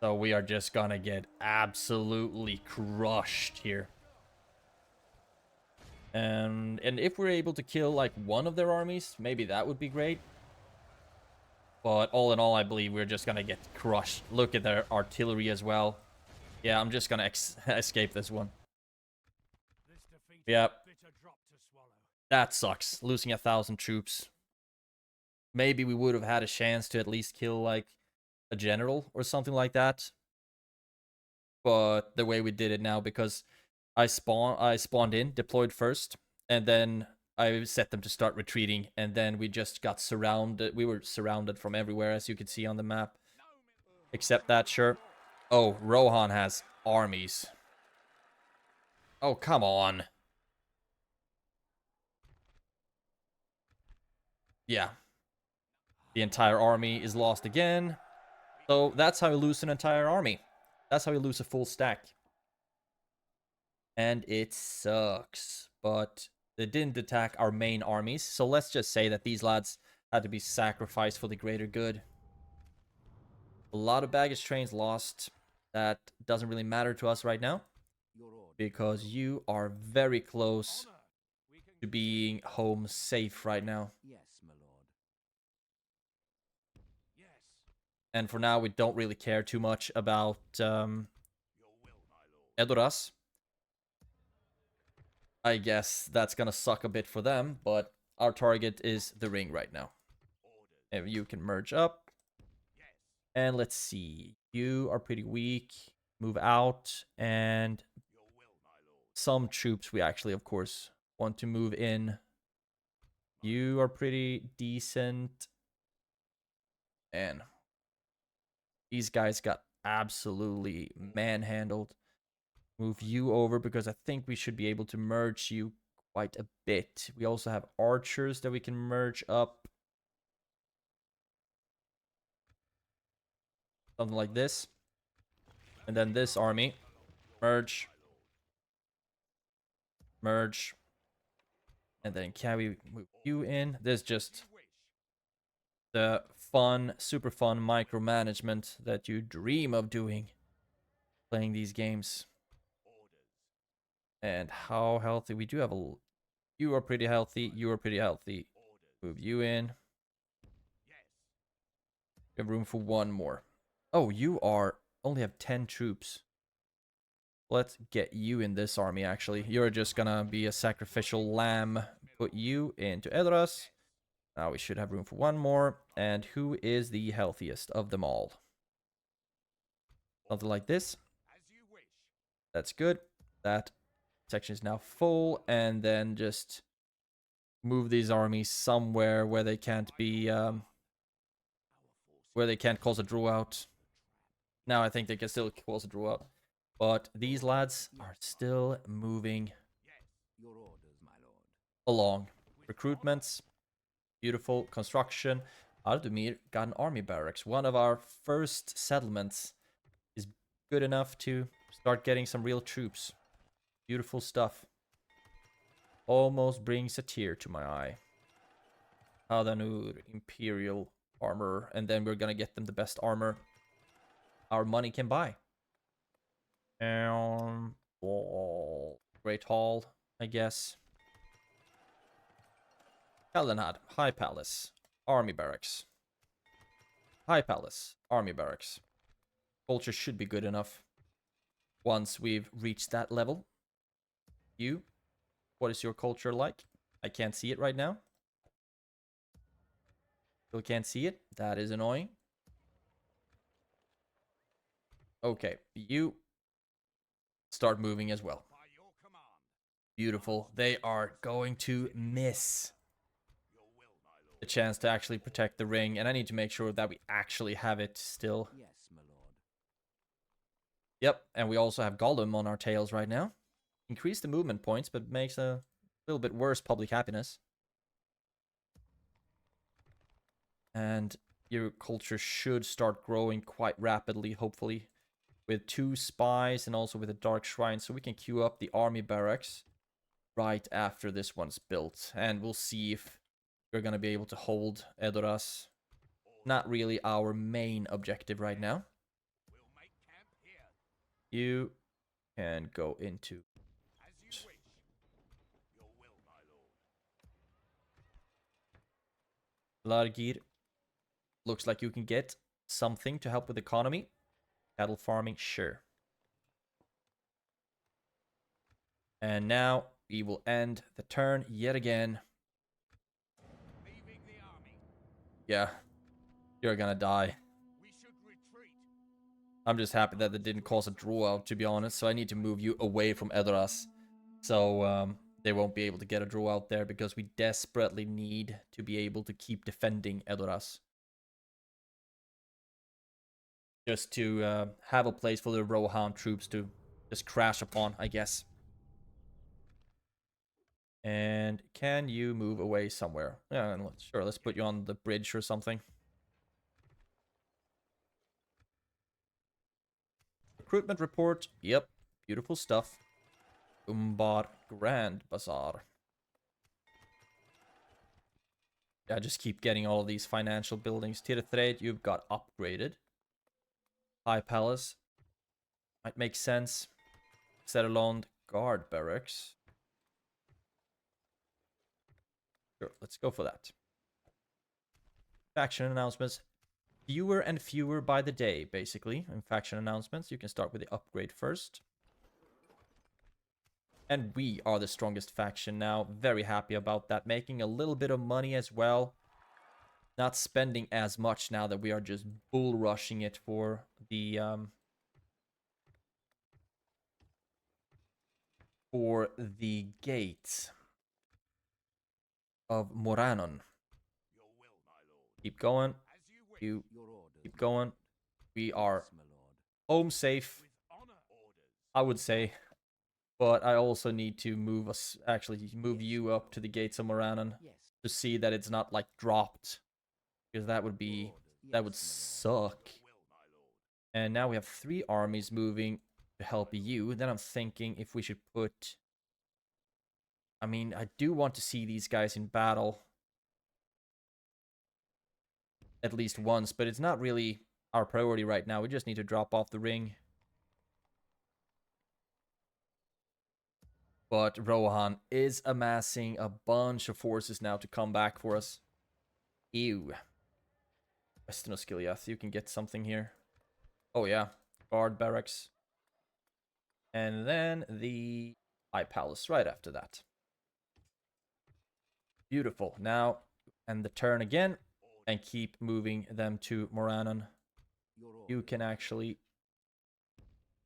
[SPEAKER 1] So we are just gonna get absolutely crushed here. And if we're able to kill like one of their armies, maybe that would be great. But all in all, I believe we're just gonna get crushed. Look at their artillery as well. Yeah, I'm just gonna escape this one.
[SPEAKER 3] This defeat
[SPEAKER 1] Yep.
[SPEAKER 3] is a bitter drop to swallow.
[SPEAKER 1] That sucks. Losing 1,000 troops. Maybe we would have had a chance to at least kill like a general or something like that. But the way we did it now, because I spawned in, deployed first, and then I set them to start retreating, and then we just got surrounded. We were surrounded from everywhere, as you can see on the map. Except that, sure. Oh, Rohan has armies. Oh, come on. Yeah. The entire army is lost again. So that's how you lose an entire army. That's how you lose a full stack. And it sucks. But they didn't attack our main armies. So let's just say that these lads had to be sacrificed for the greater good. A lot of baggage trains lost. That doesn't really matter to us right now.
[SPEAKER 4] Your order.
[SPEAKER 1] Because you are very close
[SPEAKER 3] Honor. We can
[SPEAKER 1] to being home safe right now.
[SPEAKER 4] Yes, my lord.
[SPEAKER 3] Yes.
[SPEAKER 1] And for now, we don't really care too much about
[SPEAKER 2] Your will, my lord.
[SPEAKER 1] Edoras. I guess that's gonna suck a bit for them, but our target is the ring right now.
[SPEAKER 2] Orders.
[SPEAKER 1] And you can merge up.
[SPEAKER 2] Yes.
[SPEAKER 1] And let's see. You are pretty weak. Move out. And
[SPEAKER 2] Your will, my lord.
[SPEAKER 1] some troops we actually, of course, want to move in. You are pretty decent. And these guys got absolutely manhandled. Move you over because I think we should be able to merge you quite a bit. We also have archers that we can merge up. Something like this. And then this army. Merge. Merge. And then can we move you in? There's just
[SPEAKER 3] You wish.
[SPEAKER 1] the fun, super fun micromanagement that you dream of doing. Playing these games.
[SPEAKER 2] Orders.
[SPEAKER 1] And how healthy? We do have a... You are pretty healthy. You are pretty healthy.
[SPEAKER 2] Orders.
[SPEAKER 1] Move you in.
[SPEAKER 2] Yes.
[SPEAKER 1] We have room for one more. Oh, you are... Only have 10 troops. Let's get you in this army, actually. You're just gonna be a sacrificial lamb. Put you into Edoras. Now we should have room for one more. And who is the healthiest of them all? Something like this.
[SPEAKER 3] As you wish.
[SPEAKER 1] That's good. That section is now full. And then just move these armies somewhere where they can't be... where they can't cause a draw out. Now I think they can still cause a draw out. But these lads are still moving
[SPEAKER 4] Your orders, my lord.
[SPEAKER 1] along. Recruitments. Beautiful. Construction. Ar-Âdunâim got an army barracks. One of our first settlements is good enough to start getting some real troops. Beautiful stuff. Almost brings a tear to my eye. Ar-Âdunâim Imperial armor. And then we're gonna get them the best armor our money can buy. Great Hall, I guess. Kalanad, High Palace, Army Barracks. High Palace, Army Barracks. Culture should be good enough once we've reached that level. You, what is your culture like? I can't see it right now. Still can't see it. That is annoying. Okay, you start moving as well.
[SPEAKER 3] By your command.
[SPEAKER 1] Beautiful. They are going to miss
[SPEAKER 2] Your will, my lord.
[SPEAKER 1] the chance to actually protect the ring, and I need to make sure that we actually have it still.
[SPEAKER 4] Yes, my lord.
[SPEAKER 1] Yep, and we also have Gollum on our tails right now. Increase the movement points, but makes a little bit worse public happiness. And your culture should start growing quite rapidly, hopefully. With 2 spies and also with a dark shrine, so we can queue up the army barracks right after this one's built. And we'll see if we're going to be able to hold Edoras. Not really our main objective right now.
[SPEAKER 2] We'll make
[SPEAKER 1] You can go into...
[SPEAKER 2] As you wish. Your will, my lord.
[SPEAKER 1] Largir. Looks like you can get something to help with economy. Cattle farming, sure. And now we will end the turn yet again.
[SPEAKER 2] Leaving the army.
[SPEAKER 1] Yeah, you're gonna die.
[SPEAKER 2] We should retreat.
[SPEAKER 1] I'm just happy that it didn't cause a draw out, to be honest. So I need to move you away from Edoras. So they won't be able to get a draw out there because we desperately need to be able to keep defending Edoras. Just to have a place for the Rohan troops to just crash upon, I guess. And can you move away somewhere? Yeah, sure, let's put you on the bridge or something. Recruitment report. Yep, beautiful stuff. Umbar Grand Bazaar. Yeah, just keep getting all of these financial buildings. Tirithraid, you've got upgraded. High Palace. Might make sense. Settlond Guard Barracks. Sure, let's go for that. Faction announcements. Fewer and fewer by the day, basically. In faction announcements, you can start with the upgrade first. And we are the strongest faction now. Very happy about that. Making a little bit of money as well. Not spending as much now that we are just bull rushing it for the gate of Moranon.
[SPEAKER 2] Your will, my lord.
[SPEAKER 1] Keep going.
[SPEAKER 2] As you wish.
[SPEAKER 1] You
[SPEAKER 4] Your orders.
[SPEAKER 1] keep going. We are
[SPEAKER 4] Yes, my lord.
[SPEAKER 1] home safe,
[SPEAKER 2] With honor. Orders.
[SPEAKER 1] I would say. But I also need to move us, actually move you up to the gates of Moranon
[SPEAKER 4] Yes.
[SPEAKER 1] to see that it's not like dropped. Because that would be, that would suck.
[SPEAKER 2] Your will, my lord.
[SPEAKER 1] And now we have 3 armies moving to help you. Then I'm thinking if we should put... I mean, I do want to see these guys in battle. At least once, but it's not really our priority right now. We just need to drop off the ring. But Rohan is amassing a bunch of forces now to come back for us. Ew. Western Osgiliath, you can get something here. Oh yeah, Guard Barracks. And then the High Palace right after that. Beautiful. Now, end the turn again. And keep moving them to Moranon.
[SPEAKER 4] Your
[SPEAKER 1] You
[SPEAKER 4] orders.
[SPEAKER 1] can actually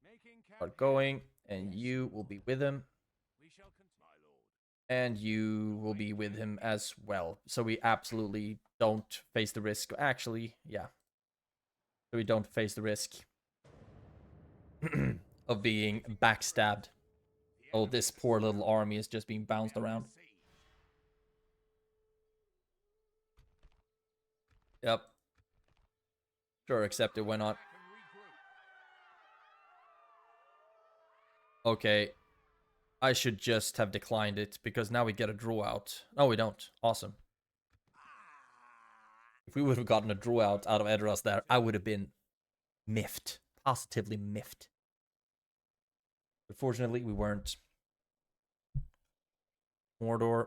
[SPEAKER 3] Making
[SPEAKER 1] start
[SPEAKER 3] campaign.
[SPEAKER 1] going. And you will be with him.
[SPEAKER 3] We shall continue.
[SPEAKER 2] My lord.
[SPEAKER 1] And you will be with him as well. So we absolutely don't face the risk. Actually, yeah. So we don't face the risk of being backstabbed. Oh, this poor little army is just being bounced around. Yep. Sure, accept it. Why not?
[SPEAKER 2] Back and regroup.
[SPEAKER 1] Okay. I should just have declined it because now we get a draw out. No, we don't. Awesome. If we would have gotten a draw out of Edoras there, I would have been miffed. Positively miffed. But fortunately, we weren't. Mordor.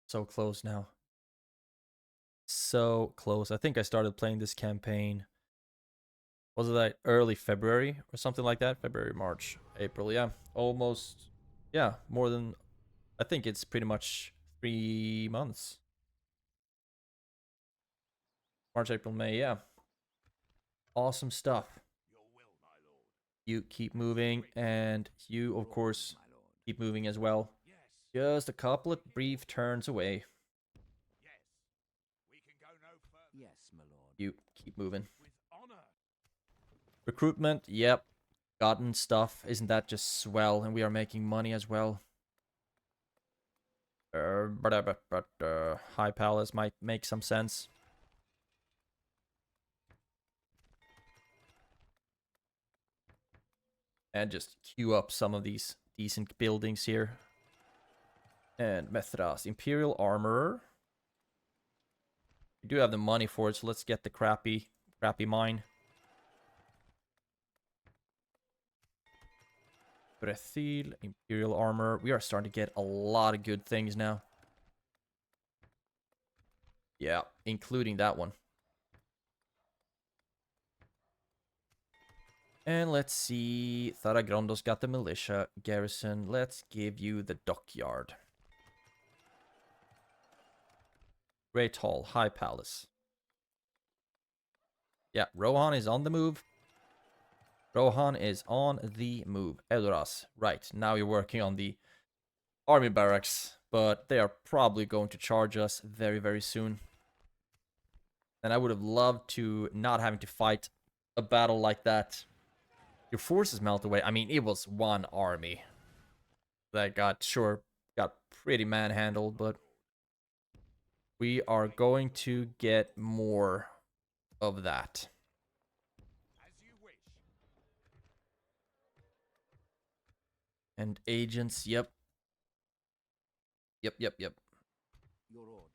[SPEAKER 1] So close now. So close. I think I started playing this campaign. Was it like early February or something like that? February, March, April. Yeah. Almost. Yeah. More than. I think it's pretty much 3 months. March, April, May. Yeah. Awesome stuff.
[SPEAKER 2] Your will, my lord.
[SPEAKER 1] You keep moving. And you, of course,
[SPEAKER 4] My lord.
[SPEAKER 1] keep moving as well.
[SPEAKER 2] Yes.
[SPEAKER 1] Just a couple of brief turns away.
[SPEAKER 2] Yes. We can go no further.
[SPEAKER 4] Yes, my lord.
[SPEAKER 1] You keep moving.
[SPEAKER 3] With honor.
[SPEAKER 1] Recruitment, yep. Gotten stuff. Isn't that just swell? And we are making money as well. High Palace might make some sense. And just queue up some of these decent buildings here. And Methras, Imperial Armorer. We do have the money for it, so let's get the crappy mine. Brethil, Imperial Armor. We are starting to get a lot of good things now. Yeah, including that one. And let's see. Tharagrondo's got the militia garrison. Let's give you the dockyard. Great Hall, High Palace. Yeah, Rohan is on the move. Rohan is on the move. Eldoras, right. Now you're working on the army barracks. But they are probably going to charge us very, very soon. And I would have loved to not having to fight a battle like that. Your forces melt away. I mean, it was one army that got pretty manhandled, but we are going to get more of that.
[SPEAKER 3] As you wish.
[SPEAKER 1] And agents, yep. Yep.
[SPEAKER 4] Your orders.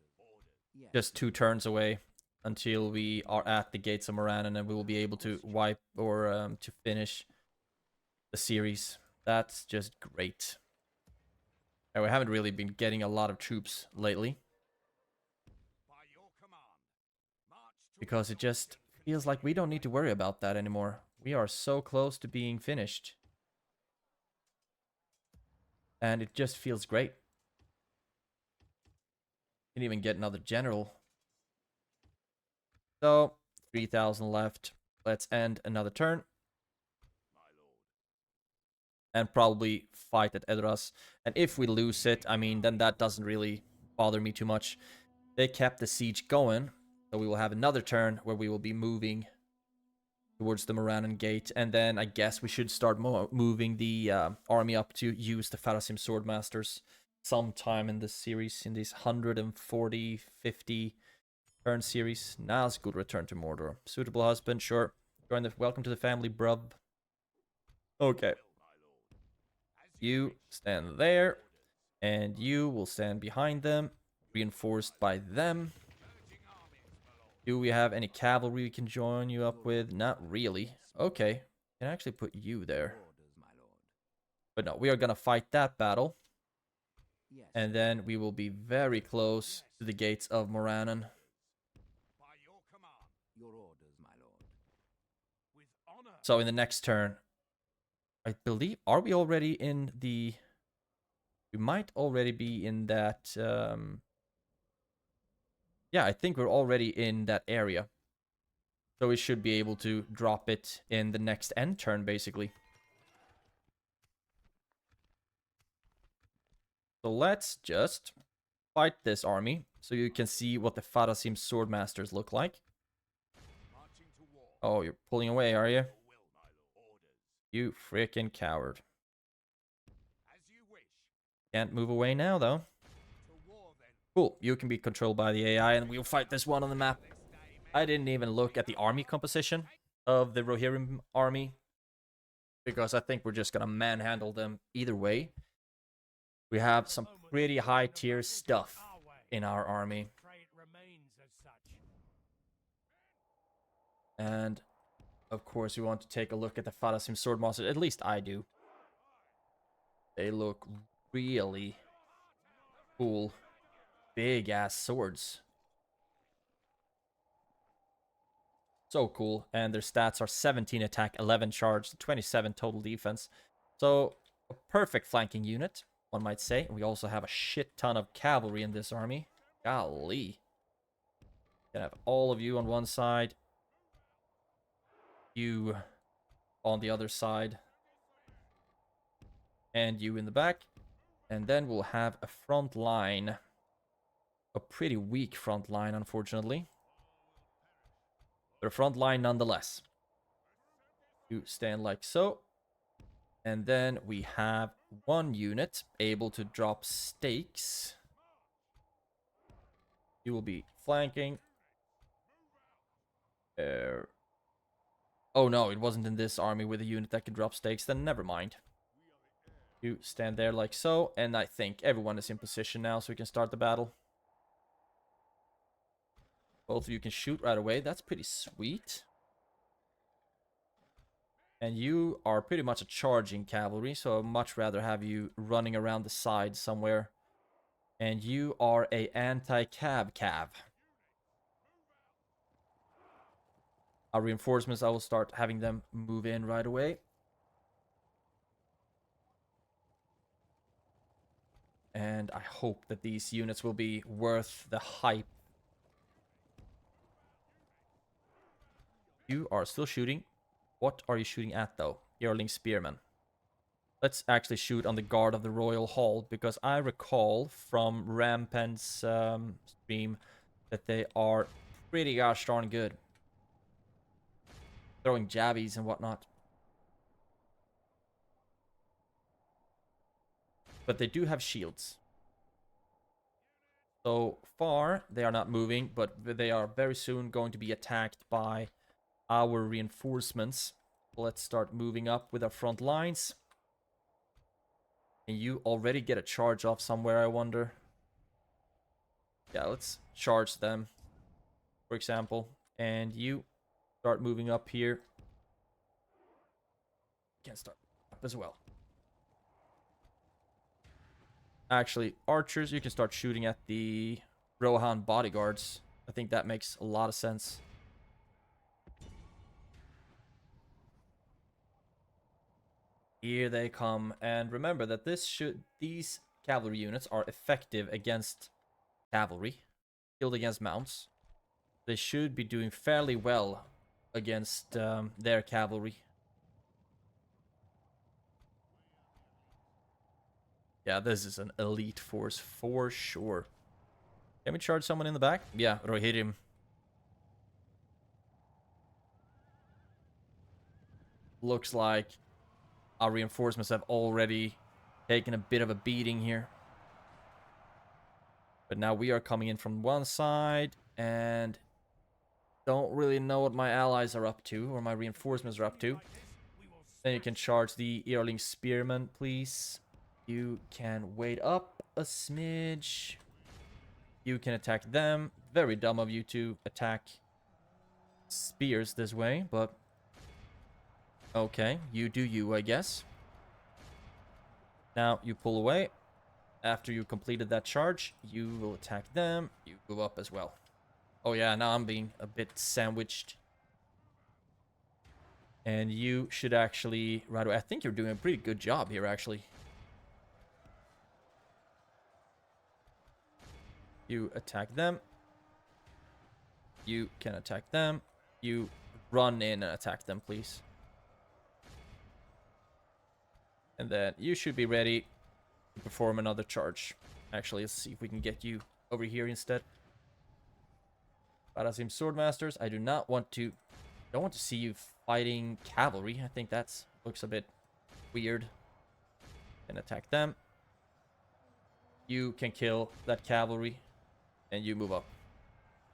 [SPEAKER 4] Yes.
[SPEAKER 1] Just 2 turns away until we are at the gates of Moran, and then we will be able to wipe or to finish the series. That's just great. And we haven't really been getting a lot of troops lately
[SPEAKER 3] By your command. March to
[SPEAKER 1] because it just feels like we don't need to worry about that anymore. We are so close to being finished. And it just feels great. Can even get another general. So, 3,000 left. Let's end another turn.
[SPEAKER 2] my lord.
[SPEAKER 1] And probably fight at Edras. And if we lose it, I mean, then that doesn't really bother me too much. They kept the siege going. So we will have another turn where we will be moving towards the Morannon Gate. And then I guess we should start moving the army up to use the Farasim Swordmasters sometime in this series. In this 140, 50 turn series. Now's a good return to Mordor. Suitable husband, sure. Join the welcome to the family, brub. Okay. You stand there, and you will stand behind them, reinforced by them. Do we have any cavalry we can join you up with? Not really. Okay. Can actually put you there.
[SPEAKER 4] Orders, my lord.
[SPEAKER 1] But no, we are gonna fight that battle,
[SPEAKER 4] Yes.
[SPEAKER 1] and then we will be very close to the gates of Morannon.
[SPEAKER 3] by your command.
[SPEAKER 4] Your orders, my lord.
[SPEAKER 3] With honor.
[SPEAKER 1] So in the next turn, I believe, are we already in the... We might already be in that... Yeah, I think we're already in that area. So we should be able to drop it in the next end turn, basically. So let's just fight this army, so you can see what the Farasim Swordmasters look like.
[SPEAKER 3] Marching to war.
[SPEAKER 1] Oh, you're pulling away, are you?
[SPEAKER 2] Your will, my lord. Orders.
[SPEAKER 1] You frickin' coward.
[SPEAKER 3] As you wish.
[SPEAKER 1] Can't move away now, though.
[SPEAKER 3] To war then.
[SPEAKER 1] Cool, you can be controlled by the AI, and we'll fight this one on the map.
[SPEAKER 3] This day, men.
[SPEAKER 1] I didn't even look at the army composition of the Rohirrim army, because I think we're just gonna manhandle them either way. We have some pretty high tier stuff
[SPEAKER 3] Our way.
[SPEAKER 1] in our army,
[SPEAKER 3] Pray it remains as such.
[SPEAKER 1] and of course we want to take a look at the Farasim Swordmasters. At least I do. They look really cool. Big ass swords. So cool. And their stats are 17 attack, 11 charge, 27 total defense. So a perfect flanking unit, one might say. We also have a shit ton of cavalry in this army. Golly. Gonna have all of you on one side. You on the other side. And you in the back. And then we'll have a front line. A pretty weak front line, unfortunately. But a front line nonetheless. You stand like so. And then we have one unit able to drop stakes. You will be flanking. Oh no, it wasn't in this army with a unit that can drop stakes. Then never mind. You stand there like so. And I think everyone is in position now, so we can start the battle. Both of you can shoot right away. That's pretty sweet. And you are pretty much a charging cavalry, so I'd much rather have you running around the side somewhere. And you are a anti-cav cav. Our reinforcements, I will start having them move in right away. And I hope that these units will be worth the hype. You are still shooting. What are you shooting at, though? Yearling Spearman. Let's actually shoot on the guard of the Royal Hall, because I recall from Rampant's stream that they are pretty gosh darn good. Throwing jabbies and whatnot. But they do have shields. So far, they are not moving, but they are very soon going to be attacked by our reinforcements. Let's start moving up with our front lines. And you already get a charge off somewhere, I wonder. Yeah, let's charge them, for example. And you start moving up here. Can start up as well. Actually, archers, you can start shooting at the Rohan bodyguards. I think that makes a lot of sense. Here they come. And remember that these cavalry units are effective against cavalry, killed against mounts. They should be doing fairly well against their cavalry. Yeah, this is an elite force for sure. Can we charge someone in the back? Yeah, Rohirrim. Looks like our reinforcements have already taken a bit of a beating here. But now we are coming in from one side and don't really know what my allies are up to or my reinforcements are up to. Then you can charge the Yearling Spearman, please. You can wait up a smidge. You can attack them. Very dumb of you to attack spears this way, but okay, you do you, I guess. Now you pull away. After you completed that charge, you will attack them. You move up as well. Oh yeah, now I'm being a bit sandwiched. And you should actually, right away, I think you're doing a pretty good job here, actually. You attack them. You can attack them. You run in and attack them, please. And then you should be ready to perform another charge. Actually, let's see if we can get you over here instead. Badasim Swordmasters, I don't want to see you fighting cavalry. I think that looks a bit weird. And attack them. You can kill that cavalry. And you move up.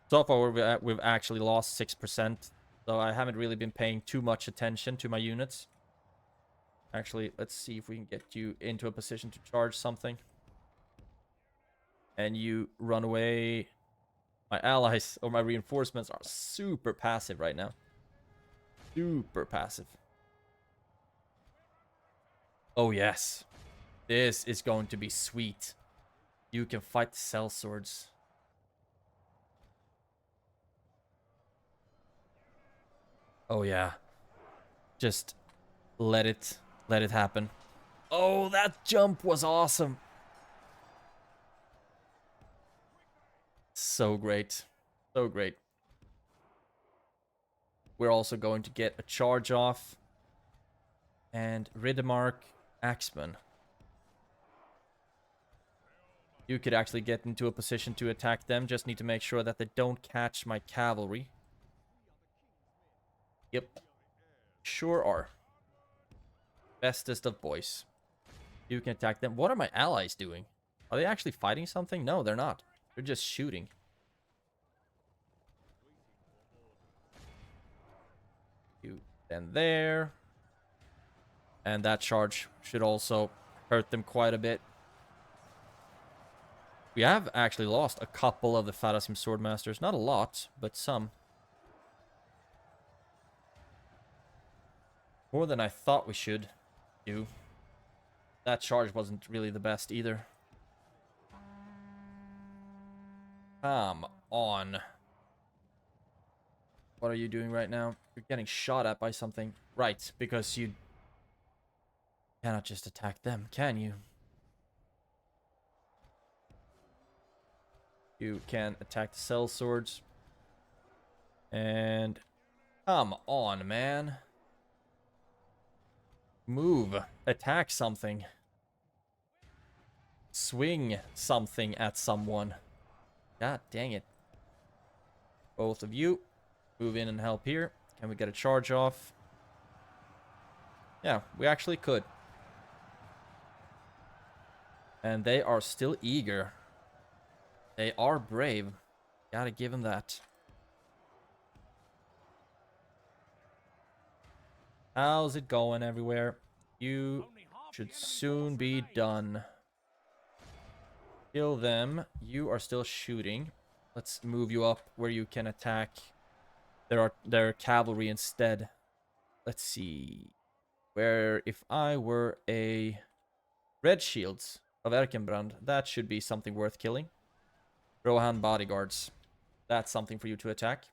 [SPEAKER 1] So far, we've actually lost 6%. So I haven't really been paying too much attention to my units. Actually, let's see if we can get you into a position to charge something. And you run away. My allies or my reinforcements are super passive right now. Super passive. Oh, yes. This is going to be sweet. You can fight the sellswords. Oh, yeah. Just let it happen. Oh, that jump was awesome. So great. So great. We're also going to get a charge off. And Riddermark Axeman. You could actually get into a position to attack them. Just need to make sure that they don't catch my cavalry. Yep. Sure are. Bestest of boys. You can attack them. What are my allies doing? Are they actually fighting something? No, they're not. They're just shooting. You then there. And that charge should also hurt them quite a bit. We have actually lost a couple of the Fadasim Swordmasters. Not a lot, but some. More than I thought we should do. That charge wasn't really the best either. Come on. What are you doing right now? You're getting shot at by something. Right, because you cannot just attack them, can you? You can attack the cell swords. And come on, man. Move. Attack something. Swing something at someone. God dang it. Both of you. Move in and help here. Can we get a charge off? Yeah, we actually could. And they are still eager. They are brave. Gotta give them that. How's it going everywhere? You should soon be done. Kill them. You are still shooting. Let's move you up where you can attack their cavalry instead. Let's see. Where if I were a red shields of Erkenbrand, that should be something worth killing. Rohan bodyguards. That's something for you to attack.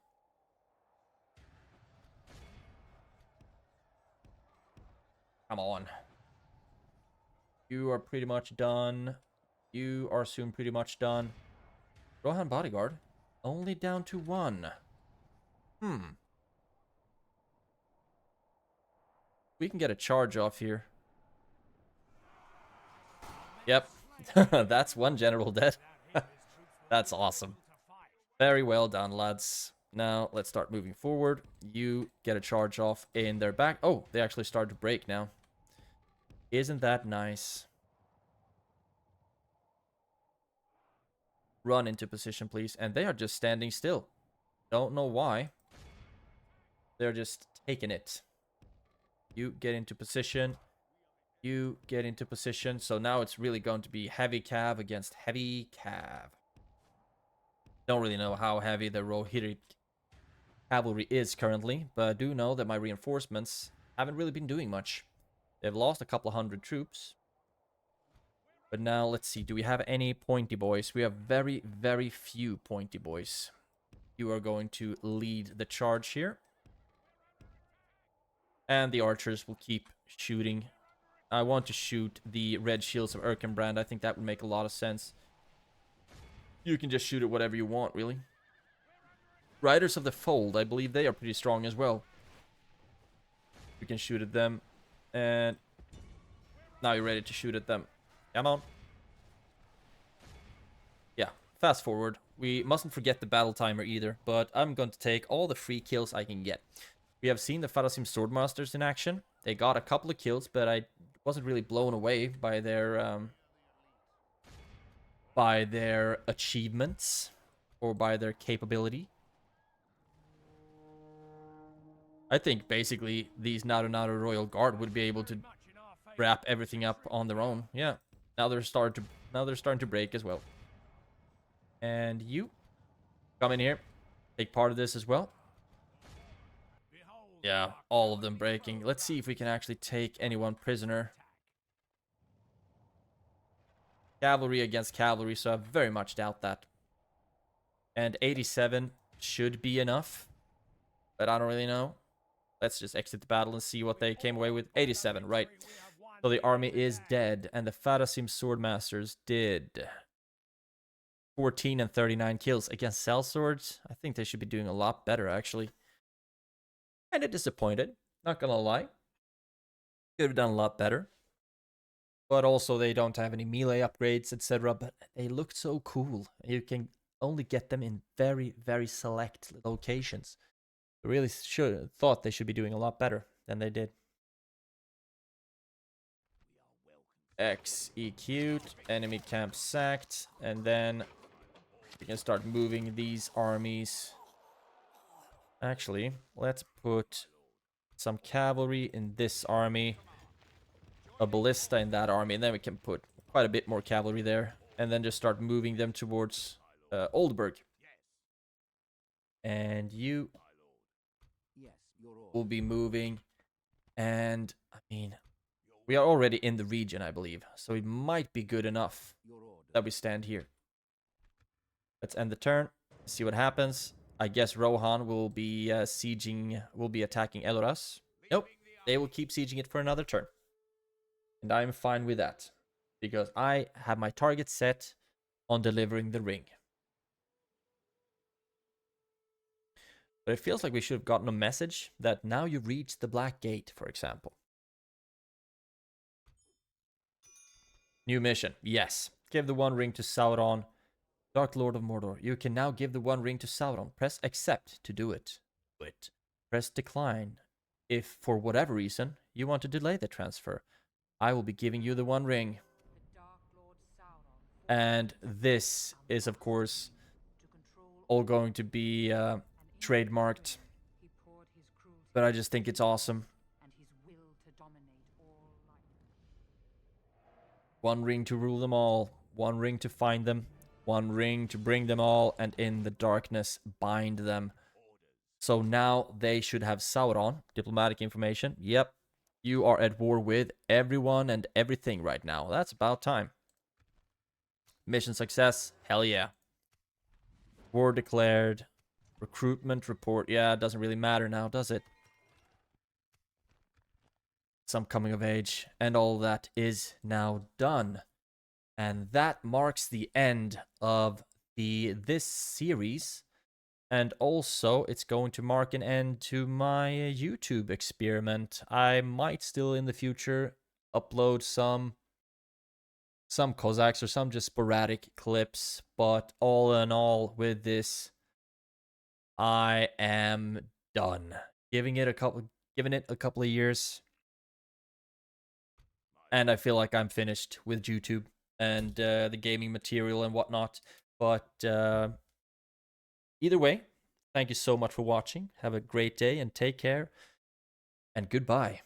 [SPEAKER 1] Come on. You are pretty much done. You are soon pretty much done. Rohan bodyguard. Only down to 1. We can get a charge off here. Yep. That's 1 general dead. That's awesome. Very well done, lads. Now, let's start moving forward. You get a charge off in their back. Oh, they actually started to break now. Isn't that nice? Run into position, please. And they are just standing still. Don't know why. They're just taking it. You get into position. You get into position. So now it's really going to be heavy cav against heavy cav. Don't really know how heavy the Rohirric cavalry is currently, but I do know that my reinforcements haven't really been doing much. They've lost a couple of 100 troops. But now, let's see. Do we have any pointy boys? We have very, very few pointy boys. You are going to lead the charge here. And the archers will keep shooting. I want to shoot the red shields of Erkenbrand. I think that would make a lot of sense. You can just shoot at whatever you want, really. Riders of the Fold, I believe they are pretty strong as well. You can shoot at them. And now you're ready to shoot at them. Come on. Yeah, fast forward. We mustn't forget the battle timer either, but I'm going to take all the free kills I can get. We have seen the Farasim Swordmasters in action. They got a couple of kills, but I wasn't really blown away by their achievements or by their capability. I think basically these Naru Royal Guard would be able to wrap everything up on their own. Yeah. Now they're starting to break as well. And you come in here. Take part of this as well. Yeah, all of them breaking. Let's see if we can actually take anyone prisoner. Cavalry against cavalry, so I very much doubt that. And 87 should be enough, but I don't really know. Let's just exit the battle and see what they came away with. 87, right. So the army is dead, and the Farasim Swordmasters did 14 and 39 kills against sellswords. I think they should be doing a lot better, actually. Kinda disappointed, not gonna lie. Could have done a lot better. But also they don't have any melee upgrades, etc. But they look so cool. You can only get them in very, very select locations. I really thought they should be doing a lot better than they did. Execute, enemy camp sacked, and then we can start moving these armies. Actually, let's put some cavalry in this army, a ballista in that army, and then we can put quite a bit more cavalry there, and then just start moving them towards Oldburg. And you
[SPEAKER 4] Yes, your order.
[SPEAKER 1] will be moving And, I mean, we are already in the region, I believe. So it might be good enough
[SPEAKER 4] Your orders.
[SPEAKER 1] that we stand here. Let's end the turn. See what happens. I guess Rohan will be attacking Eloras. Nope. They will keep sieging it for another turn. And I'm fine with that. Because I have my target set on delivering the ring. But it feels like we should have gotten a message that now you've reached the Black Gate, for example. New mission. Yes. Give the One Ring to Sauron, Dark Lord of Mordor. You can now give the One Ring to Sauron. Press accept to do it. Press decline if, for whatever reason, you want to delay the transfer. I will be giving you the One Ring. And this is, of course, all going to be trademarked. But I just think it's awesome. One ring to rule them all. One ring to find them. One ring to bring them all. And in the darkness, bind them. So now they should have Sauron. Diplomatic information. Yep. You are at war with everyone and everything right now. That's about time. Mission success. Hell yeah. War declared. Recruitment report. Yeah, it doesn't really matter now, does it? Some coming of age. And all that is now done. And that marks the end of this series. And also, it's going to mark an end to my YouTube experiment. I might still in the future upload some Cossacks or some just sporadic clips. But all in all, with this, I am done. Giving it a couple of years. And I feel like I'm finished with YouTube and the gaming material and whatnot. But either way, thank you so much for watching. Have a great day and take care. And goodbye.